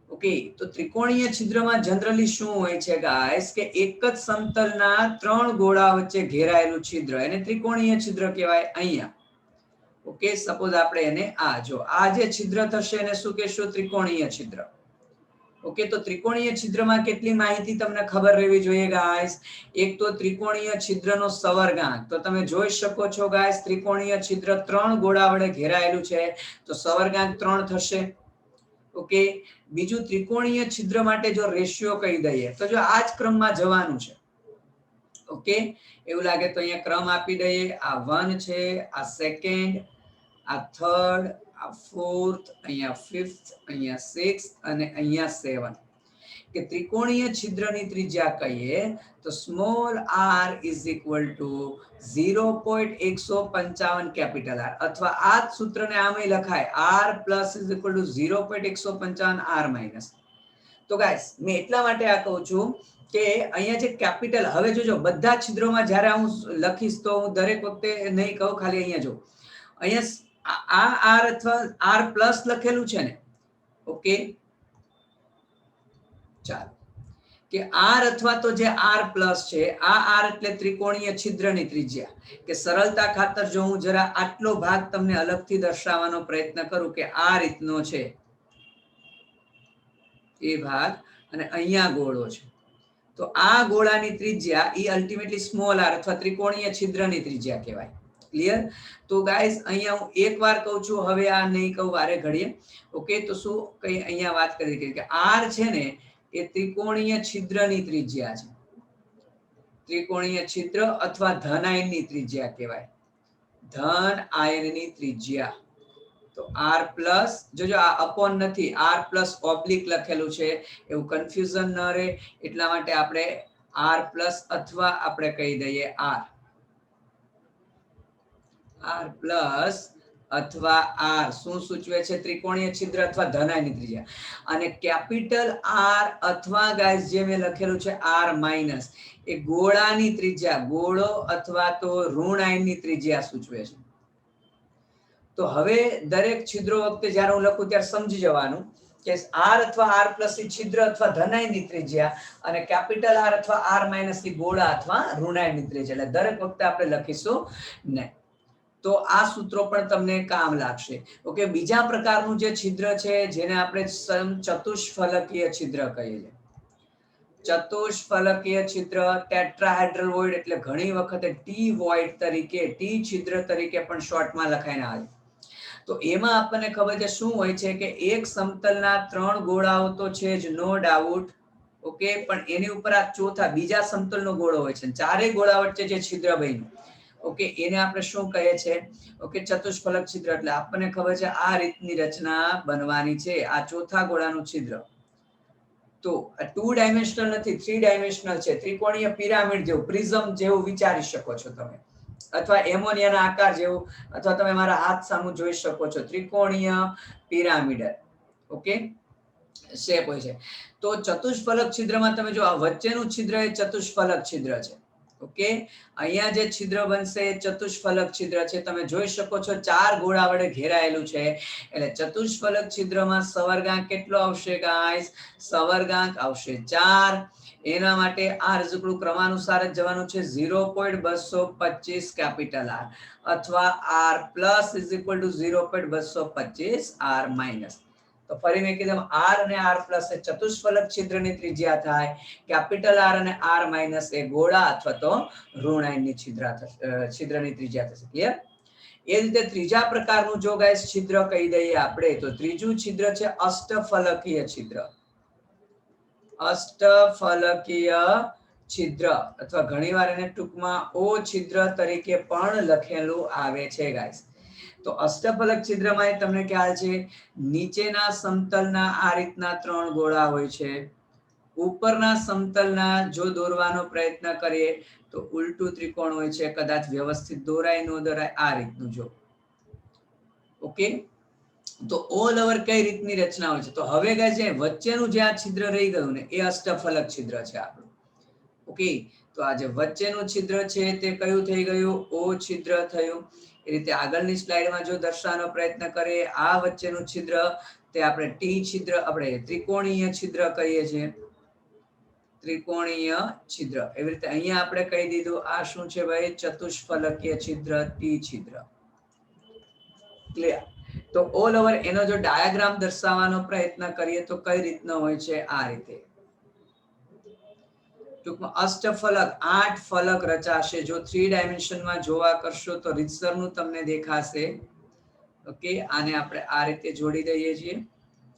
ઓકે, તો ત્રિકોણીય છિદ્રમાં જનરલી શું હોય છે ગાઈસ કે એક જ સમતલના 3 ગોળા વચ્ચે ઘેરાયેલું છિદ્ર, એને ત્રિકોણીય છિદ્ર કહેવાય. અહીંયા ઓકે, સપોઝ આપણે એને આ જે છિદ્ર થશે એને શું કહેશું? ત્રિકોણીય છિદ્ર. ઓકે, તો ત્રિકોણીય છિદ્રમાં કેટલી માહિતી તમને ખબર રહેવી જોઈએ ગાઈસ? એક તો ત્રિકોણીય છિદ્રનો સવર્ગાંક, તો તમે જોઈ શકો છો ગાઈસ ત્રિકોણીય છિદ્ર 3 ગોળા વડે ઘેરાયેલું છે તો સવર્ગાંક 3 થશે. ઓકે, બીજું ત્રિકોણીય છિદ્ર માટે જો રેશિયો કહી દઈએ તો જો આ જ ક્રમમાં જવાનું છે. ઓકે, એવું લાગે તો અહીંયા ક્રમ આપી દઈએ. આ 1 છે, આ સેકન્ડ, આ થર્ડ, આ ફોર્થ, અહીંયા ફિફ્થ, અહીંયા સિક્સ્થ અને અહીંયા 7. કે ત્રિકોણીય છિદ્રની ત્રિજ્યા કહીએ તો small r is equal to 0.155 capital R, અથવા આ જ સૂત્રને આમે લખાય r plus is equal to 0.155 r minus. તો ગાઈસ મેં એટલા માટે આ કહું છું કે અહીંયા જે કેપિટલ, હવે જોજો બધા છિદ્રોમાં જ્યારે હું લખીશ તો હું દરેક વખતે નહીં કહું, ખાલી અહીંયા જો અહીંયા આ r અથવા r પ્લસ લખેલું છે ને. ઓકે, ચાલો કે r અથવા તો જે r પ્લસ છે, આ r એટલે ત્રિકોણીય છિદ્રની ત્રિજ્યા. કે સરળતા ખાતર જો હું જરા આટલો ભાગ તમને અલગથી દર્શાવવાનો પ્રયત્ન કરું કે આ રીતનો છે એ ભાગ, અને અહીંયા ગોળો છે, તો આ ગોળાની ત્રિજ્યા એ અલ્ટિમેટલી સ્મોલ r અથવા ત્રિકોણીય છિદ્રની ત્રિજ્યા કહેવાય. ક્લિયર? તો ગાઈસ અહીંયા હું એક વાર કહું છું, હવે આ નહીં કહું વારે ઘડીએ. ઓકે, તો શું કઈ અહીંયા વાત કરી કે r છે ને એ ત્રિકોણીય છિદ્રની ત્રિજ્યા છે. ત્રિકોણીય છિદ્ર અથવા ધન આયનની ત્રિજ્યા કહેવાય. ધન આયનની ત્રિજ્યા. તો r પ્લસ જોજો આ અપોન નથી, r પ્લસ ઓબ્લિક લખેલું છે, એવું કન્ફ્યુઝન ન રહે એટલા માટે આપણે r પ્લસ અથવા આપણે કહી દઈએ r પ્લસ અથવા r શું સૂચવે છે? ત્રિકોણીય છિદ્ર અથવા ધનાયની ત્રિજ્યા. અને કેપિટલ R અથવા ગાઈસ જે મેં લખેલું છે r માઇનસ એ ગોળાની ત્રિજ્યા, ગોળો અથવા તો ઋણ આયનની ત્રિજ્યા સૂચવે છે. તો હવે દરેક છિદ્રો વખતે જ્યારે હું લખું ત્યારે સમજી જવાનું કે r અથવા r પ્લસ ની છિદ્ર અથવા ધનાયની ત્રિજ્યા અને કેપિટલ R અથવા r માઇનસ ની ગોળા અથવા ઋણાયનની ત્રિજ્યા. એટલે દરેક વખતે આપણે લખીશું નહીં. તો આ સૂત્રો પણ તમને કામ લાગશે. ઓકે, બીજા પ્રકારનું જે છિદ્ર છે જેને આપણે ચતુષ્ફલકીય છિદ્ર કહીએ છીએ. ચતુષ્ફલકીય છિદ્ર, ટેટ્રાહેડ્રલ વોઇડ એટલે ઘણી વખતે ટી વોઇડ તરીકે, ટી છિદ્ર તરીકે પણ શોર્ટમાં લખાઈને આવે. તો એમાં આપણને ખબર છે શું હોય છે કે એક સમતલના 3 ગોળાઓ તો છે જ, નો ડાઉટ. ઓકે, પણ એની ઉપર આ ચોથા બીજા સમતલનો ગોળો હોય છે. ચારેય ગોળા વચ્ચે જે છિદ્ર બન્યું, ઓકે, એને આપણે શું કહીએ છીએ? ઓકે, ચતુષ્ફલક છિદ્ર. એટલે આપણને ખબર છે આ રીતની રચના બનવાની છે, આ ચોથા ગોળાનું છિદ્ર. તો 2 ડાયમેન્શનલ નથી, 3 ડાયમેન્શનલ છે. ત્રિકોણીય પિરામિડ જેવું, પ્રિઝમ જેવું વિચારી શકો છો તમે, અથવા એમોનિયાના આકાર જેવું, અથવા તમે મારા હાથ સામું જોઈ શકો છો. ત્રિકોણીય પિરામિડ, ઓકે, શેપ હોય છે. તો ચતુષ્ફલક છિદ્રમાં તમે જો આ વચ્ચેનું છિદ્ર એ ચતુષ્ફલક છિદ્ર છે. ઓકે, અહીંયા જે છિદ્ર બનશે એ ચતુષ્ફલક છિદ્ર છે. તમે જોઈ શકો છો 4 ગોળા વડે ઘેરાયેલું છે. એટલે ચતુષ્ફલક છિદ્રમાં સવર્ગાંક કેટલો આવશે ગાઈસ? સવર્ગાંક આવશે 4. એના માટે r ક્રમાનુસાર જ જવાનું છે, 0.225 કેપિટલ R અથવા r plus is equal to 0.225 r minus. તો ફરી મેં કીધું r અને r પ્લસ એ ચતુષ્ફલક છિદ્રની ત્રિજ્યા થાય, કેપિટલ R અને r માઇનસ એ ગોળા અથવા તો ઋણાયનની છિદ્રની ત્રિજ્યા થશે. ક્લિયર? એ રીતે ત્રીજા પ્રકારનું જો ગાઈસ છિદ્ર કહી દઈએ આપણે, તો ત્રીજું છિદ્ર છે અષ્ટફલકીય છિદ્ર. અષ્ટફલકીય છિદ્ર અથવા ઘણીવાર એને ટૂંકમાં O છિદ્ર તરીકે પણ લખેલું આવે છે ગાઈસ. તો અષ્ટફલક છિદ્રમાં તમને ખ્યાલ છે, નીચેના સમતલના આ રીતના 3 ગોળા હોય છે. ઉપરના સમતલના જો દોરવાનો પ્રયત્ન કરીએ તો ઉલટું ત્રિકોણ હોય છે, કદાચ વ્યવસ્થિત દોરાય ન દોરાય આ રીતનું. જો ઓકે, તો ઓલ ઓવર કઈ રીતની રચના હોય છે? તો હવે ગાઈસ વચ્ચેનું જે આ છિદ્ર રહી ગયું ને એ અષ્ટફલક છિદ્ર છે આપણું. ઓકે, તો આ જે વચ્ચેનું છિદ્ર છે તે કયું થઈ ગયું? O છિદ્ર થયું. એ રીતે આગળની સ્લાઇડમાં જો દર્શાવવાનો પ્રયત્ન કરીએ, આ વચ્ચેનું છિદ્ર તે આપણે ટી છિદ્ર, આપણે ત્રિકોણીય છિદ્ર કહીએ છીએ. ત્રિકોણીય છિદ્ર. એવી રીતે અહીંયા આપણે કહી દીધું આ શું છે ભાઈ? ચતુષ્ફલકીય છિદ્ર, ટી છિદ્ર. ક્લિયર? તો ઓલ ઓવર એનો જો ડાયાગ્રામ દર્શાવવાનો પ્રયત્ન કરીએ તો કઈ રીતનો હોય છે? આ રીતે. ટૂંકમાં અષ્ટફલક 8 ફલક રચાશે. જો 3 ડાયમેન્શનમાં જોવા કરશો તો રીતસરનું તમને દેખાશે. ઓકે, આને આપણે આ રીતે જોડી દઈએ છીએ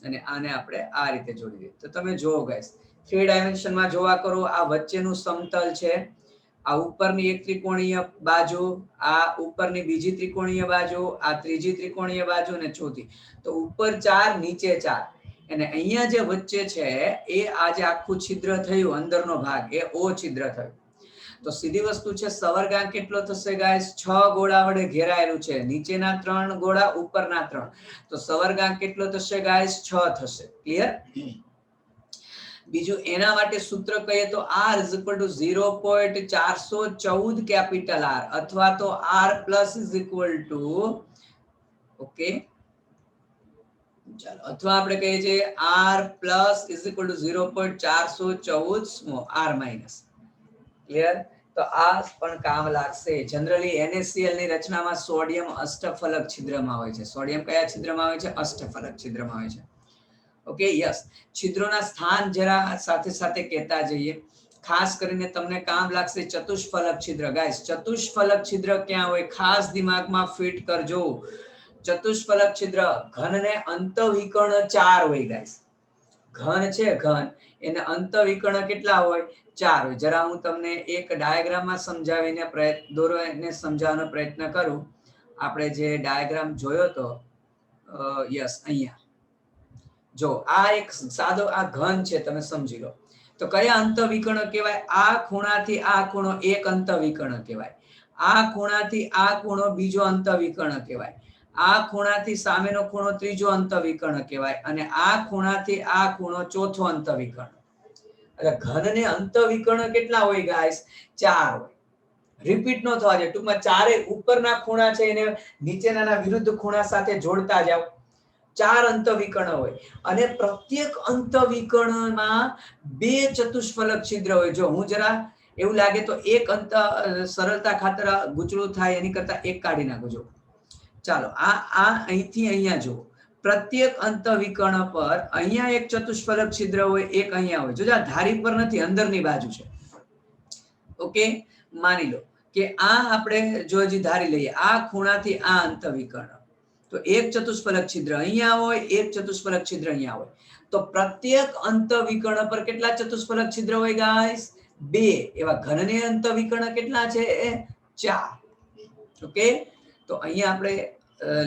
અને આને આપણે આ રીતે જોડી દઈએ. તો તમે જોવો ગાઈસ, 3 ડાયમેન્શનમાં જોવા કરો, આ વચ્ચેનું સમતલ છે, આ ઉપરની એક ત્રિકોણીય બાજુ, આ ઉપરની બીજી ત્રિકોણીય બાજુ, આ ત્રીજી ત્રિકોણીય બાજુ અને ચોથી. તો ઉપર 4, નીચે 4. અને અહીંયા જે વચ્ચે છે એ આ જે આખું છિદ્ર થયું, અંદરનો ભાગ એ O છિદ્ર થયું. તો સીધી વસ્તુ છે, સવર્ગાંક કેટલો થશે ગાઈસ? 6 ગોળા વડે ઘેરાયેલું છે, નીચેના 3 ગોળા, ઉપરના 3. તો સવર્ગાંક કેટલો થશે ગાઈસ? 6 થશે. ક્લિયર? બીજું એના માટે સૂત્ર કહીએ તો r is equal to 0.414 capital R અથવા તો r plus is equal to, okay, ચાલો, અથવા આપણે કહીએ છીએ r plus is equal to 0.414 small r minus. Clear? તો આ પણ કામ લાગશે. જનરલી NaCl ની રચનામાં સોડિયમ અષ્ટફલક છિદ્રમાં હોય છે. સોડિયમ કયા છિદ્રમાં હોય છે? અષ્ટફલક છિદ્રમાં હોય છે. Okay, yes. છિદ્રોના સ્થાન જરા સાથે સાથે કહેતા જઈએ. ખાસ કરીને તમને કામ લાગશે ચતુષ્ફલક છિદ્ર. ગાઈસ, ચતુષ્ફલક છિદ્ર ક્યાં હોય? ખાસ દિમાગમાં ફિટ કરજો. ચતુષ્ફલક છિદ્ર ઘનને અંતઃવિકર્ણ 4 હોય ગાઈસ. ઘન છે, ઘન, એને અંતઃવિકર્ણ કેટલા હોય? 4 હોય. જરા હું તમને એક ડાયાગ્રામમાં સમજાવીને દોરવાને સમજાવવાનો પ્રયત્ન કરું. આપણે જે ડાયાગ્રામ જોયો તો, યસ અહીંયા જો આ એક સાદો આ ઘન છે, તમે સમજી લો. તો કયા અંતઃવિકર્ણ કહેવાય? આ ખૂણાથી આ ખૂણો એક અંતઃવિકર્ણ કહેવાય. આ ખૂણાથી આ ખૂણો બીજો અંતઃવિકર્ણ કહેવાય. આ ખૂણાથી સામેનો ખૂણો ત્રીજો અંતઃવિકર્ણ કહેવાય અને આ ખૂણાથી આ ખૂણો ચોથો અંતઃવિકર્ણ. એટલે ઘનને અંતઃવિકર્ણ કેટલા હોય ગાઈસ? 4 હોય. રિપીટ ન થવા જોઈએ. ટૂંકમાં ચારે ઉપરના ખૂણા છે એને નીચેના વિરુદ્ધ ખૂણા સાથે જોડતા જાવ. 4 અંતઃવિકર્ણ હોય અને પ્રત્યેક અંતઃવિકર્ણમાં 2 ચતુષ્ફલક છિદ્ર હોય. જો હું જરા એવું લાગે તો એક અંત સરળતા ખાતર ગૂંચળું થાય એની કરતા એક કાઢી નાખો. જો ચાલો આ અહીંથી અહીંયા જુઓ. પ્રત્યેક અંતઃવિકર્ણ પર અહીંયા એક ચતુષ્ફલક છિદ્ર હોય, એક અહીંયા હોય. જો આ ધારી પર નથી, અંદરની બાજુ છે. ઓકે, માની લો કે આ આપણે જો હજી ધારી લઈએ, આ ખૂણાથી આ અંતઃવિકર્ણ, તો એક ચતુષ્ફલક છિદ્ર અહીંયા હોય, એક ચતુષ્ફલક છિદ્ર અહીંયા હોય. તો પ્રત્યેક અંતઃવિકર્ણ પર કેટલા ચતુષ્ફલક છિદ્ર હોય ગાઈસ? 2. એવા ઘનને અંતઃવિકર્ણ કેટલા છે? 4. ઓકે, તો અહીંયા આપણે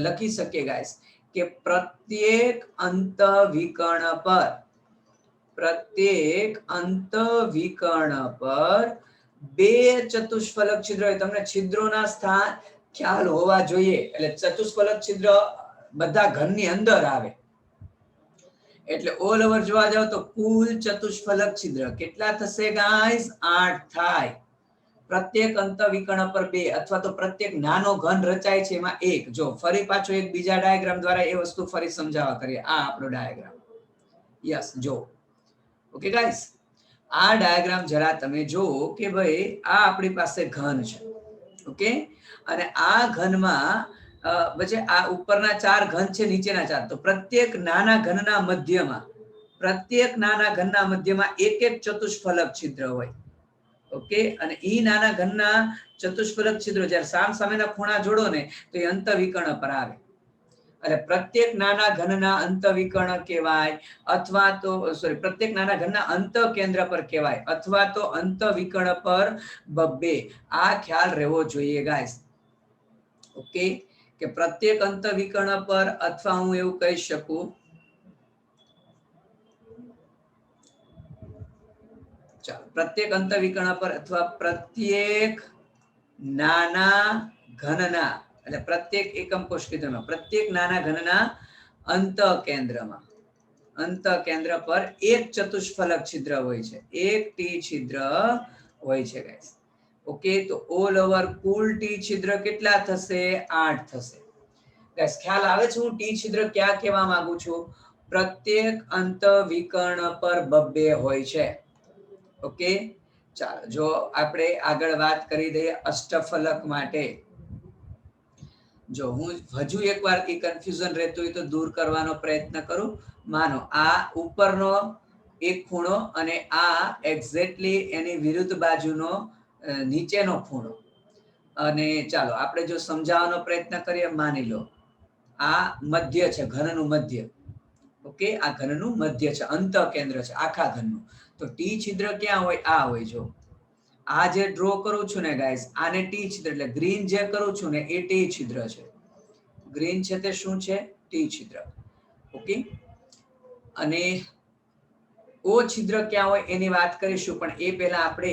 લખી શકીએ ગાઈસ કે પ્રત્યેક અંતઃવિકર્ણ પર 2 ચતુષ્ફલક છિદ્ર હોય. તમને છિદ્રોના સ્થાન ખ્યાલ હોવા જોઈએ. એટલે ચતુષ્ફલક છિદ્ર બધા ઘનની અંદર આવે. એટલે ઓલ ઓવર જોવા જાવ તો કુલ ચતુષ્ફલક છિદ્ર કેટલા થશે ગાઈસ? 8 થાય. પ્રત્યેક અંતઃવિકર્ણ પર 2 અથવા તો પ્રત્યેક નાનો ઘન રચાય છે એમાં 1. જો ફરી પાછો એક બીજા ડાયાગ્રામ દ્વારા એ વસ્તુ ફરી સમજાવવા કરીએ. આ આપણો ડાયાગ્રામ. યસ, જો ઓકે ગાઈસ, આ ડાયાગ્રામ જરા તમે જુઓ કે ભાઈ આ આપણી પાસે ઘન છે. ઓકે, અને આ ઘનમાં વચ્ચે આ ઉપરના 4 ઘન છે, નીચેના 4. તો પ્રત્યેક નાના ઘનના મધ્યમાં એક એક ચતુષ્ફલક છિદ્ર હોય. ઓકે, અને ઈ નાના ઘનના ચતુષ્ફલક છિદ્રો જ્યારે સામસામેના ખૂણા જોડો ને તો એ અંતઃવિકર્ણ પર આવે. એટલે પ્રત્યેક નાના ઘનના અંતઃવિકર્ણ કહેવાય, અથવા તો પ્રત્યેક નાના ઘનના અંતઃકેન્દ્ર પર કહેવાય, અથવા તો અંતઃવિકર્ણ પર 2. આ ખ્યાલ રહેવો જોઈએ ગાઈસ. ઓકે, કે પ્રત્યેક અંતઃવિકર્ણ પર, અથવા હું એવું કહી શકું, ચાલો, પ્રત્યેક અંતઃવિકર્ણ પર અથવા પ્રત્યેક નાના ઘનના, એટલે પ્રત્યેક એકમ કોષ કેન્દ્રમાં, પ્રત્યેક નાના ઘનના અંતઃકેન્દ્ર પર એક ચતુષ્ફલક છિદ્ર હોય છે, એક ટી છિદ્ર હોય છે ગાઈસ. ઓકે, તો ઓલ ઓવર કુલ ટી છિદ્ર કેટલા થશે? 8 થશે. ગાઈસ ખ્યાલ આવે છે હું ટી છિદ્ર ક્યાં કહેવા માંગુ છું? પ્રત્યેક અંતઃવિકર્ણ પર 2 હોય છે. ઓકે, ચાલો જો આપણે આગળ વાત કરી દઈએ અષ્ટફલક માટે. જો હું હજુ એકવાર કે કન્ફ્યુઝન રહેતું હોય તો દૂર કરવાનો પ્રયત્ન કરું. માનો આ ઉપરનો એક ખૂણો અને આ એક્ઝેક્ટલી એની વિરુદ્ધ બાજુનો નીચેનો ખૂણો, અને ચાલો આપણે જો સમજાવવાનો પ્રયત્ન કરીએ. માની લો આ મધ્ય છે, ઘનનું મધ્ય. ઓકે, આ ઘનનું મધ્ય છે, અંતઃકેન્દ્ર છે આખા ઘનનું. તો ટી છિદ્ર ક્યાં હોય? આ હોય. જો આ જે ડ્રો કરું છું ને ગાઈસ, આને ટી છિદ્ર, એટલે ગ્રીન જે કરું છું ને એ ટી છિદ્ર છે. ગ્રીન છે તે શું છે? ટી છિદ્ર. ઓકે, અને ઓ છિદ્ર ક્યાં હોય એની વાત કરીશું, પણ એ પહેલા આપણે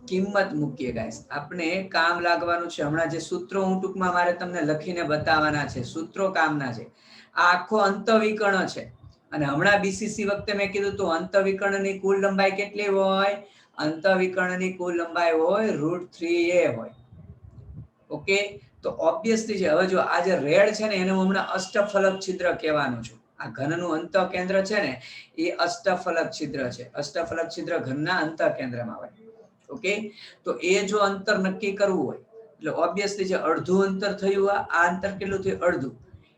કિંમત મૂકીએ ગાઈસ. આપણે કામ લાગવાનું છે. હમણાં જે સૂત્રો હું ટૂંકમાં મારે તમને લખીને બતાવવાના છે, સૂત્રો કામના છે. આ આખો અંતઃવિકર્ણ છે, અને હમણાં બીસીસી વખતે મેં કીધું તો અંતઃવિકર્ણની કુલ લંબાઈ કેટલી હોય? અંતઃવિકર્ણની કુલ લંબાઈ હોય √3a હોય. ઓકે, તો ઓબ્વિયસલી છે. હવે જો આ જે રેડ છે ને એને હું હમણાં અષ્ટફલક છિદ્ર કહેવાનું છું. આ ઘનનું અંતઃકેન્દ્ર છે ને એ અષ્ટફલક છિદ્ર છે. અષ્ટફલક છિદ્ર ઘનના અંતઃકેન્દ્રમાં હોય. ઓકે, તો એ જો અંતર નક્કી કરવું હોય એટલે ઓબ્વિયસલી છે અડધું અંતર થયું. આ અંતર કેટલું થયું? અડધું.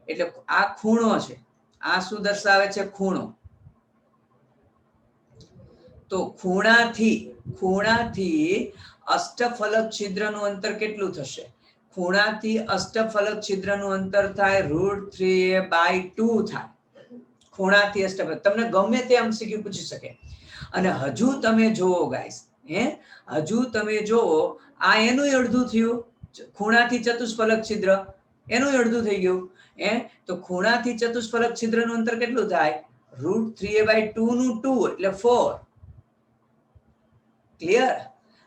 એટલે આ ખૂણો છે. આ શું દર્શાવે છે? ખૂણો. તો ખૂણાથી અષ્ટફલક છિદ્રનું અંતર કેટલું થશે? ખૂણાથી અષ્ટફલક છિદ્રનું અંતર થાય √3a/2 થાય. ખૂણાથી અષ્ટફલક, તમને ગમે તે MCQ પૂછી શકે. અને હજુ તમે જોવો ગાઈસ, હજુ તમે જોવો આ એનું અડધું થયું. ખૂણાથી ચતુષ્ફલક છિદ્ર એનું અડધું થઈ ગયું. તો ખૂણાથી ચતુષ્ફલક છિદ્રનું અંતર કેટલું થાય? √3a/2 નું 2 એટલે 4. ક્લિયર?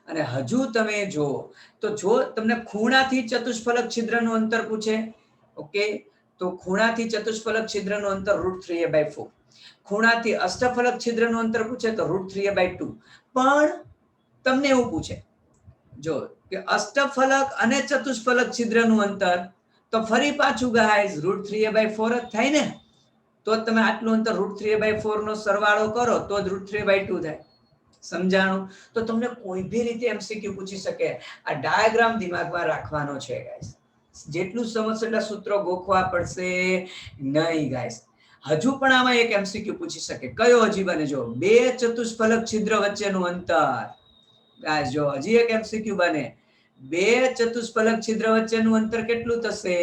અને હજુ તમે જો તો જો તમને ખૂણાથી ચતુષ્ફલક છિદ્રનું અંતર પૂછે, ઓકે, તો ખૂણાથી ચતુષ્ફલક છિદ્રનું અંતર √3a/4. ખૂણાથી અષ્ટફલક છિદ્રનું અંતર પૂછે તો √3a/2. પણ તમને એવું પૂછે જો કે અષ્ટફલક અને ચતુષ્ફલક છિદ્રનું અંતર, તો ફરી પાછું ગાઈસ √3a/4 જ થાય ને. તો તમે આટલું અંતર √3a/4 નો સરવાળો કરો તો જ √3a/2 થાય. સમજાણું? તો તમને કોઈ બી રીતે એમસીક્યુ પૂછી શકે. આ ડાયાગ્રામ દિમાગમાં રાખવાનો છે ગાઈસ. જેટલું સમજશો એટલા સૂત્રો ગોખવા પડશે નહીં ગાઈસ. હજુ પણ આમાં એક એમસીક્યુ પૂછી શકે. કયો હજી બને? જો બે ચતુષ્ફલક છિદ્ર વચ્ચેનું અંતર. ગાઈસ જો હજી એક એમસીક્યુ બને. બે ચતુષ્ફલક છિદ્ર વચ્ચેનું અંતર કેટલું થશે?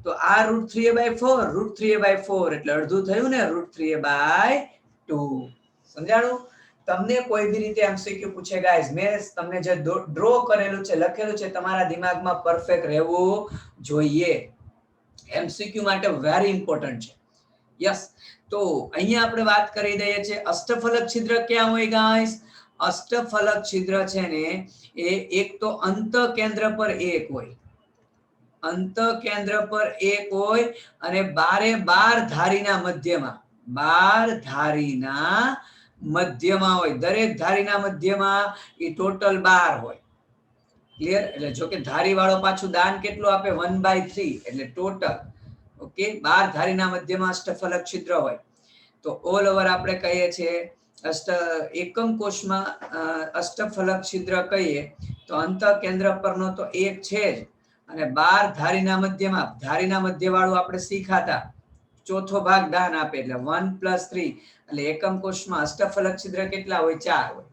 તો આ √3a/4 √3a/4 એટલે અડધું થયું ને, √3a/2. સમજાણું? તમને કોઈ બી રીતે એમસીક્યુ પૂછે ગાઈસ, મેં તમને જે ડ્રો કરેલું છે, લખેલું છે, તમારા દિમાગમાં પરફેક્ટ રહેવું જોઈએ. એમસીક્યુ માટે વેરી ઇમ્પોર્ટન્ટ છે. યસ. તો અહીંયા આપણે વાત કરી દઈએ છીએ અષ્ટફલક છિદ્ર ક્યાં હોય ગાઈસ? અષ્ટફલક છિદ્ર છે ને એ એક તો અંત કેન્દ્ર પર એક હોય, અંત કેન્દ્ર પર એક હોય અને 12 ધારીના મધ્યમાં, 12 ધારીના મધ્યમાં હોય. દરેક ધારીના મધ્યમાં એ ટોટલ 12 હોય. ક્લિયર? એટલે જો કે ધારી વાળો પાછું દાન કેટલું આપે? 1/3 એટલે ટોટલ. ઓકે, 12 ધારીના મધ્યમાં અષ્ટફલક છિદ્ર હોય. તો ઓલ ઓવર આપણે કહીએ છીએ એકમ કોષમાં અષ્ટફલક છિદ્ર કહીએ તો અંત કેન્દ્ર પરનો તો એક છે જ, અને 12 ધારીના મધ્યમાં, ધારીના મધ્ય વાળું આપણે શીખાતા, ચોથો ભાગ દાન આપે એટલે 1 + 3 એટલે એકમ કોષમાં અષ્ટફલક છિદ્ર કેટલા હોય? 4 હોય.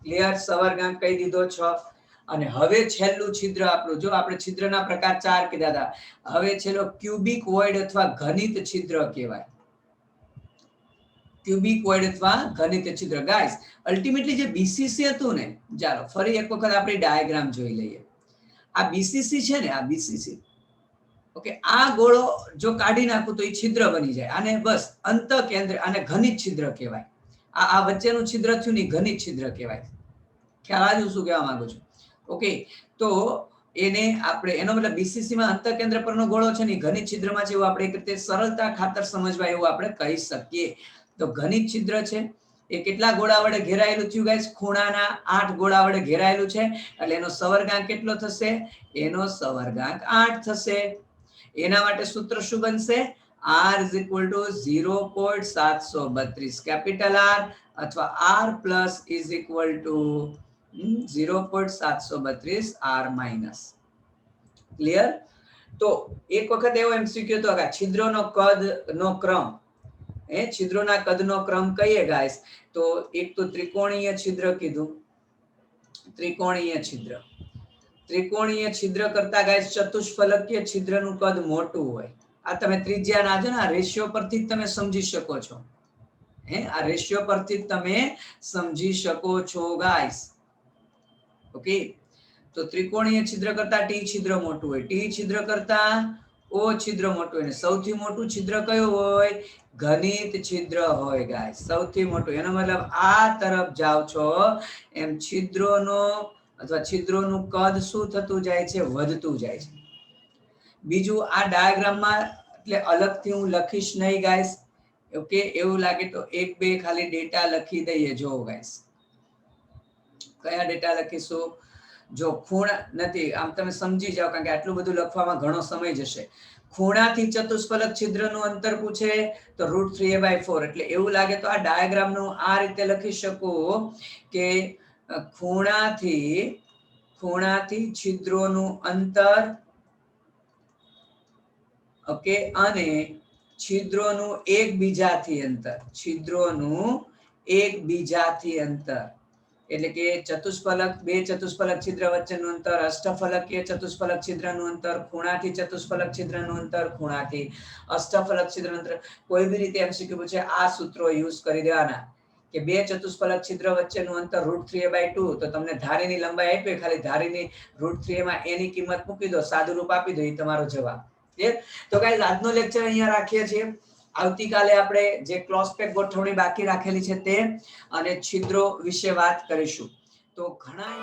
ક્લિયર? સવર્ગાંક કહી દીધો 6. અને હવે છેલ્લું છિદ્ર આપણું, જો આપણે છિદ્રના પ્રકાર 4 કીધા હતા, હવે છેલ્લો ક્યુબિક વોઇડ અથવા ઘનિત છિદ્ર કહેવાય. ક્યુબિક વોઇડ અથવા ઘનિત છિદ્ર. ગાઈસ અલ્ટિમેટલી જે બીસીસી હતું ને, ચાલો ફરી એક વખત આપણે ડાયાગ્રામ જોઈ લઈએ. આ બીસીસી છે ને, આ બીસીસી, ઓકે, આ ગોળો જો કાઢી નાખું તો એ છિદ્ર બની જાય. આને બસ અંત કેન્દ્ર, આને ઘનિત છિદ્ર કહેવાય. આ વચ્ચેનું છિદ્ર થયું ને ઘનિત છિદ્ર કહેવાય. ખ્યાલ આવ્યું શું કહેવા માંગુ છું? ઓકે, તો એને આપણે, એનો મતલબ બીસીસી માં અંત કેન્દ્ર પરનો ગોળો છે ને ઘનિત છિદ્રમાં છે, એવું આપણે એક રીતે સરળતા ખાતર સમજવા એવું આપણે કહી શકીએ. તો ઘનિત છિદ્ર છે એ કેટલા ગોળા વડે ઘેરાયેલું થયું ગાઈસ? ખૂણાના 8 ગોળા વડે ઘેરાયેલું છે. એટલે એનો સવર્ગાંક કેટલો થશે? એનો સવર્ગાંક 8 થશે. એના માટે સૂત્ર શું બનશે? R = 0.732 કેપિટલ R અથવા R plus = 0.732 R minus. Clear? તો એક વખત એવો એમસીક્યુ તો કે છિદ્રોનો કદનો ક્રમ, છિદ્રોના કદનો ક્રમ કહીએ ગાઈસ, તો એક તો ત્રિકોણીય છિદ્ર કીધું. ત્રિકોણીય છિદ્ર, ત્રિકોણીય છિદ્ર કરતા ગાઈસ ચતુષ્ફલકીય છિદ્રનું કદ મોટું હોય. આ તમે ત્રિજ્યા ના જો ને આ રેશિયો પરથી જ તમે સમજી શકો છો. આ રેશિયો પરથી જ તમે સમજી શકો છો ગાઈસ. ઓકે, તો ત્રિકોણીય છિદ્ર કરતા ટી છિદ્ર મોટું હોય, ટી છિદ્ર કરતા ઓ છિદ્ર મોટું હોય, સૌથી મોટું છિદ્ર કયું હોય? ઘનિત છિદ્ર હોય ગાઈસ, સૌથી મોટું. એનો મતલબ આ તરફ જાવ છો એમ છિદ્રોનો અથવા છિદ્રોનું કદ શું થતું જાય છે? વધતું જાય છે. બીજું, આ ડાયાગ્રામમાં એટલે અલગથી હું લખીશ નહીં ગાઈસ. ઓકે, એવું લાગે તો એક બે ખાલી ડેટા લખી દઈએ. જો ગાઈસ કયા ડેટા લખીશું? જો ખૂણા નથી, આમ તમે સમજી જાઓ, કારણ કે આટલું બધું લખવામાં ઘણો સમય જશે. ખૂણાથી ચતુષ્ફલક છિદ્રનું અંતર પૂછે તો √3a/4 એટલે એવું લાગે તો આ ડાયાગ્રામનું આ રીતે લખી શકું કે ખૂણાથી છિદ્રોનું અંતર, ઓકે, અને છિદ્રોનું એકબીજાથી અંતર, છિદ્રોનું એકબીજાથી અંતર એટલે કે ચતુષ્ફલક, બે ચતુષ્ફલક છિદ્ર વચ્ચેનું અંતર, અષ્ટફલકીય ચતુષ્ફલક છિદ્રનું અંતર, ખૂણાથી ચતુષ્ફલક છિદ્રનું અંતર, ખૂણાથી અષ્ટફલક છિદ્રનું અંતર. કોઈ બી રીતે એમસીક્યુ પૂછે આ સૂત્રો યુઝ કરી દેવાના કે બે ચતુષ્ફલક છિદ્ર વચ્ચેનું અંતર √3a/2, તો તમને ધારીની લંબાઈ આપી, ખાલી ધારીની √3a માં a ની કિંમત મૂકી દો, સાદું રૂપ આપી દો, એ તમારો જવાબ. ક્લિયર? તો ગાઈસ આજનો લેક્ચર અહીંયા રાખીએ છીએ. આવતીકાલે આપણે જે ક્લોઝ પેક ગોઠવણી બાકી રાખેલી છે તે અને છિદ્રો વિશે વાત કરીશું. તો ઘણા